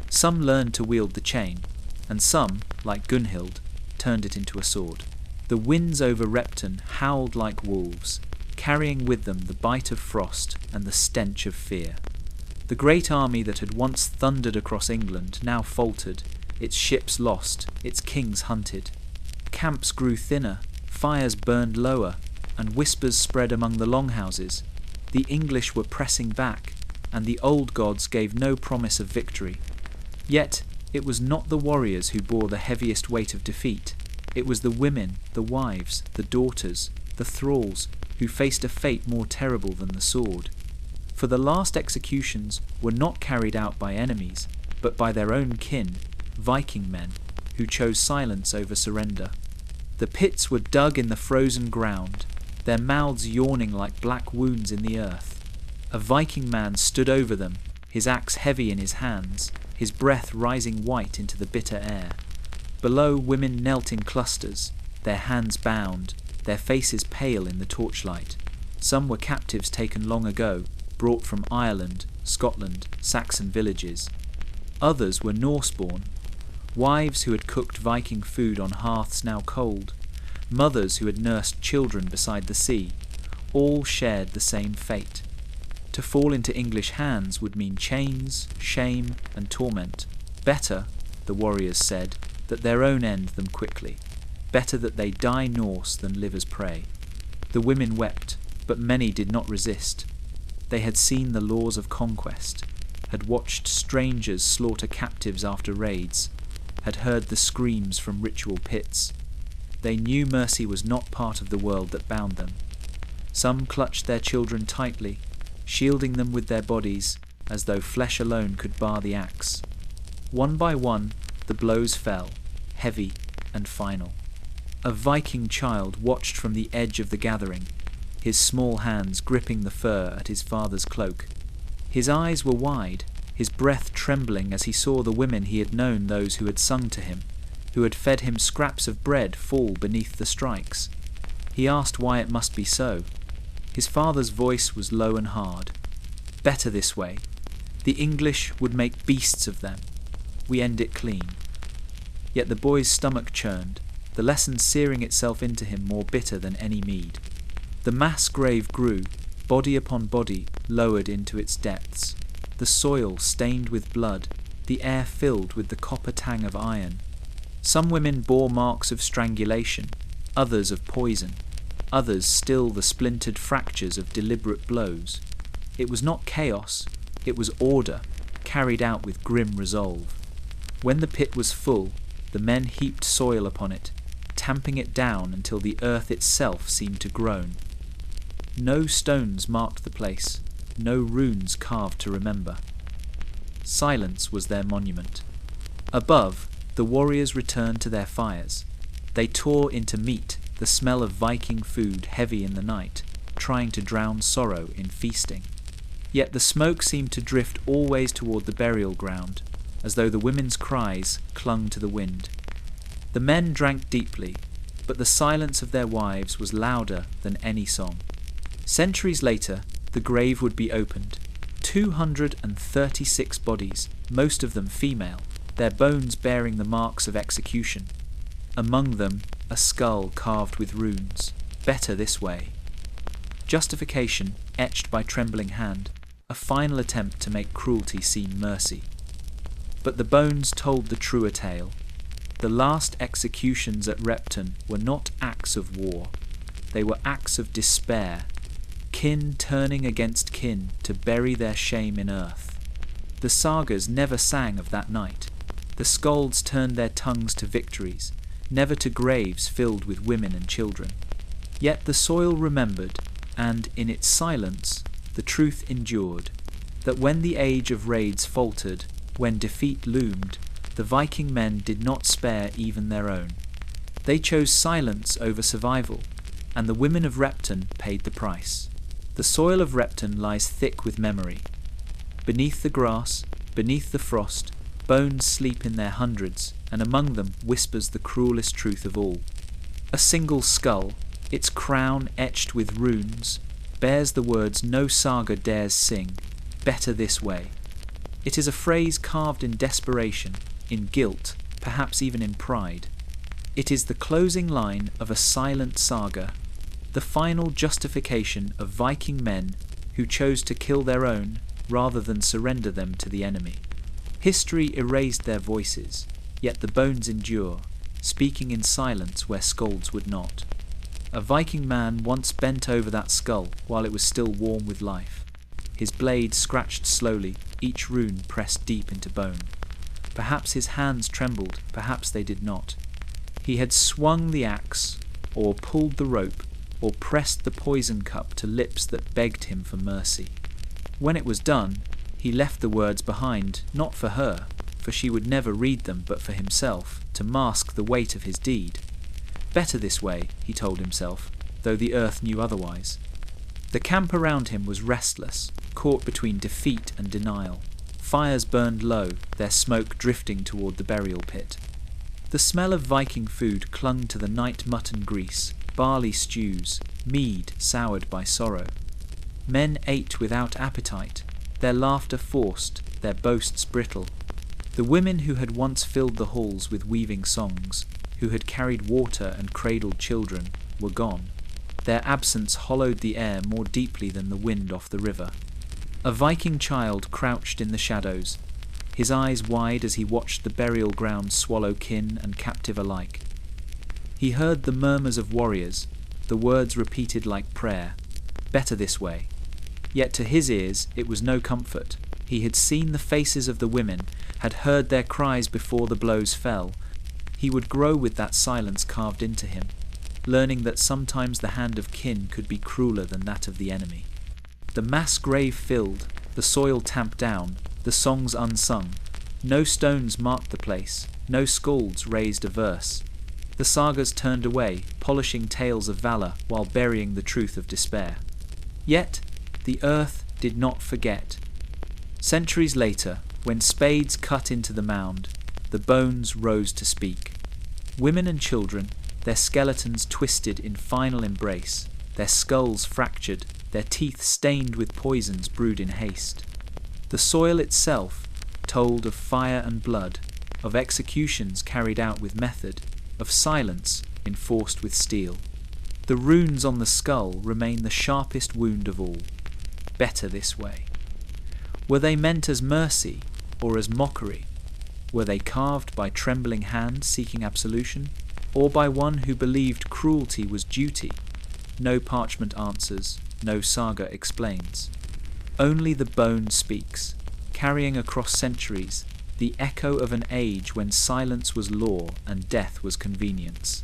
Some learned to wield the chain, and some, like Gunhild, turned it into a sword. The winds over Repton howled like wolves, carrying with them the bite of frost and the stench of fear. The great army that had once thundered across England now faltered, its ships lost, its kings hunted. Camps grew thinner, fires burned lower, and whispers spread among the longhouses. The English were pressing back, and the old gods gave no promise of victory. Yet it was not the warriors who bore the heaviest weight of defeat. It was the women, the wives, the daughters, the thralls, who faced a fate more terrible than the sword. For the last executions were not carried out by enemies, but by their own kin, Viking men, who chose silence over surrender. The pits were dug in the frozen ground, their mouths yawning like black wounds in the earth. A Viking man stood over them, his axe heavy in his hands, his breath rising white into the bitter air. Below, women knelt in clusters, their hands bound, their faces pale in the torchlight. Some were captives taken long ago, brought from Ireland, Scotland, Saxon villages. Others were Norse-born, wives who had cooked Viking food on hearths now cold, mothers who had nursed children beside the sea. All shared the same fate. To fall into English hands would mean chains, shame, and torment. Better, the warriors said, that their own end them quickly. Better that they die Norse than live as prey. The women wept, but many did not resist. They had seen the laws of conquest, had watched strangers slaughter captives after raids, had heard the screams from ritual pits. They knew mercy was not part of the world that bound them. Some clutched their children tightly, shielding them with their bodies, as though flesh alone could bar the axe. One by one, the blows fell, heavy and final. A Viking child watched from the edge of the gathering, his small hands gripping the fur at his father's cloak. His eyes were wide, his breath trembling as he saw the women he had known, those who had sung to him, who had fed him scraps of bread, fall beneath the strikes. He asked why it must be so. His father's voice was low and hard. Better this way. The English would make beasts of them. We end it clean. Yet the boy's stomach churned, the lesson searing itself into him more bitter than any mead. The mass grave grew, body upon body, lowered into its depths. The soil stained with blood, the air filled with the copper tang of iron. Some women bore marks of strangulation, others of poison, others still the splintered fractures of deliberate blows. It was not chaos, it was order, carried out with grim resolve. When the pit was full, the men heaped soil upon it, tamping it down until the earth itself seemed to groan. No stones marked the place, no runes carved to remember. Silence was their monument. Above, the warriors returned to their fires. They tore into meat, the smell of Viking food heavy in the night, trying to drown sorrow in feasting. Yet the smoke seemed to drift always toward the burial ground, as though the women's cries clung to the wind. The men drank deeply, but the silence of their wives was louder than any song. Centuries later, the grave would be opened. 236 bodies, most of them female, their bones bearing the marks of execution. Among them, a skull carved with runes. Better this way. Justification, etched by trembling hand, a final attempt to make cruelty seem mercy. But the bones told the truer tale. The last executions at Repton were not acts of war. They were acts of despair, kin turning against kin to bury their shame in earth. The sagas never sang of that night. The skalds turned their tongues to victories, never to graves filled with women and children. Yet the soil remembered, and in its silence, the truth endured, that when the age of raids faltered, when defeat loomed, the Viking men did not spare even their own. They chose silence over survival, and the women of Repton paid the price. The soil of Repton lies thick with memory. Beneath the grass, beneath the frost, bones sleep in their hundreds, and among them whispers the cruelest truth of all. A single skull, its crown etched with runes, bears the words no saga dares sing, better this way. It is a phrase carved in desperation, in guilt, perhaps even in pride. It is the closing line of a silent saga, the final justification of Viking men who chose to kill their own rather than surrender them to the enemy. History erased their voices, yet the bones endure, speaking in silence where scolds would not. A Viking man once bent over that skull while it was still warm with life. His blade scratched slowly, each rune pressed deep into bone. Perhaps his hands trembled, perhaps they did not. He had swung the axe, or pulled the rope, or pressed the poison cup to lips that begged him for mercy. When it was done, he left the words behind, not for her, for she would never read them, but for himself, to mask the weight of his deed. Better this way, he told himself, though the earth knew otherwise. The camp around him was restless, caught between defeat and denial. Fires burned low, their smoke drifting toward the burial pit. The smell of Viking food clung to the night mutton grease, barley stews, mead soured by sorrow. Men ate without appetite, their laughter forced, their boasts brittle. The women who had once filled the halls with weaving songs, who had carried water and cradled children, were gone. Their absence hollowed the air more deeply than the wind off the river. A Viking child crouched in the shadows, his eyes wide as he watched the burial ground swallow kin and captive alike. He heard the murmurs of warriors, the words repeated like prayer, better this way. Yet to his ears it was no comfort. He had seen the faces of the women, had heard their cries before the blows fell. He would grow with that silence carved into him, learning that sometimes the hand of kin could be crueler than that of the enemy. The mass grave filled, the soil tamped down, the songs unsung. No stones marked the place, no skalds raised a verse. The sagas turned away, polishing tales of valour while burying the truth of despair. Yet the earth did not forget. Centuries later, when spades cut into the mound, the bones rose to speak. Women and children, their skeletons twisted in final embrace, their skulls fractured, their teeth stained with poisons brewed in haste. The soil itself told of fire and blood, of executions carried out with method, of silence enforced with steel. The runes on the skull remain the sharpest wound of all. Better this way. Were they meant as mercy or as mockery? Were they carved by trembling hands seeking absolution, or by one who believed cruelty was duty? No parchment answers, no saga explains. Only the bone speaks, carrying across centuries the echo of an age when silence was law and death was convenience.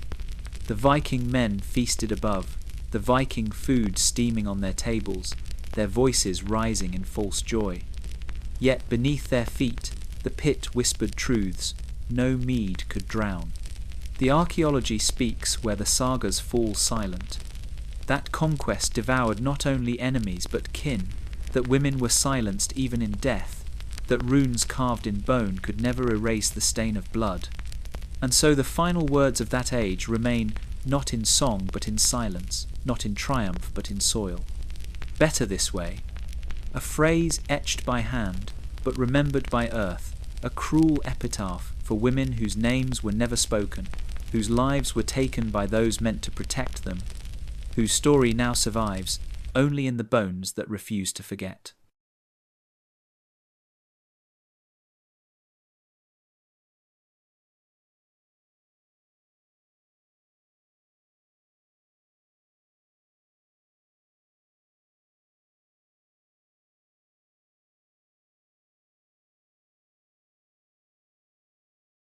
The Viking men feasted above, the Viking food steaming on their tables, their voices rising in false joy. Yet beneath their feet, the pit whispered truths no mead could drown. The archaeology speaks where the sagas fall silent. That conquest devoured not only enemies but kin, that women were silenced even in death, that runes carved in bone could never erase the stain of blood. And so the final words of that age remain not in song but in silence, not in triumph but in soil. Better this way. A phrase etched by hand, but remembered by earth, a cruel epitaph for women whose names were never spoken, whose lives were taken by those meant to protect them, whose story now survives only in the bones that refuse to forget.